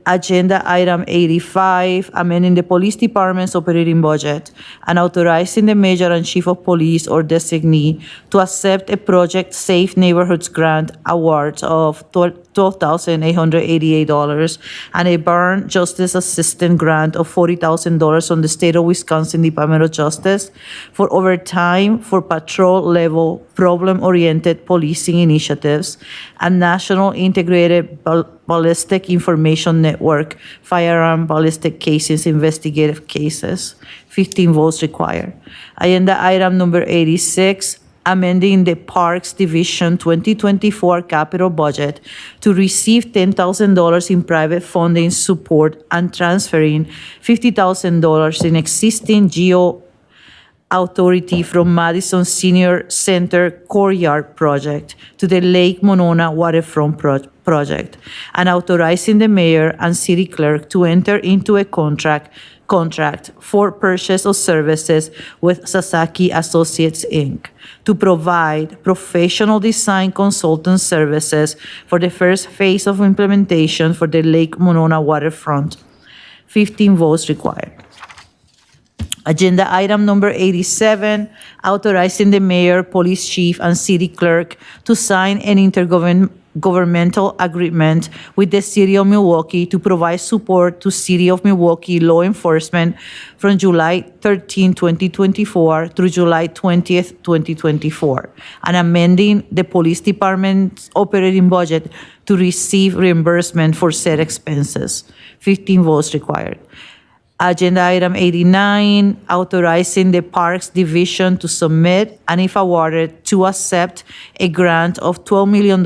Agenda item 85, amending the police department's operating budget and authorizing the mayor and chief of police or designee to accept a Project Safe Neighborhoods grant award of $12,888 and a Burn Justice Assistant grant of $40,000 from the state of Wisconsin Department of Justice for overtime for patrol-level problem-oriented policing initiatives and National Integrated Ballistic Information Network firearm ballistic cases investigative cases. 15 votes required. Agenda item number 86, amending the Parks Division 2024 capital budget to receive $10,000 in private funding support and transferring $50,000 in existing GEO authority from Madison Senior Center Courtyard Project to the Lake Monona Waterfront Project, and authorizing the mayor and city clerk to enter into a contract for purchase of services with Sasaki Associates, Inc. to provide professional design consultant services for the first phase of implementation for the Lake Monona Waterfront. 15 votes required. Agenda item number 87, authorizing the mayor, police chief, and city clerk to sign an intergovernmental agreement with the City of Milwaukee to provide support to City of Milwaukee law enforcement from July 13, 2024 through July 20th, 2024, and amending the police department's operating budget to receive reimbursement for said expenses. 15 votes required. Agenda item 89, authorizing the Parks Division to submit and, if awarded, to accept a grant of $12 million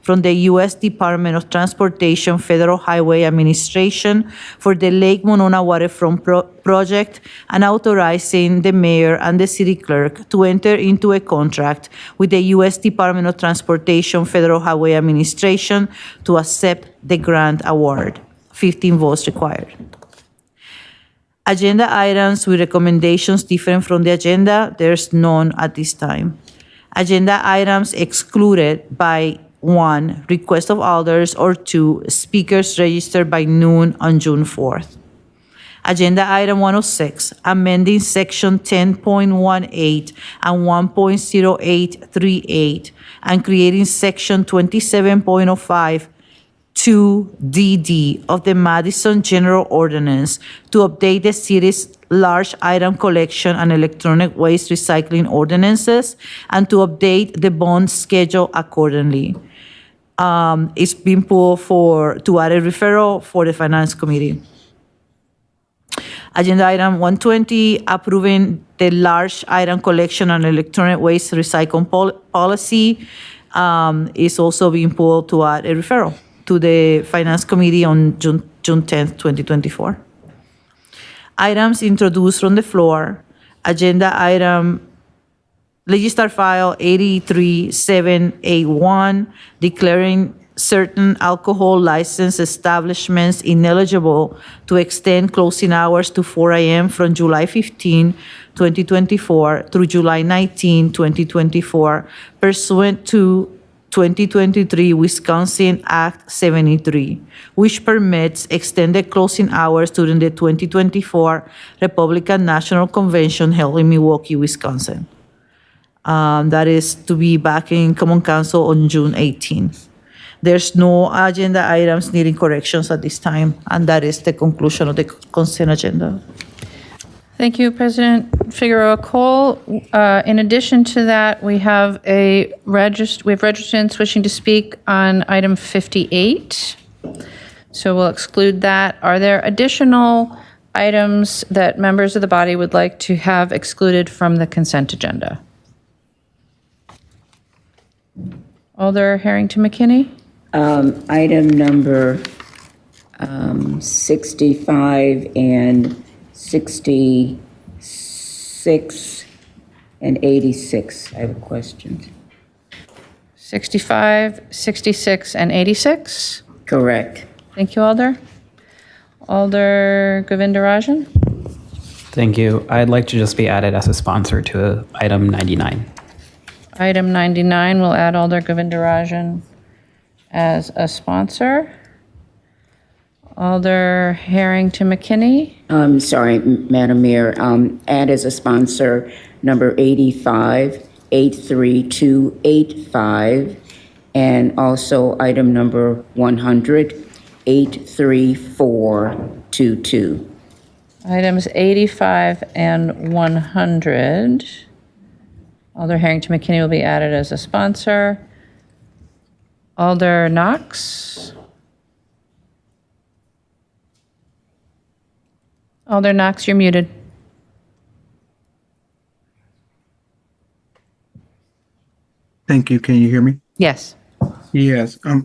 from the U.S. Department of Transportation Federal Highway Administration for the Lake Monona Waterfront project, and authorizing the mayor and the city clerk to enter into a contract with the U.S. Department of Transportation Federal Highway Administration to accept the grant award. 15 votes required. Agenda items with recommendations different from the agenda, there's none at this time. Agenda items excluded by 1, request of alders, or 2, speakers registered by noon on June 4th. Agenda item 106, amending section 10.18 and 1.0838 and creating section 27.05 2DD of the Madison General Ordinance to update the city's large item collection and electronic waste recycling ordinances and to update the bond schedule accordingly. It's been pulled to add a referral for the Finance Committee. Agenda item 120, approving the large item collection and electronic waste recycling policy, is also being pulled to add a referral to the Finance Committee on June 10th, 2024. Items introduced from the floor. Agenda item, Legistar File 83781, declaring certain alcohol license establishments ineligible to extend closing hours to 4 a.m. from July 15, 2024 through July 19, 2024, pursuant to 2023 Wisconsin Act 73, which permits extended closing hours during the 2024 Republican National Convention held in Milwaukee, Wisconsin. That is to be back in Common Council on June 18th. There's no agenda items needing corrections at this time, and that is the conclusion of the consent agenda. Thank you, President Figueroa Cole. In addition to that, we have registrants wishing to speak on item 58. So we'll exclude that. Are there additional items that members of the body would like to have excluded from the consent agenda? Alder Harrington McKinney? Item number 65 and 66 and 86. I have a question. 65, 66, and 86? Correct. Thank you, Alder. Alder Govindarajan? Thank you. I'd like to just be added as a sponsor to item 99. Item 99, we'll add Alder Govindarajan as a sponsor. Alder Harrington McKinney? Sorry, Madam Mayor. Add as a sponsor number 85, 83285, and also item number 100, 83422. Items 85 and 100. Alder Harrington McKinney will be added as a sponsor. Alder Knox? Alder Knox, you're muted. Thank you. Can you hear me? Yes. Yes. I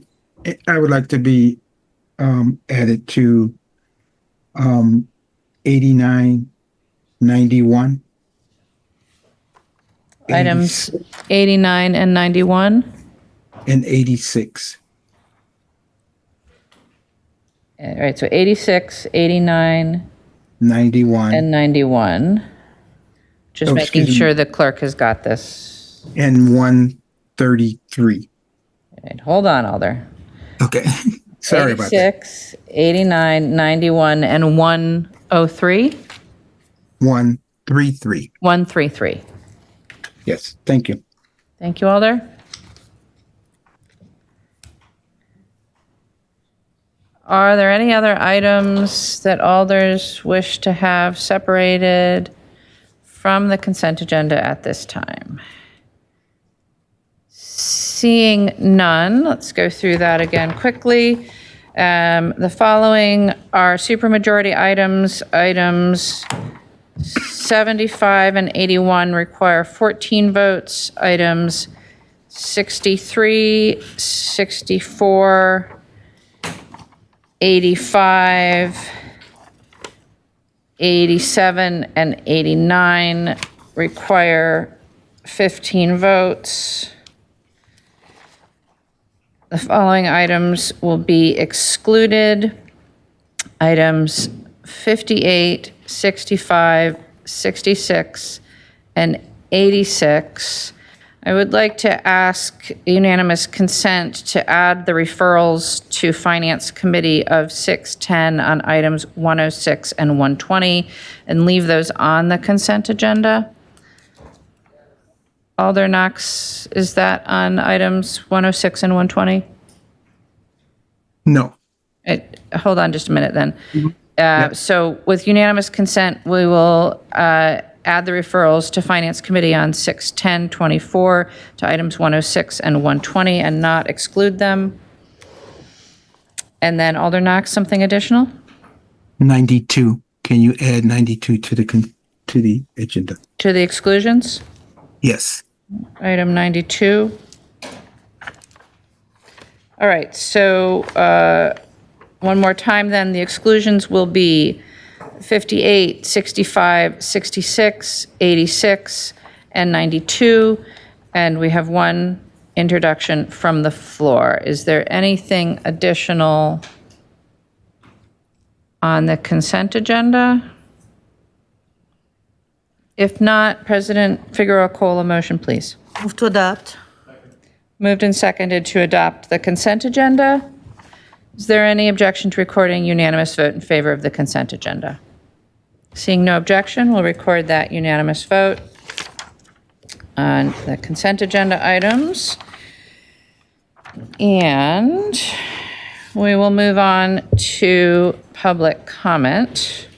would like to be added to 89, 91. Items 89 and 91. And 86. All right, so 86, 89, 91. and 91. Just Oh, making excuse me. sure the clerk has got this. And 133. All right, hold on, Alder. Okay. Sorry about that. 86, 89, 91, and 103? 133. 133. Yes. Thank you. Thank you, Alder. Are there any other items that alders wish to have separated from the consent agenda at this time? Seeing none, let's go through that again quickly. The following are supermajority items. Items 75 and 81 require 14 votes. Items 63, 64, 85, 87, and 89 require 15 votes. The following items will be excluded. Items 58, 65, 66, and 86. I would like to ask unanimous consent to add the referrals to Finance Committee of 610 on items 106 and 120 and leave those on the consent agenda. Alder Knox, is that on items 106 and 120? No. Hold on just a minute then. So with unanimous consent, we will add the referrals to Finance Committee on 61024 to items 106 and 120 and not exclude them. And then Alder Knox, something additional? 92. Can you add 92 to the agenda? To the exclusions? Yes. Item 92. All right, so one more time then, the exclusions will be 58, 65, 66, 86, and 92. And we have one introduction from the floor. Is there anything additional on the consent agenda? If not, President Figueroa Cole, a motion, please. Move to adopt. Moved and seconded to adopt the consent agenda. Is there any objection to recording unanimous vote in favor of the consent agenda? Seeing no objection, we'll record that unanimous vote on the consent agenda items. And we will move on to public comment.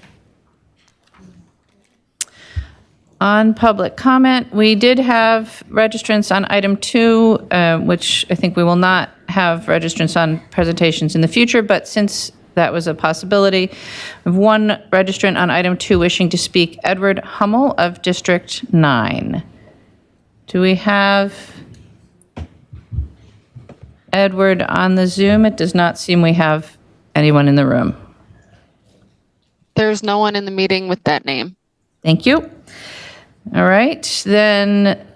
On public comment, we did have registrants on item 2, which I think we will not have registrants on presentations in the future, but since that was a possibility, we have one registrant on item 2 wishing to speak, Edward Hummel of District 9. Do we have Edward on the Zoom? It does not seem we have anyone in the room. There's no one in the meeting with that name. Thank you. All right, then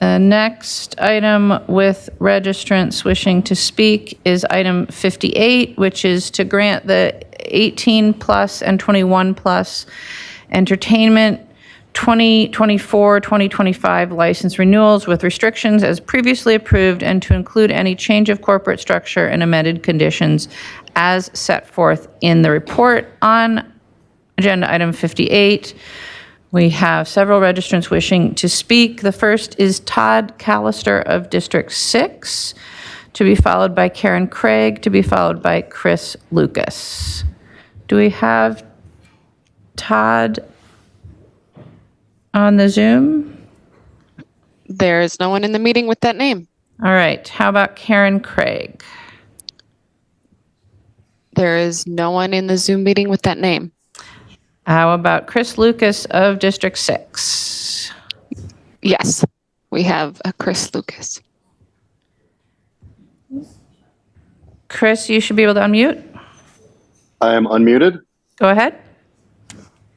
next item with registrants wishing to speak is item 58, which is to grant the 18 plus and 21 plus entertainment 2024-2025 license renewals with restrictions as previously approved and to include any change of corporate structure and amended conditions as set forth in the report. On agenda item 58, we have several registrants wishing to speak. The first is Todd Callister of District 6, to be followed by Karen Craig, to be followed by Chris Lucas. Do we have Todd on the Zoom? There is no one in the meeting with that name. All right, how about Karen Craig? There is no one in the Zoom meeting with that name. How about Chris Lucas of District 6? Yes, we have a Chris Lucas. Chris, you should be able to unmute. I am unmuted. Go ahead.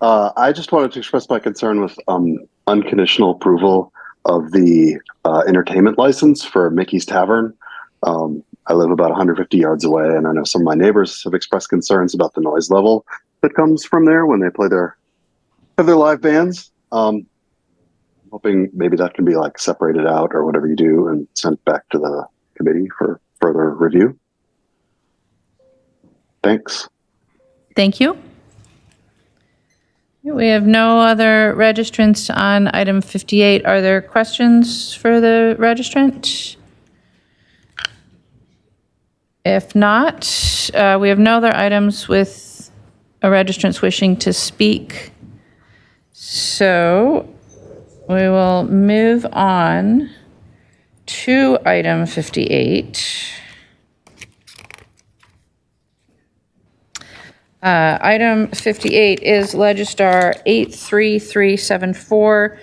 I just wanted to express my concern with unconditional approval of the entertainment license for Mickey's Tavern. I live about 150 yards away, and I know some of my neighbors have expressed concerns about the noise level that comes from there when they play their live bands. I'm hoping maybe that can be like separated out or whatever you do and sent back to the committee for further review. Thanks. Thank you. We have no other registrants on item 58. Are there questions for the registrant? If not, we have no other items with registrants wishing to speak. So we will move on to item 58. Item 58 is Legistar 83374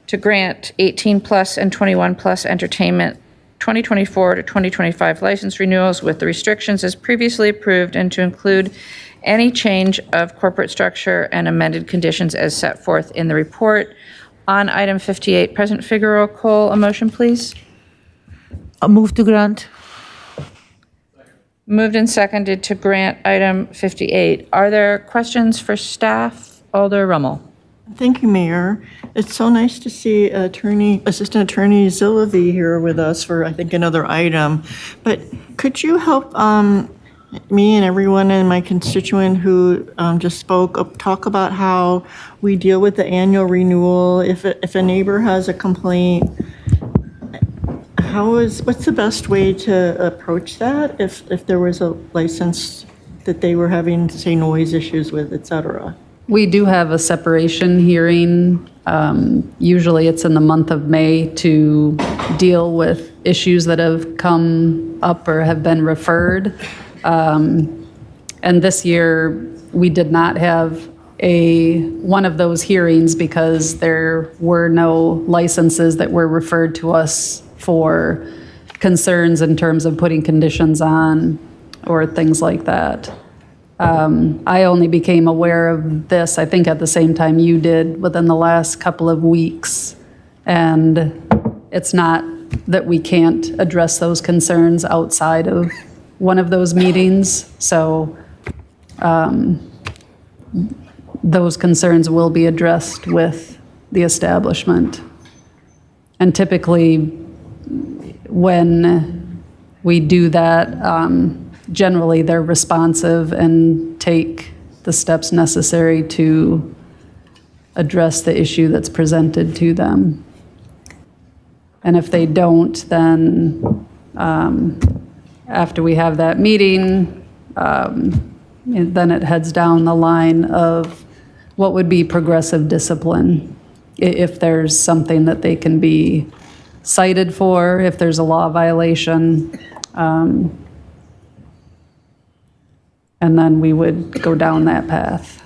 to grant 18 plus and 21 plus entertainment 2024 to 2025 license renewals with the restrictions as previously approved and to include any change of corporate structure and amended conditions as set forth in the report. On item 58, President Figueroa Cole, a motion, please. A move to grant. Moved and seconded to grant item 58. Are there questions for staff? Alder Rummel. Thank you, Mayor. It's so nice to see Assistant Attorney Zillavi here with us for, I think, another item. But could you help me and everyone in my constituent who just spoke talk about how we deal with the annual renewal? If a neighbor has a complaint, what's the best way to approach that if there was a license that they were having, say, noise issues with, et cetera? We do have a separation hearing. Usually it's in the month of May to deal with issues that have come up or have been referred. And this year we did not have one of those hearings because there were no licenses that were referred to us for concerns in terms of putting conditions on or things like that. I only became aware of this, I think, at the same time you did within the last couple of weeks. And it's not that we can't address those concerns outside of one of those meetings. So those concerns will be addressed with the establishment. And typically, when we do that, generally they're responsive and take the steps necessary to address the issue that's presented to them. And if they don't, then after we have that meeting, then it heads down the line of what would be progressive discipline. If there's something that they can be cited for, if there's a law violation, and then we would go down that path.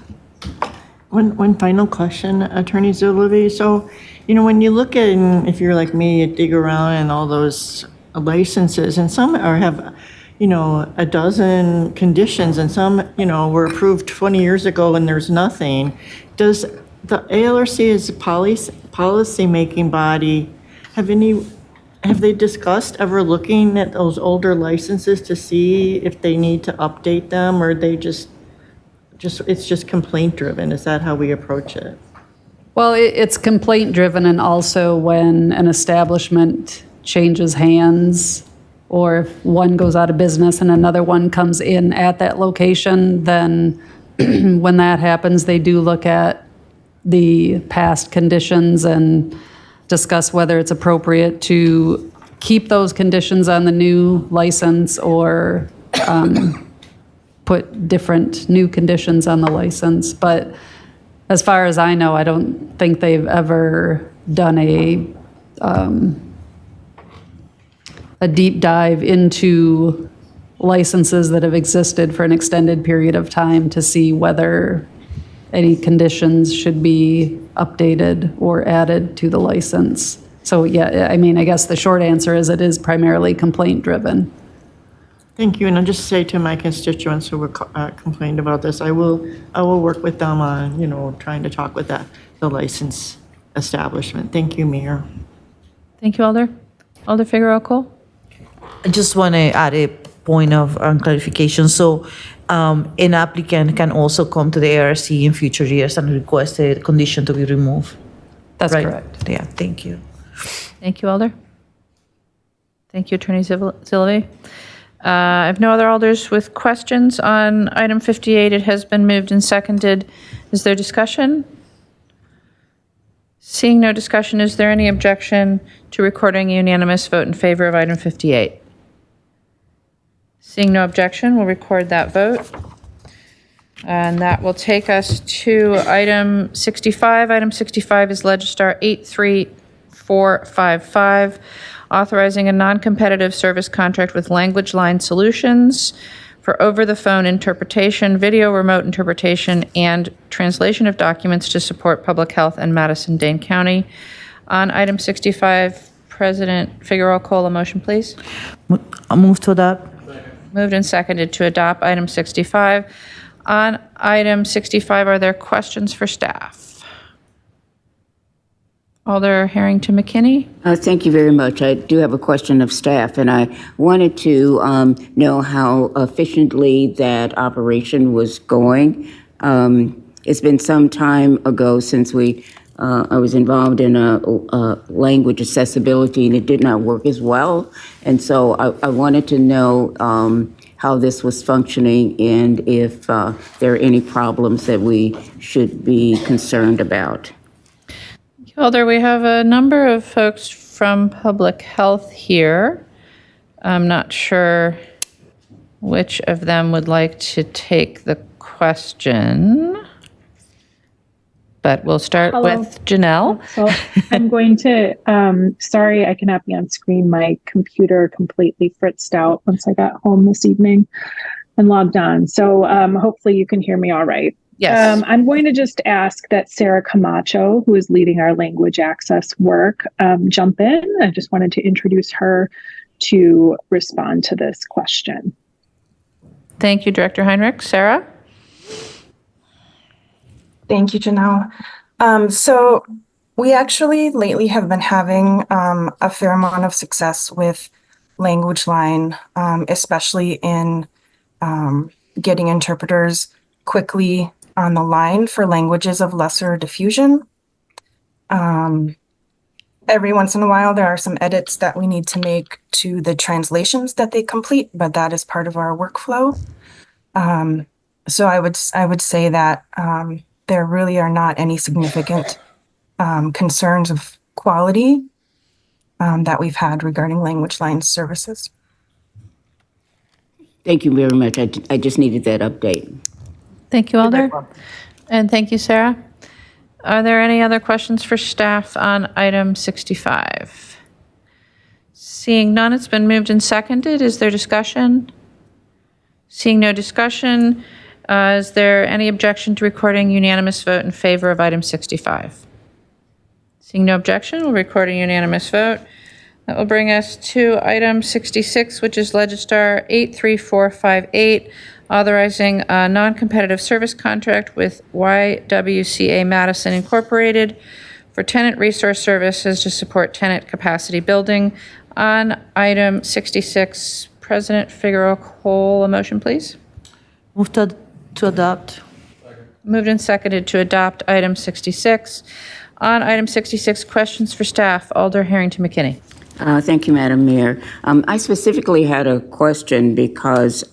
One final question, Attorney Zulivi. So, when you look at, if you're like me, you dig around in all those licenses, and some have, a dozen conditions, and some, were approved 20 years ago and there's nothing. Does the ALRC as a policy-making body have they discussed ever looking at those older licenses to see if they need to update them, or they just it's just complaint driven? Is that how we approach it? Well, it's complaint driven, and also when an establishment changes hands, or if one goes out of business and another one comes in at that location, then when that happens, they do look at the past conditions and discuss whether it's appropriate to keep those conditions on the new license or put different new conditions on the license. But as far as I know, I don't think they've ever done a deep dive into licenses that have existed for an extended period of time to see whether any conditions should be updated or added to the license. So yeah, I mean, I guess the short answer is it is primarily complaint driven. Thank you, and I'll just say to my constituents who were complained about this, I will work with them on, trying to talk with the license establishment. Thank you, Mayor. Thank you, Alder. Alder Figueroa Cole? I just want to add a point of clarification. So an applicant can also come to the ARC in future years and request a condition to be removed. That's right? correct. Yeah, thank you. Thank you, Alder. Thank you, Attorney Zillaby. I have no other alders with questions on item 58. It has been moved and seconded. Is there discussion? Seeing no discussion, is there any objection to recording a unanimous vote in favor of item 58? Seeing no objection, we'll record that vote. And that will take us to item 65. Item 65 is Legistar 83455, authorizing a non-competitive service contract with Language Line Solutions for over-the-phone interpretation, video remote interpretation, and translation of documents to support public health in Madison-Dane County. On item 65, President Figueroa Cole, a motion, please. I move to adopt. Moved and seconded to adopt item 65. On item 65, are there questions for staff? Alder Harrington McKinney? Thank you very much. I do have a question of staff, and I wanted to know how efficiently that operation was going. It's been some time ago since I was involved in a language accessibility, and it did not work as well. And so I wanted to know how this was functioning and if there are any problems that we should be concerned about. Alder, we have a number of folks from public health here. I'm not sure which of them would like to take the question, but we'll start with Janelle. So I'm going to, sorry, I cannot be on screen. My computer completely fritzed out once I got home this evening and logged on. So hopefully you can hear me all right. Yes. I'm going to just ask that Sarah Camacho, who is leading our language access work, jump in. I just wanted to introduce her to respond to this question. Thank you, Director Heinrich. Sarah? Thank you, Janelle. So We actually lately have been having a fair amount of success with Language Line, especially in getting interpreters quickly on the line for languages of lesser diffusion. Every once in a while, there are some edits that we need to make to the translations that they complete, but that is part of our workflow. So I would say that there really are not any significant concerns of quality that we've had regarding Language Line services. Thank you very much. I just needed that update. Thank you, Alder. And thank you, Sarah. Are there any other questions for staff on item 65? Seeing none, it's been moved and seconded. Is there discussion? Seeing no discussion, is there any objection to recording unanimous vote in favor of item 65? Seeing no objection, we'll record a unanimous vote. That will bring us to item 66, which is Legistar 83458, authorizing a non-competitive service contract with YWCA Madison Incorporated for tenant resource services to support tenant capacity building. On item 66, President Figueroa Cole, a motion, please. Move to adopt. Moved and seconded to adopt item 66. On item 66, questions for staff. Alder Harrington McKinney. Thank you, Madam Mayor. I specifically had a question because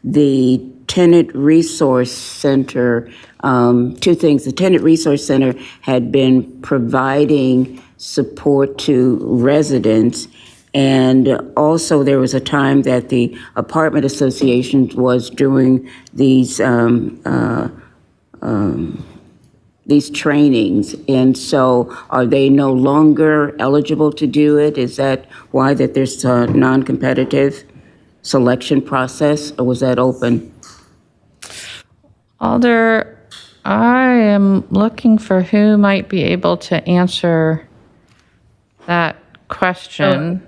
the Tenant Resource Center, two things. The Tenant Resource Center had been providing support to residents, and also there was a time that the apartment association was doing these trainings, and so are they no longer eligible to do it? Is that why that there's a non-competitive selection process, or was that open? Alder, I am looking for who might be able to answer that question.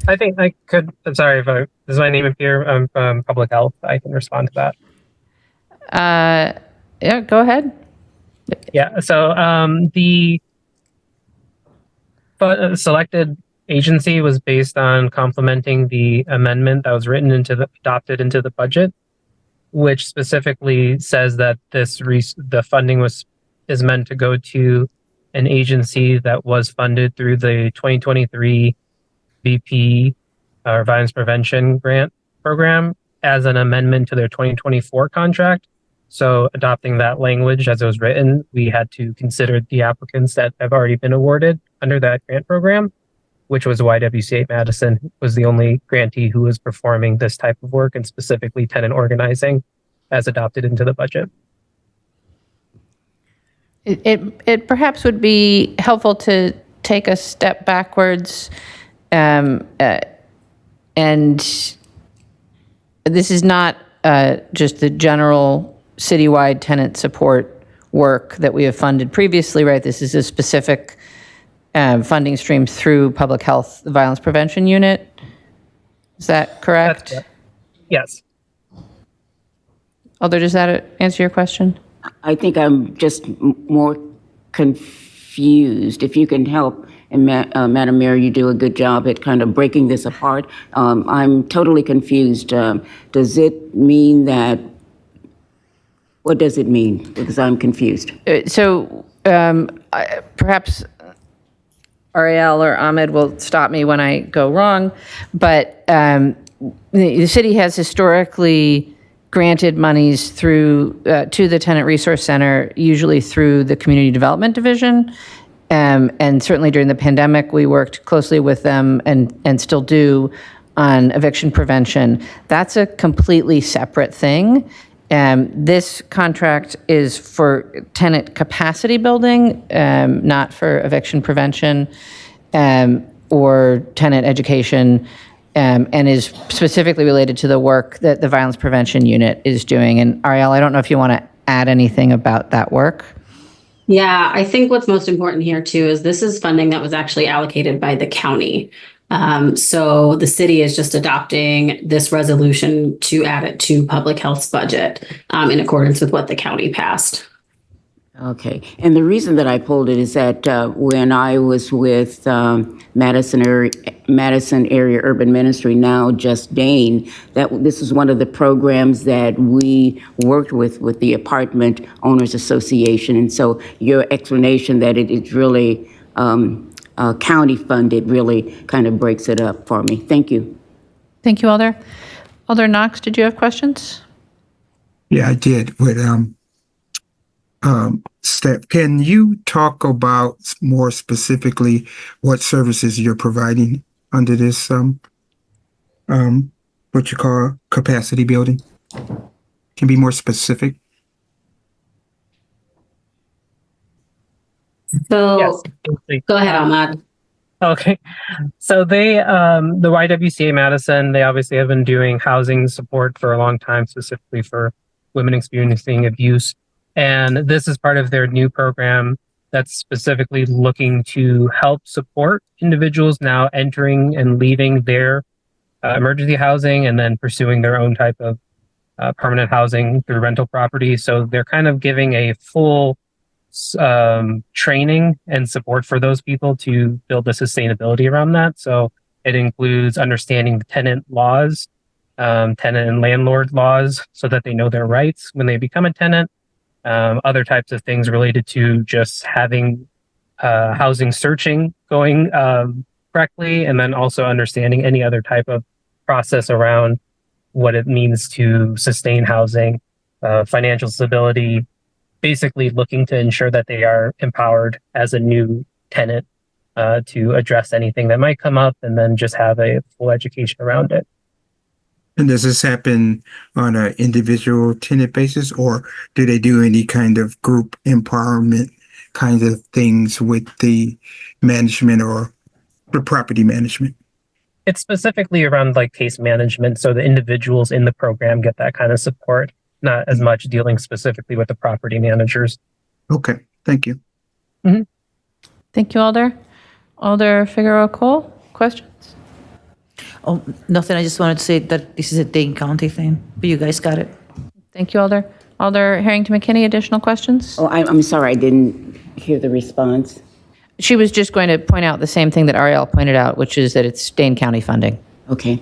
I think I could. I'm sorry if does my name appear? I'm from Public Health. I can respond to that. Yeah, go ahead. Yeah. So the selected agency was based on complementing the amendment that was adopted into the budget, which specifically says that the funding is meant to go to an agency that was funded through the 2023 VP or Violence Prevention Grant Program as an amendment to their 2024 contract. So adopting that language as it was written, we had to consider the applicants that have already been awarded under that grant program, which was YWCA Madison was the only grantee who was performing this type of work, and specifically tenant organizing as adopted into the budget. It perhaps would be helpful to take a step backwards, and this is not just the general citywide tenant support work that we have funded previously, right? This is a specific funding stream through Public Health, the Violence Prevention Unit. Is that correct? Yes. Alder, does that answer your question? I think I'm just more confused. If you can help, and Madam Mayor, you do a good job at kind of breaking this apart. I'm totally confused. Does it mean that, what does it mean? Because I'm confused. So perhaps Ariel or Ahmed will stop me when I go wrong, but the city has historically granted monies through to the Tenant Resource Center, usually through the Community Development Division. And certainly during the pandemic, we worked closely with them and still do on eviction prevention. That's a completely separate thing. This contract is for tenant capacity building, not for eviction prevention or tenant education, and is specifically related to the work that the Violence Prevention Unit is doing. And Ariel, I don't know if you want to add anything about that work. Yeah, I think what's most important here too is this is funding that was actually allocated by the county. So the city is just adopting this resolution to add it to Public Health's budget in accordance with what the county passed. Okay, and the reason that I pulled it is that when I was with Madison Area Urban Ministry, now Just Dane, that this is one of the programs that we worked with the Apartment Owners Association. And so your explanation that it's really county funded really kind of breaks it up for me. Thank you. Thank you, Alder. Alder Knox, did you have questions? Yeah, I did. But Steph, can you talk about more specifically what services you're providing under this what you call capacity building? Can you be more specific? So go ahead, Ahmad. Okay. So they, the YWCA Madison, they obviously have been doing housing support for a long time, specifically for women experiencing abuse. And this is part of their new program that's specifically looking to help support individuals now entering and leaving their emergency housing and then pursuing their own type of permanent housing through rental property. So they're kind of giving a full training and support for those people to build the sustainability around that. So it includes understanding the tenant laws, tenant and landlord laws, so that they know their rights when they become a tenant. Other types of things related to just having housing searching going correctly, and then also understanding any other type of process around what it means to sustain housing, financial stability, basically looking to ensure that they are empowered as a new tenant to address anything that might come up, and then just have a full education around it. And does this happen on an individual tenant basis, or do they do any kind of group empowerment kinds of things with the management or the property management? It's specifically around like case management. So the individuals in the program get that kind of support, not as much dealing specifically with the property managers. Okay, thank you. Mm-hmm. Thank you, Alder. Alder Figueroa Cole, questions? Oh, nothing. I just wanted to say that this is a Dane County thing, but you guys got it. Thank you, Alder. Alder Harrington McKinney, additional questions? Oh, I'm sorry, I didn't hear the response. She was just going to point out the same thing that Ariel pointed out, which is that it's Dane County funding. Okay.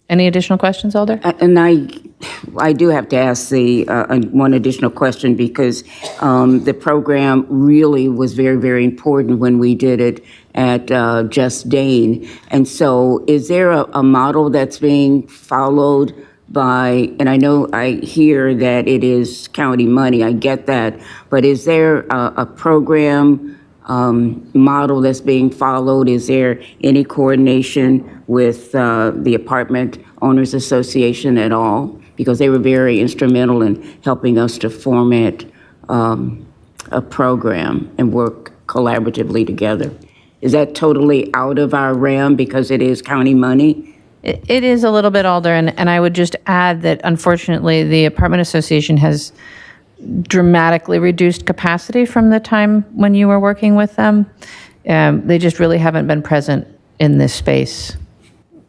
Any additional questions, Alder? And I do have to ask the one additional question, because the program really was very, very important when we did it at Just Dane. And so is there a model that's being followed by, and I know I hear that it is county money, I get that, but is there a program model that's being followed? Is there any coordination with the Apartment Owners Association at all? Because they were very instrumental in helping us to format a program and work collaboratively together. Is that totally out of our realm because it is county money? It is a little bit, Alder, and I would just add that unfortunately the Apartment Association has dramatically reduced capacity from the time when you were working with them. They just really haven't been present in this space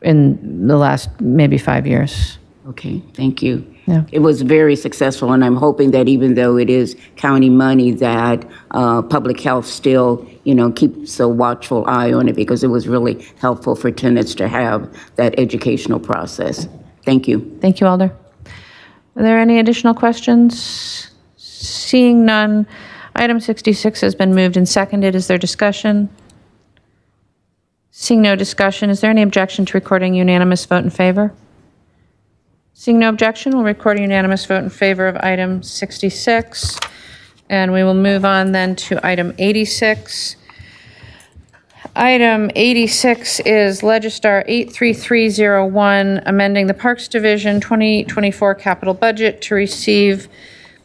in the last maybe 5 years. Okay, thank you. Yeah. It was very successful, and I'm hoping that even though it is county money, that public health still, keeps a watchful eye on it, because it was really helpful for tenants to have that educational process. Thank you. Thank you, Alder. Are there any additional questions? Seeing none, item 66 has been moved and seconded. Is there discussion? Seeing no discussion, is there any objection to recording unanimous vote in favor? Seeing no objection, we'll record a unanimous vote in favor of item 66. And we will move on then to item 86. Item 86 is Legistar 83301, amending the Parks Division 2024 capital budget to receive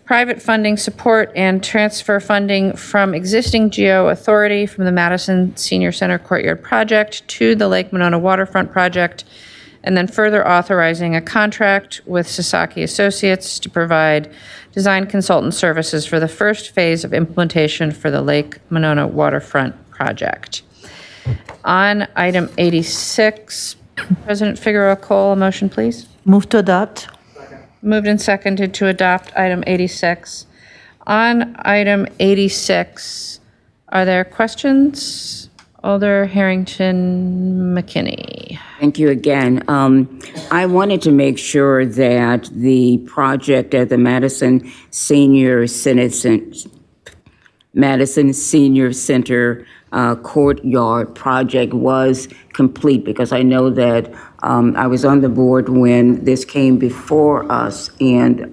private funding support and transfer funding from existing GEO authority from the Madison Senior Center Courtyard Project to the Lake Monona Waterfront Project, and then further authorizing a contract with Sasaki Associates to provide design consultant services for the first phase of implementation for the Lake Monona Waterfront Project. On item 86, President Figueroa Cole, a motion, please. Move to adopt. Moved and seconded to adopt item 86. On item 86, are there questions? Alder Harrington McKinney. Thank you again. I wanted to make sure that the project at the Madison Senior Center courtyard project was complete, because I know that I was on the board when this came before us, and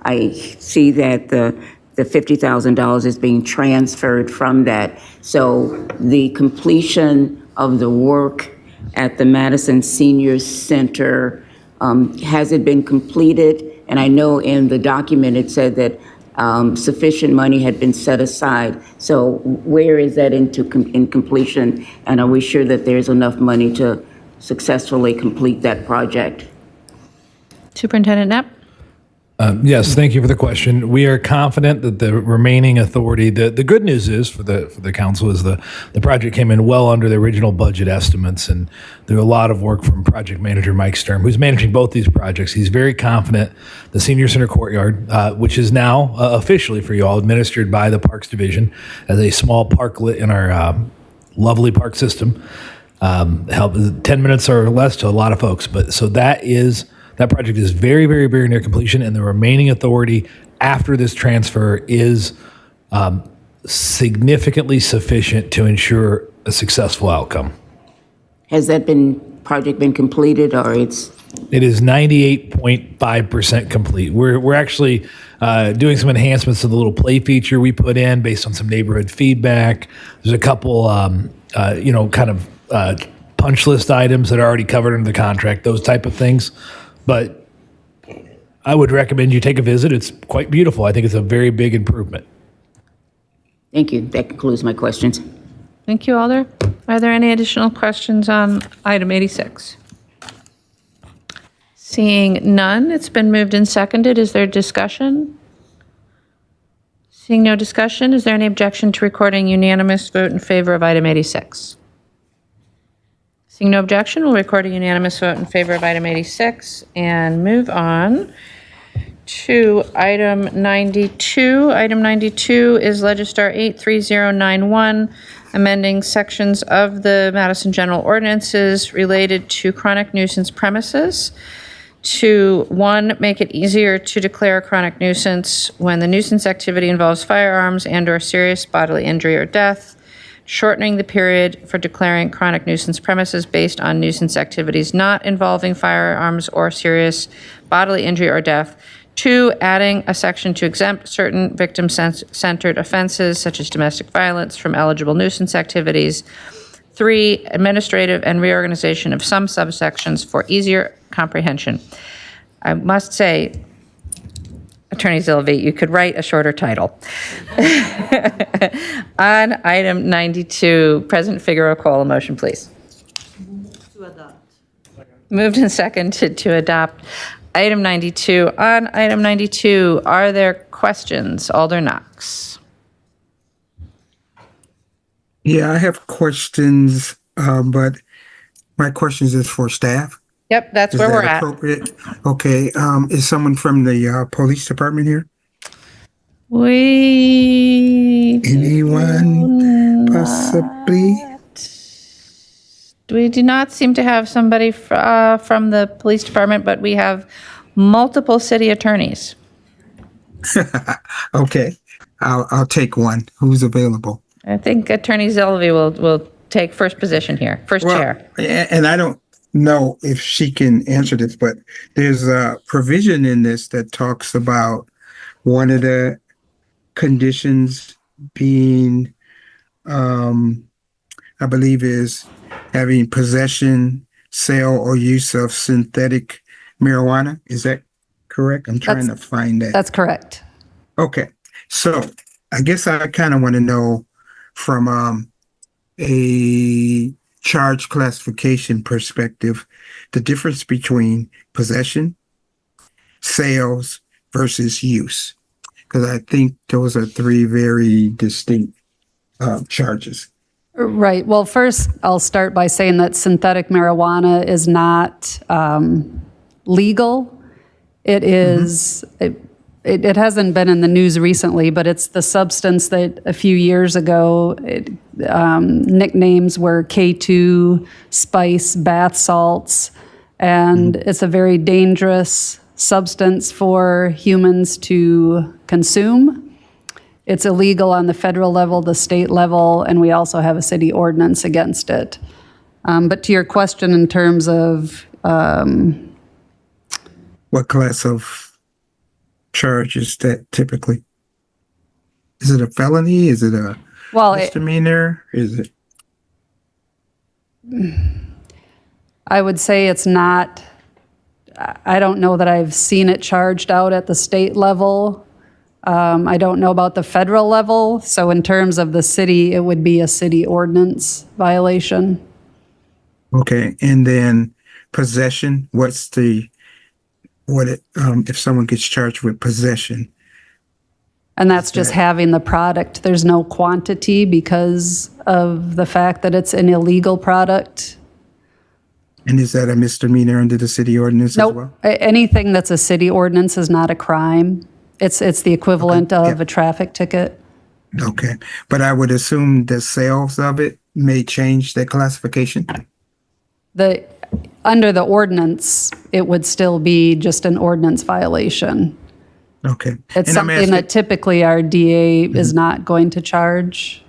I see that the $50,000 is being transferred from that. So the completion of the work at the Madison Senior Center, has it been completed? And I know in the document it said that sufficient money had been set aside. So where is that in completion? And are we sure that there's enough money to successfully complete that project? Superintendent Knapp? Yes, thank you for the question. We are confident that the remaining authority, the good news is for the council is the project came in well under the original budget estimates, and there a lot of work from project manager Mike Sturm, who's managing both these projects. He's very confident the Senior Center Courtyard, which is now officially for you all administered by the Parks Division as a small parklet in our lovely park system, help 10 minutes or less to a lot of folks. But so that project is very, very, very near completion, and the remaining authority after this transfer is significantly sufficient to ensure a successful outcome. Has that project been completed, or it's? It is 98.5% complete. We're actually doing some enhancements to the little play feature we put in based on some neighborhood feedback. There's a couple, punch list items that are already covered under the contract, those type of things. But I would recommend you take a visit. It's quite beautiful. I think it's a very big improvement. Thank you. That concludes my questions. Thank you, Alder. Are there any additional questions on item 86? Seeing none, it's been moved and seconded. Is there discussion? Seeing no discussion, is there any objection to recording unanimous vote in favor of item 86? Seeing no objection, we'll record a unanimous vote in favor of item 86 and move on to item 92. Item 92 is Legistar 83091, amending sections of the Madison General Ordinances related to chronic nuisance premises to, 1, make it easier to declare a chronic nuisance when the nuisance activity involves firearms and/or serious bodily injury or death, shortening the period for declaring chronic nuisance premises based on nuisance activities not involving firearms or serious bodily injury or death. 2, adding a section to exempt certain victim-centered offenses such as domestic violence from eligible nuisance activities. 3, administrative and reorganization of some subsections for easier comprehension. I must say, Attorney Zilvey, you could write a shorter title. On item 92, President Figueroa, call a motion, please. To adopt. Moved and seconded to adopt item 92. On item 92, are there questions? Alder Knox. Yeah, I have questions, but my questions is for staff. Yep, that's Is where that we're at. appropriate? Okay, is someone from the police department here? Anyone possibly? We do not seem to have somebody from the police department, but we have multiple city attorneys. Okay, I'll take one. Who's available? I think Attorney Zilvey will take first position here, first chair. And I don't know if she can answer this, but there's a provision in this that talks about one of the conditions being, I believe, is having possession, sale, or use of synthetic marijuana. Is that correct? I'm trying to find that. That's correct. Okay, so I guess I kind of want to know from a charge classification perspective, the difference between possession, sales versus use, because I think those are 3 very distinct charges. Right. Well, first, I'll start by saying that synthetic marijuana is not legal. It is it hasn't been in the news recently, but it's the substance that a few years ago, nicknames were K2, spice, bath salts, and it's a very dangerous substance for humans to consume. It's illegal on the federal level, the state level, and we also have a city ordinance against it. But to your question in terms of What class of charge is that typically? Is it a felony? Is it a misdemeanor? Is it? I would say it's not, I don't know that I've seen it charged out at the state level. I don't know about the federal level. So in terms of the city, it would be a city ordinance violation. Okay, and then possession, if someone gets charged with possession? And that's just having the product. There's no quantity because of the fact that it's an illegal product. And is that a misdemeanor under the city ordinance as well? Anything that's a city ordinance is not a crime. It's the equivalent of a traffic ticket. Okay, but I would assume the sales of it may change the classification? Under the ordinance, it would still be just an ordinance violation. Okay. It's And I'm something that typically our DA is not going to charge.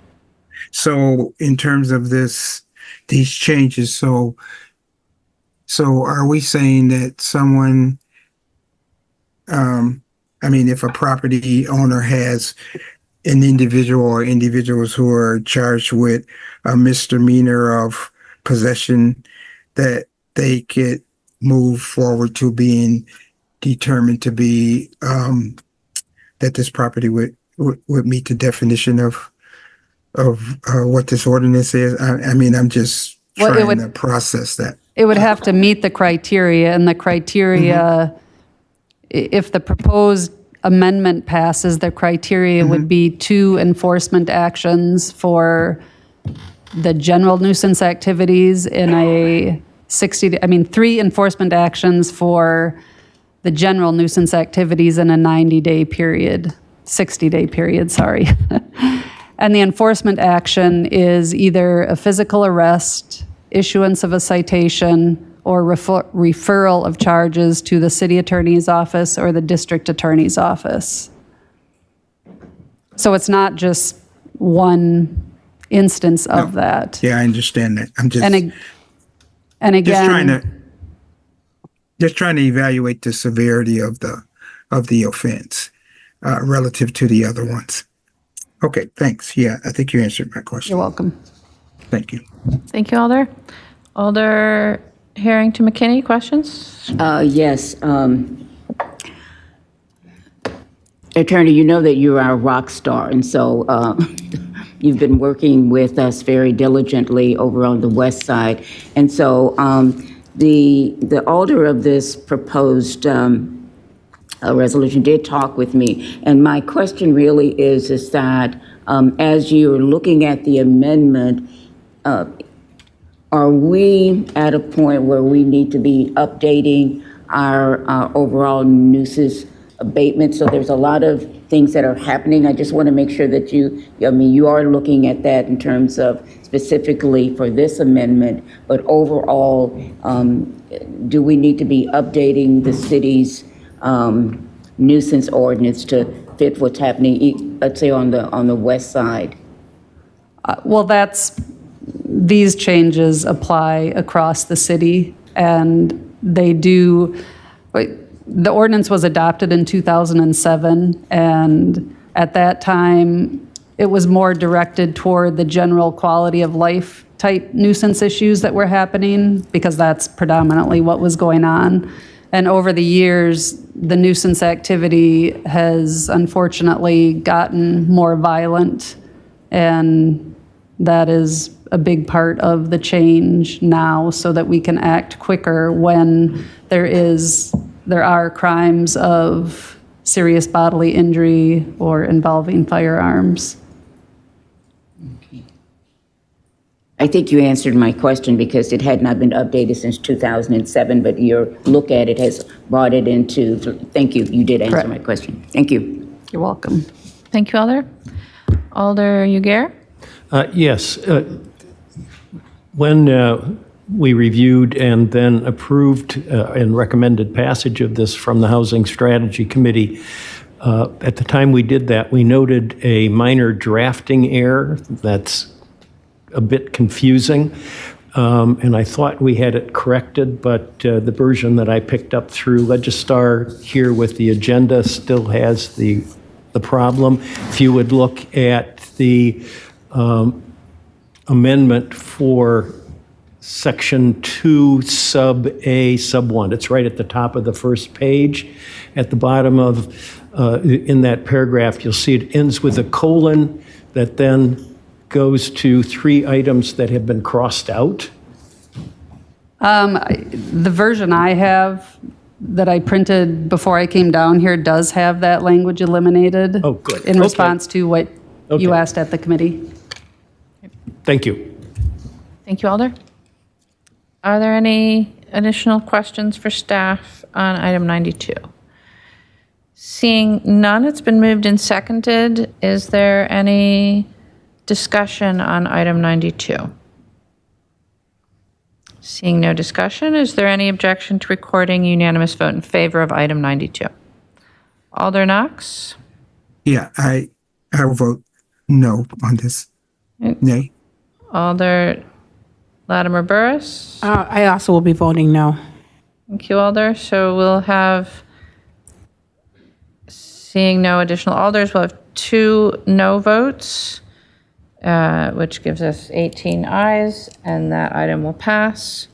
So in terms of these changes, so are we saying that someone, if a property owner has an individual or individuals who are charged with a misdemeanor of possession, that they could move forward to being determined to be, that this property would meet the definition of what this ordinance is? I'm just trying to process that. It would have to meet the criteria, and the criteria, if the proposed amendment passes, the criteria would be 2 enforcement actions for the general nuisance activities in a 3 enforcement actions for the general nuisance activities in a 60-day period, sorry. And the enforcement action is either a physical arrest, issuance of a citation, or referral of charges to the city attorney's office or the district attorney's office. So it's not just one instance of that. Yeah, I understand that. I'm just and again, just trying to evaluate the severity of the offense relative to the other ones. Okay, thanks. Yeah, I think you answered my question. You're welcome. Thank you. Thank you, Alder. Alder Harrington McKinney, questions? Yes. Attorney, you know that you're our rock star, and so you've been working with us very diligently over on the west side. And so the author of this proposed resolution did talk with me. And my question really is that as you're looking at the amendment, are we at a point where we need to be updating our overall nuisance abatement? So there's a lot of things that are happening. I just want to make sure that you are looking at that in terms of specifically for this amendment, but overall, do we need to be updating the city's nuisance ordinance to fit what's happening, let's say on the west side? Well, these changes apply across the city, and they do. The ordinance was adopted in 2007, and at that time, it was more directed toward the general quality of life type nuisance issues that were happening, because that's predominantly what was going on. And over the years, the nuisance activity has unfortunately gotten more violent, and that is a big part of the change now, so that we can act quicker when there are crimes of serious bodily injury or involving firearms. I think you answered my question because it had not been updated since 2007, but your look at it has brought it into, thank you, you did answer my question. Thank you. You're welcome. Thank you, Alder. Alder Uguer? Yes. When we reviewed and then approved and recommended passage of this from the Housing Strategy Committee, at the time we did that, we noted a minor drafting error that's a bit confusing. And I thought we had it corrected, but the version that I picked up through Legistar here with the agenda still has the problem. If you would look at the amendment for Section 2, Sub A, Sub 1. It's right at the top of the first page. At the bottom of, in that paragraph, you'll see it ends with a colon that then goes to 3 items that have been crossed out. The version I have that I printed before I came down here does have that language eliminated. Oh, good. In Okay. response to what you Okay. asked at the committee. Thank you. Thank you, Alder. Are there any additional questions for staff on item 92? Seeing none, it's been moved and seconded. Is there any discussion on item 92? Seeing no discussion, is there any objection to recording unanimous vote in favor of item 92? Alder Knox? Yeah, I will vote no on this. Nay. Alder Latimer Burris? I also will be voting no. Thank you, Alder. So we'll have, seeing no additional alders, we'll have 2 no votes, which gives us 18 ayes, and that item will pass.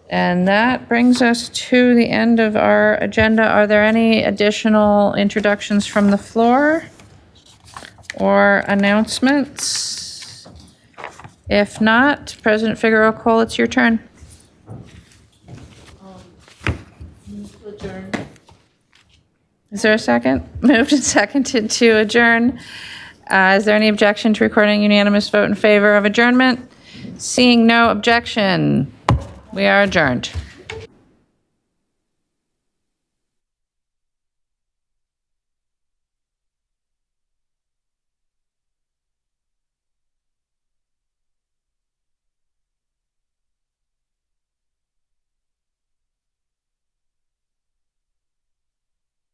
And that brings us to the end of our agenda. Are there any additional introductions from the floor or announcements? If not, President Figueroa Cole, it's your turn. Is there a second? Moved and seconded to adjourn. Is there any objection to recording unanimous vote in favor of adjournment? Seeing no objection, we are adjourned.